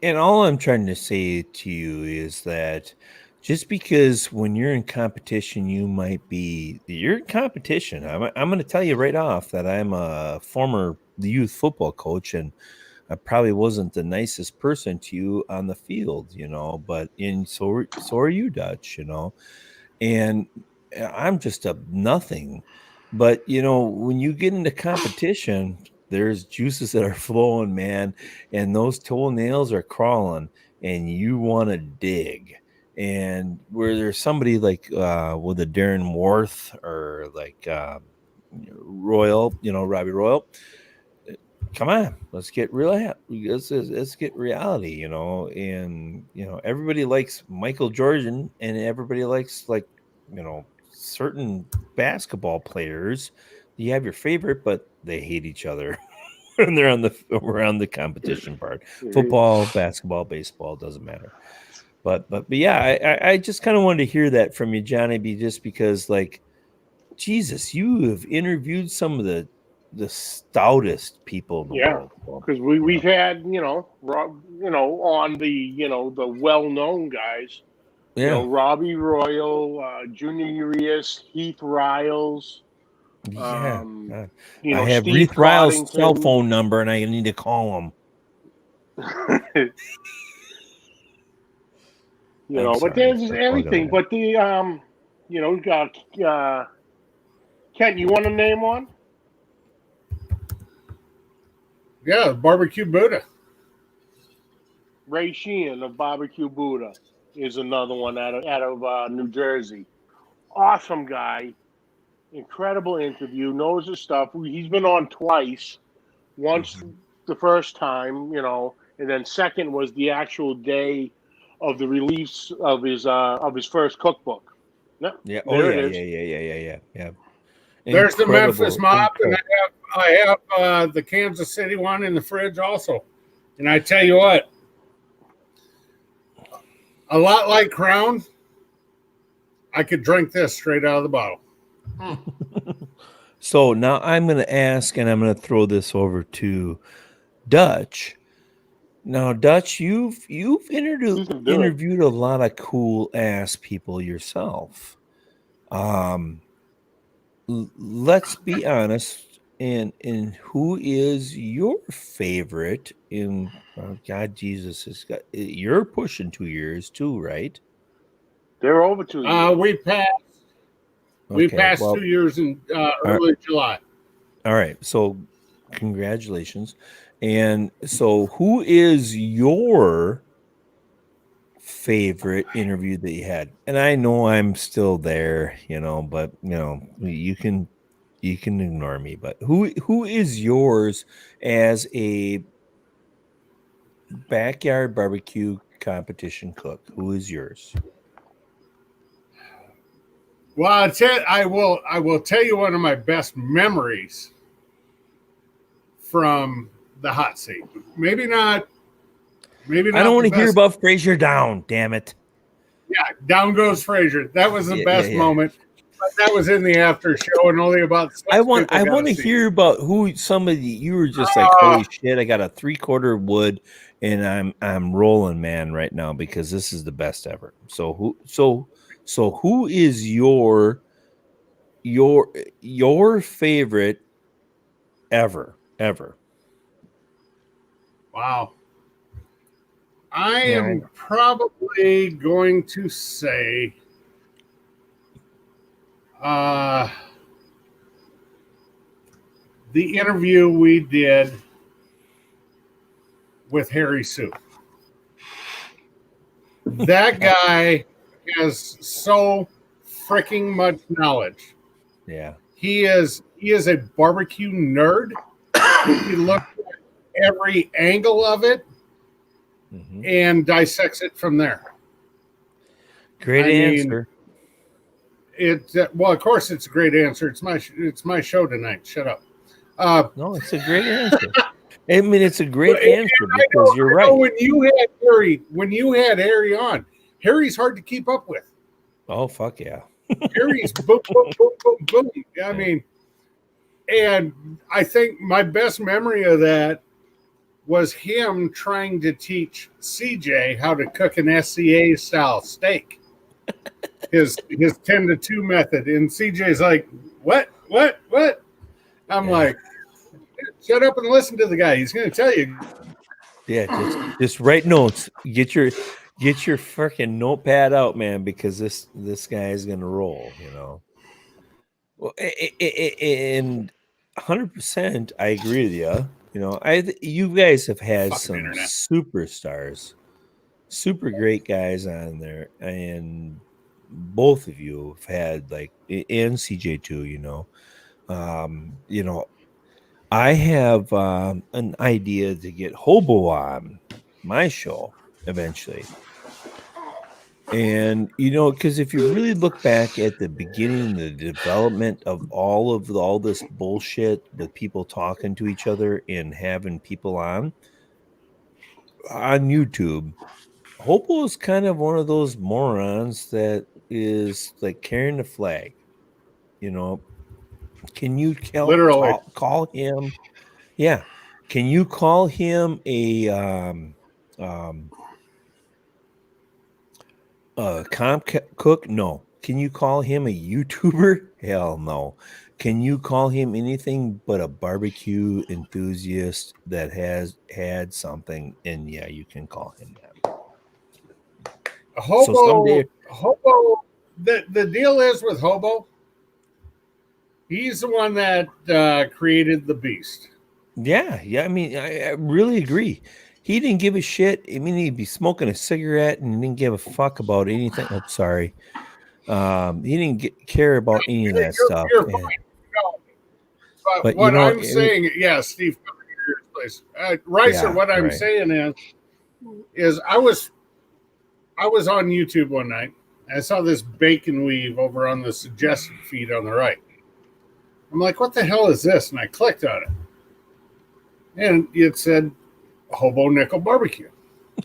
And all I'm trying to say to you is that just because when you're in competition, you're in competition. I'm going to tell you right off that I'm a former youth football coach, and I probably wasn't the nicest person to you on the field, but so are you, Dutch, and I'm just a nothing. But, when you get into competition, there's juices that are flowing, man, and those toenails are crawling, and you want to dig. And where there's somebody like with a Darren Worth or like Royal, Robbie Royal, come on, let's get real. Let's get reality, and everybody likes Michael Jordan, and everybody likes certain basketball players. You have your favorite, but they hate each other when they're around the competition part. Football, basketball, baseball, doesn't matter. But yeah, I just kind of wanted to hear that from you, Johnny B, just because Jesus, you have interviewed some of the stoutest people in the Yeah, world. because we've had on the well known guys, Yeah. Robbie Royal, Junior Urias, Heath Riles, Yeah. I have Steve Reith Riles' cell Coddington. phone number, and I need to call him. But there's everything. But Kent, you want to name one? Yeah, Barbecue Buddha. Ray Sheehan of Barbecue Buddha is another one out of New Jersey. Awesome guy, incredible interview, knows his stuff. He's been on twice. Once the first time, and then second was the actual day of the release of his first cookbook. Yep, Yeah. there yeah, it is. yeah. There's the Memphis Mob, and incredible. I have the Kansas City one in the fridge also. And I tell you what, a lot like Crown, I could drink this straight out of the bottle. So now I'm going to ask, and I'm going to throw this over to Dutch. Now, Dutch, you've interviewed a lot of cool ass people yourself. Let's be honest. And who is your favorite in? Oh God, Jesus has got. You're pushing 2 years too, right? They're over 2 years. We passed. We passed 2 years in early July. All right. So, congratulations. And so, who is your favorite interview that you had? And I know I'm still there, but you can ignore me. But who is yours as a backyard barbecue competition cook? Who is yours? Well, I will tell you one of my best memories from the hot seat. Maybe not. I don't want to hear about Fraser Down. Damn it! Yeah, down goes Fraser. That was the best moment. But that was in the after show, and only about. I want to hear about who somebody you were just like, holy shit! I got a 3/4 wood, and I'm rolling, man, right now because this is the best ever. So who is your favorite ever? Wow. I am probably going to say the interview we did with Harry Sue. That guy has so freaking much knowledge. Yeah. He is a barbecue nerd. He looks at every angle of it and dissects it from there. Great answer. Well, of course, it's a great answer. It's my show tonight. Shut up. No, it's a great answer. I mean, it's a great answer because you're right. When you had Harry on, Harry's hard to keep up with. Oh, fuck yeah. Harry's boom, boom, boom, boom, boom. I mean, and I think my best memory of that was him trying to teach CJ how to cook an SCA style steak. His 10-2 method. And CJ's like, what? I'm like, shut up and listen to the guy. He's going to tell you. Yeah, just write notes. Get your freaking notepad out, man, because this guy is going to roll, Well, and 100%, I agree with you. You guys have had some superstars, super great guys on there, and both of you have had and CJ too. I have an idea to get Hobo on my show eventually. And because if you really look back at the beginning, the development of all this bullshit with people talking to each other and having people on YouTube, Hobo is kind of one of those morons that is like carrying the flag. Can you Literally. call him? Yeah. Can you call him a um, cook? No. Can you call him a YouTuber? Hell no. Can you call him anything but a barbecue enthusiast that has had something? And yeah, you can call him that. So someday, Hobo. The deal is with Hobo. He's the one that created the beast. yeah. I mean, I really agree. He didn't give a shit. I mean, he'd be smoking a cigarette and he didn't give a fuck about anything. Oh, sorry. He didn't care about any of that stuff. You're fine. No, but what I'm saying, yeah, Steve, please, Ricer. What I'm saying is I was on YouTube one night. I saw this bacon weave over on the suggested feed on the right. I'm like, what the hell is this? And I clicked on it, and it said Hobo Nickel Barbecue.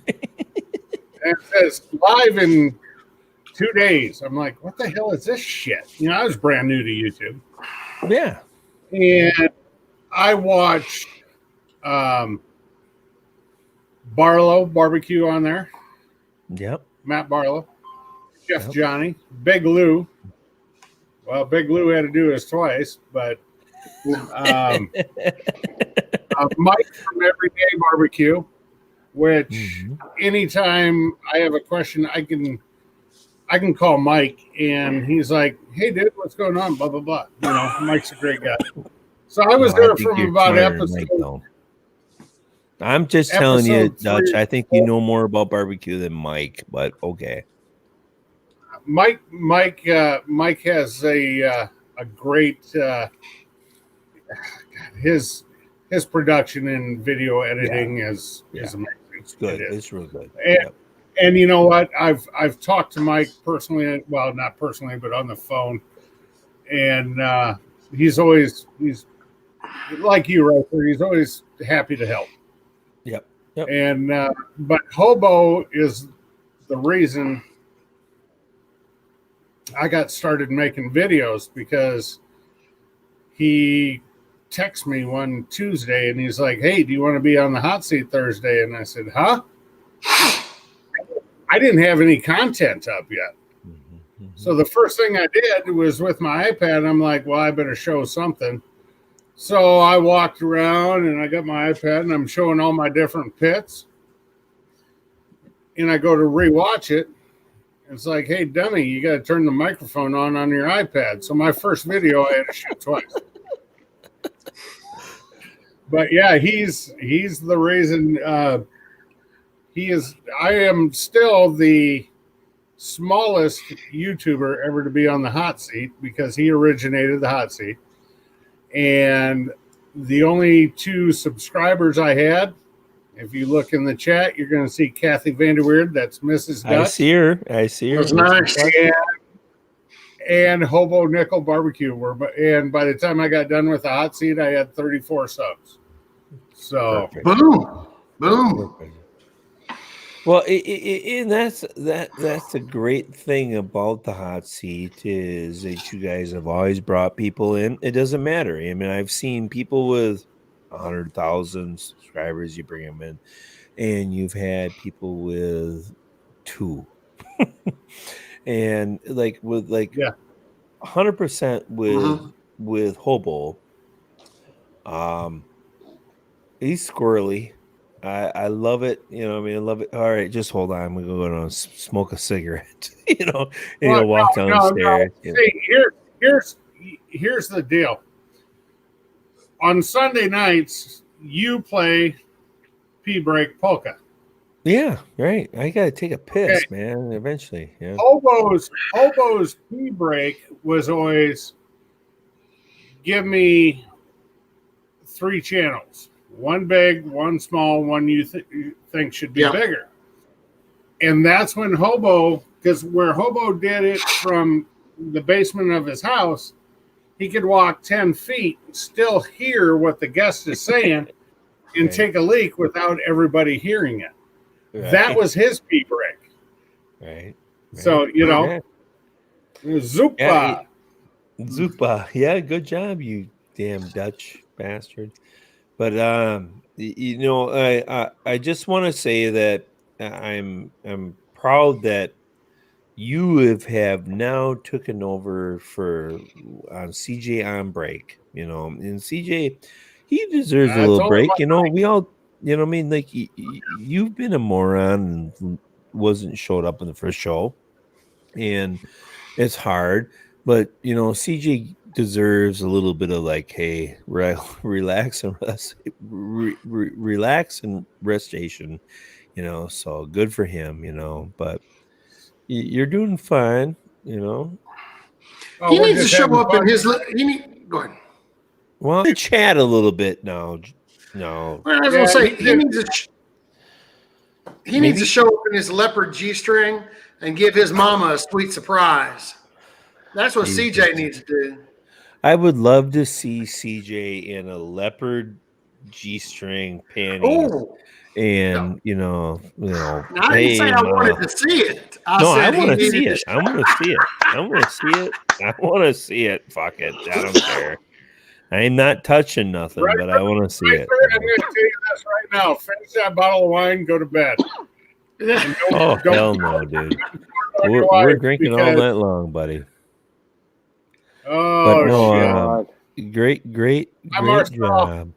And it says live in 2 days. I'm like, what the hell is this shit? I was brand new to YouTube. Yeah. And I watched Barlow Barbecue on there. Yep. Matt Barlow. Chef Johnny. Big Lou. Well, Big Lou had to do this twice, but Mike from Everyday Barbecue, which anytime I have a question, I can call Mike, and he's like, "Hey, dude, what's going on?" Blah blah blah. Mike's a great guy. So I was there from about episode. I'm just telling you, Dutch. I think you know more about barbecue than Mike, but okay. Mike has a great his production and video editing is amazing. It's good. It's real good. And you know what? I've talked to Mike personally. Well, not personally, but on the phone. And he's like you, right there. He's always happy to help. Yep. And but Hobo is the reason I got started making videos, because he texted me one Tuesday and he's like, "Hey, do you want to be on the hot seat Thursday?" And I said, "Huh?" I didn't have any content up yet. So the first thing I did was with my iPad. I'm like, well, I better show something. So I walked around and I got my iPad and I'm showing all my different pits. And I go to rewatch it. It's like, hey, dummy, you got to turn the microphone on your iPad. So my first video, I had to shoot twice. But yeah, he's the reason. I am still the smallest YouTuber ever to be on the hot seat, because he originated the hot seat. And the only 2 subscribers I had, if you look in the chat, you're going to see Kathy Vanderweerd. That's Mrs. Dutch. I see her. That's nice. And Hobo Nickel Barbecue and by the time I got done with the hot seat, I had 34 subs. So perfect. Boom. Perfect. Well, and that's the great thing about the hot seat, is that you guys have always brought people in. It doesn't matter. I mean, I've seen people with 100,000 subscribers. You bring them in, and you've had people with 2, and with 100% with Hobo. He's squirrely. I love it. I love it. All right, just hold on. We're going to smoke a cigarette, and walk downstairs. No. See, here's the deal. On Sunday nights, you play P-Break Polka. Yeah, right. I got to take a piss, man, eventually. Yeah. Hobo's P-Break was always, give me 3 channels. One big, one small, one you think should be bigger. And that's when Hobo, because where Hobo did it from the basement of his house, he could walk 10 feet, still hear what the guest is saying, and take a leak without everybody hearing it. Right. That was his pee break. Right. So, Zupa. Zupa. Yeah, good job, you damn Dutch bastard. But I just want to say that I'm proud that you have now taken over for CJ on break, and CJ, he deserves a little break. We all, I mean, like you've been a moron and showed up in the first show, and it's hard, but CJ deserves a little bit of like, hey, relax and rest, relax and restation, so good for him, but you're doing fine, Oh, he needs to show up in his. Go ahead. Well, they chat a little bit now. No, I was gonna say he needs to show up in his leopard G-string and give his mama a sweet surprise. That's what CJ needs to do. I would love to see CJ in a leopard G-string panties. Oh. And Now, I didn't say I wanted to see it. I want to see it. I want to see it. I want to see it. I want to see it. Fuck it. I don't care. I'm not touching nothing, but I want to see it. I'm going to tell you this right now. Finish that bottle of wine, go to bed. Hell no, dude. We're drinking all night long, buddy. Oh, but no, great job.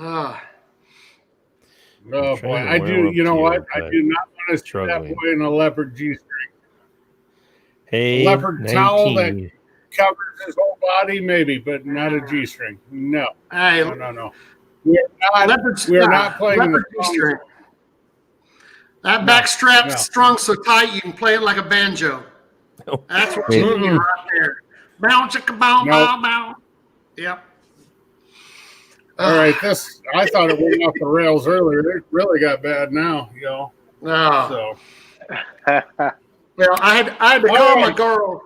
Oh boy, I do. You know what? I do not want to see that boy in a leopard G-string. Hey, a leopard towel that covers his whole body, maybe, but not a G-string. No, no. We're not playing leopard G-string. That back strap's strung so tight you can play it like a banjo. That's what you need right there. Bow chicka bow bow bow. Yep. All right, I thought it went off the rails earlier. It really got bad now, So, well, I had to call my girl.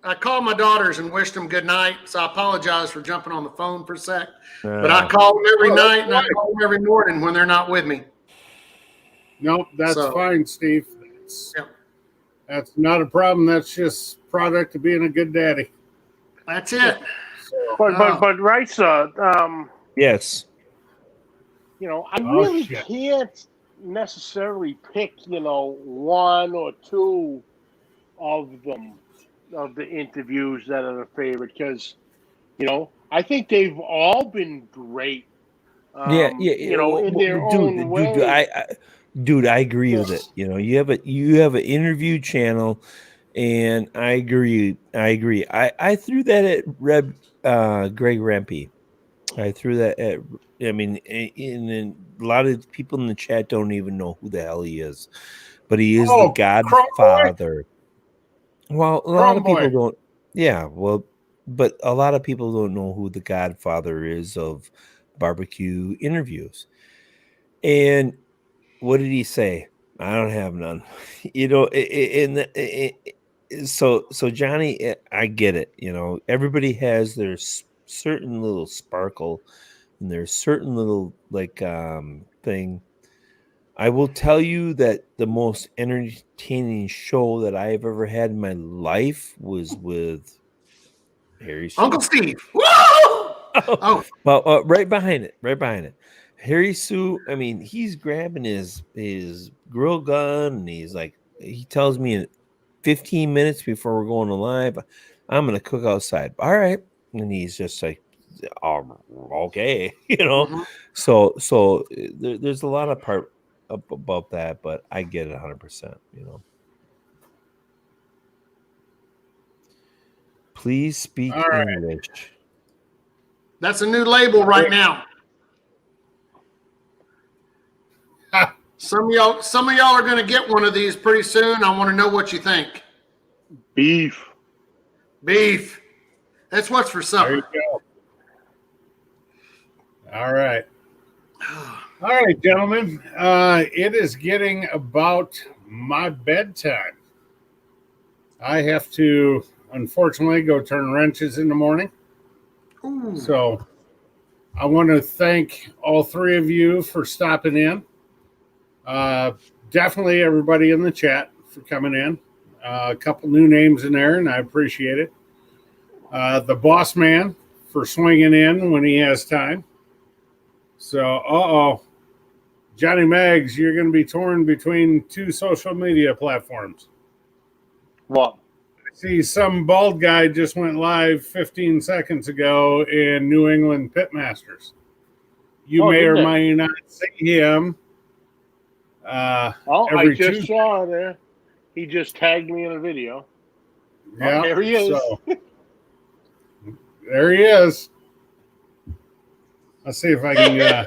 I called my daughters and wished them good night. So I apologize for jumping on the phone for a sec. But I call them every night and I call them every morning when they're not with me. Nope, that's fine, Steve. That's not a problem. That's just product of being a good daddy. That's it. But Raisa, yes. I really can't necessarily pick, one or two of them, of the interviews that are the favorite, because, I think they've all been great. In their own way. Dude, I agree with it. You have an interview channel, and I agree. I threw that at Greg Rempe. I threw that at. I mean, a lot of people in the chat don't even know who the hell he is, but he is the Godfather. Well, a lot of people don't. Yeah, well, but a lot of people don't know who the Godfather is of barbecue interviews. And what did he say? I don't have none. So Johnny, I get it. Everybody has their certain little sparkle and their certain little thing. I will tell you that the most entertaining show that I've ever had in my life was with Harry Sue. Uncle Steve. Woo! Well, right behind it. Harry Sue, I mean, he's grabbing his grill gun and he tells me in 15 minutes before we're going to live, I'm going to cook outside. All right. And he's just like, okay, Mm-hmm. So there's a lot of part about that, but I get it 100%, Please speak English. That's a new label right now. Some of y'all are going to get one of these pretty soon. I want to know what you think. Beef. That's what's for supper. There you go. All right. All right, gentlemen. It is getting about my bedtime. I have to, unfortunately, go turn wrenches in the morning. Ooh. So I want to thank all three of you for stopping in. Definitely everybody in the chat for coming in. A couple new names in there, and I appreciate it. The boss man for swinging in when he has time. So, Johnny Maggs, you're going to be torn between two social media platforms. What? I see some bald guy just went live 15 seconds ago in New England Pitmasters. You may did or they? may not see him. I Every just Tuesday. saw there. He just tagged me in a video. Yeah, there he is. So, there he is. Let's see if I can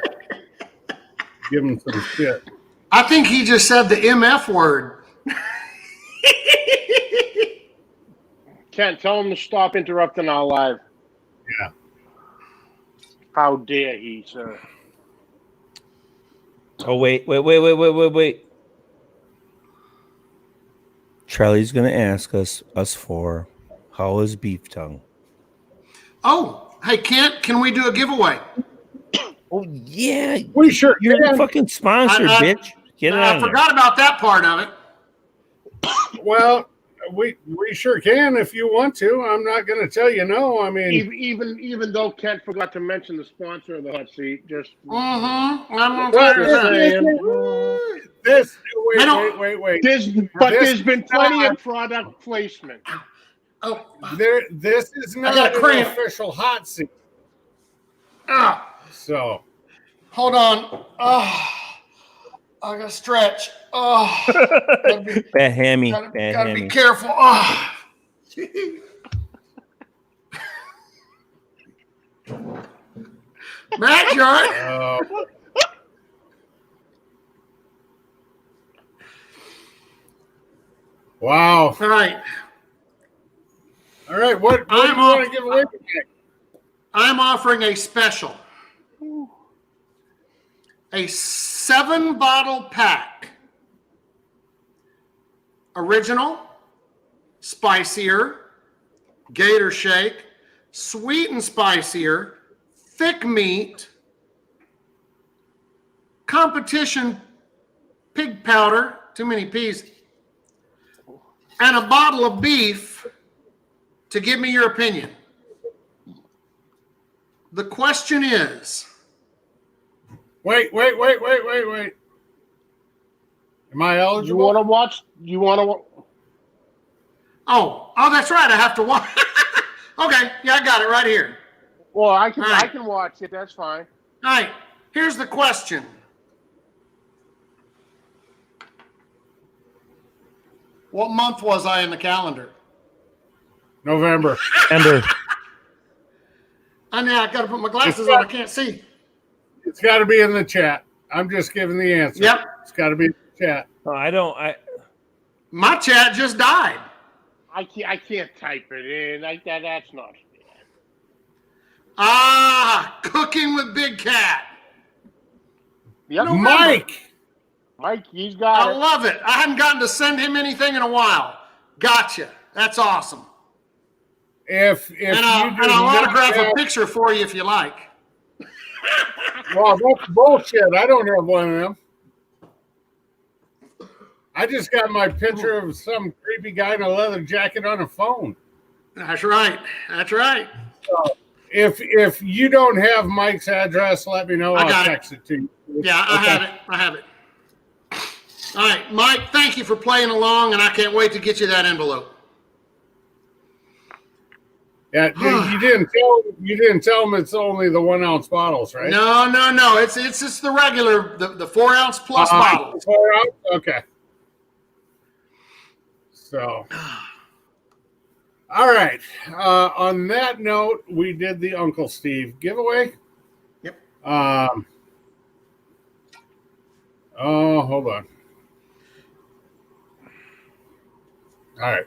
give him some shit. I think he just said the MF word. Can't tell him to stop interrupting our live. Yeah. How dare he, sir? Oh, wait. Charlie's going to ask us for how is beef tongue? Oh, hey, Kent, can we do a giveaway? Oh, yeah. We sure You're can. the fucking sponsor, bitch. Get it I on forgot about that part of it. Well, we sure can if you want to. I'm not going to tell you no. I mean, Even though Kent forgot to mention the sponsor of the hot seat, just I'm gonna well, tell you that. this. Wait. There's been plenty of product placement. Oh, This is not got a an cramp. official hot seat. So hold on. Oh, I gotta stretch. Oh, bad hammy. gotta be careful. Oh. Matt, you all right? Wow. All right. What do you want to give away today? I'm offering a special. A 7-bottle pack. Original, spicier, gator shake, sweet and spicier, thick meat, competition pig powder, too many peas, and a bottle of beef to give me your opinion. The question is... Wait. Am I eligible? You want to watch? Oh, that's right. I have to watch. Okay, yeah, I got it right here. Well, I can watch it. That's fine. All right, here's the question. What month was I in the calendar? November. I got to put my glasses on. I can't see. It's got to be in the chat. I'm just giving the answer. Yep. It's got to be in the chat. No, My chat just died. I can't type it in like that. That's not fair. Cooking with Big Cat. Yep. Mike, he's got I love it. I haven't gotten to send him anything in a while. Gotcha. That's awesome. If I'll autograph a picture for you if you like. Well, that's bullshit. I don't have one of them. I just got my picture of some creepy guy in a leather jacket on a phone. That's right. So if you don't have Mike's address, let me know. I'll text it to you. Yeah, I have it. All right, Mike, thank you for playing along, and I can't wait to get you that envelope. Yeah, you didn't tell them it's only the 1 ounce bottles, right? No. It's just the regular, the 4 ounce plus bottle. 4 ounce? Okay. So, all right. On that note, we did the Uncle Steve giveaway. Yep. Hold on. All right.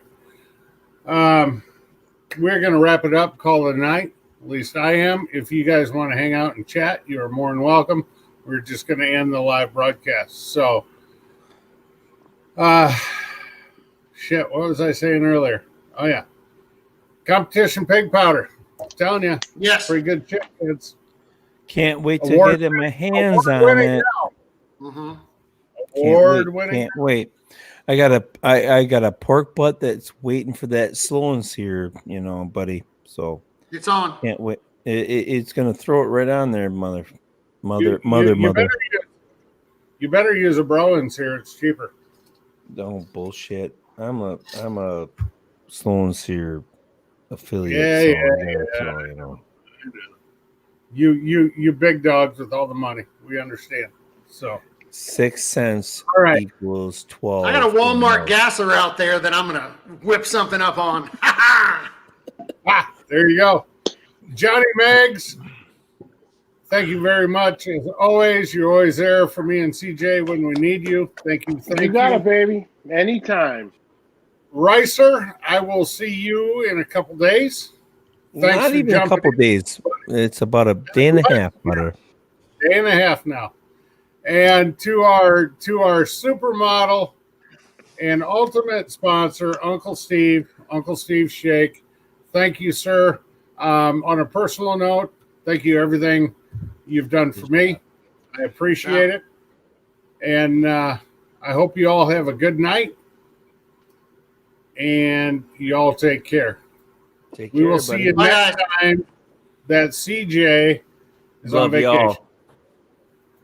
We're going to wrap it up, call it a night. At least I am. If you guys want to hang out and chat, you are more than welcome. We're just going to end the live broadcast. So, shit, what was I saying earlier? Oh, yeah. Competition pig powder. I'm telling you. Yes. Pretty good shit, kids. Can't wait to Award- get my hands on award-winning it. Mm-hmm. Award-winning. Can't wait. I got a pork butt that's waiting for that slow and sear, buddy. So It's on. can't wait. It's gonna throw it right on there, mother. You better use a Brolin's here. It's cheaper. Don't bullshit. I'm a slow and sear affiliate. Yeah, so yeah, I'm gonna yeah. throw, You big dogs with all the money. We understand. So 6 cents all right. equals 12. I got a Walmart gasser out there that I'm gonna whip something up on. There you go. Johnny Meggs, thank you very much. As always, you're always there for me and CJ when we need you. Thank you. Thank You got it, baby. Anytime. Ricer, I will see you in a couple days. Thanks Not for even a jumping couple in. days. It's about a day and a half, butter. Day and a half now. And to our supermodel and ultimate sponsor, Uncle Steve Shake. Thank you, sir. On a personal note, thank you everything you've done for me. I appreciate it. And I hope you all have a good night. And you all take care. Take We care, will see buddy. you next time that CJ is Love on vacation. y'all.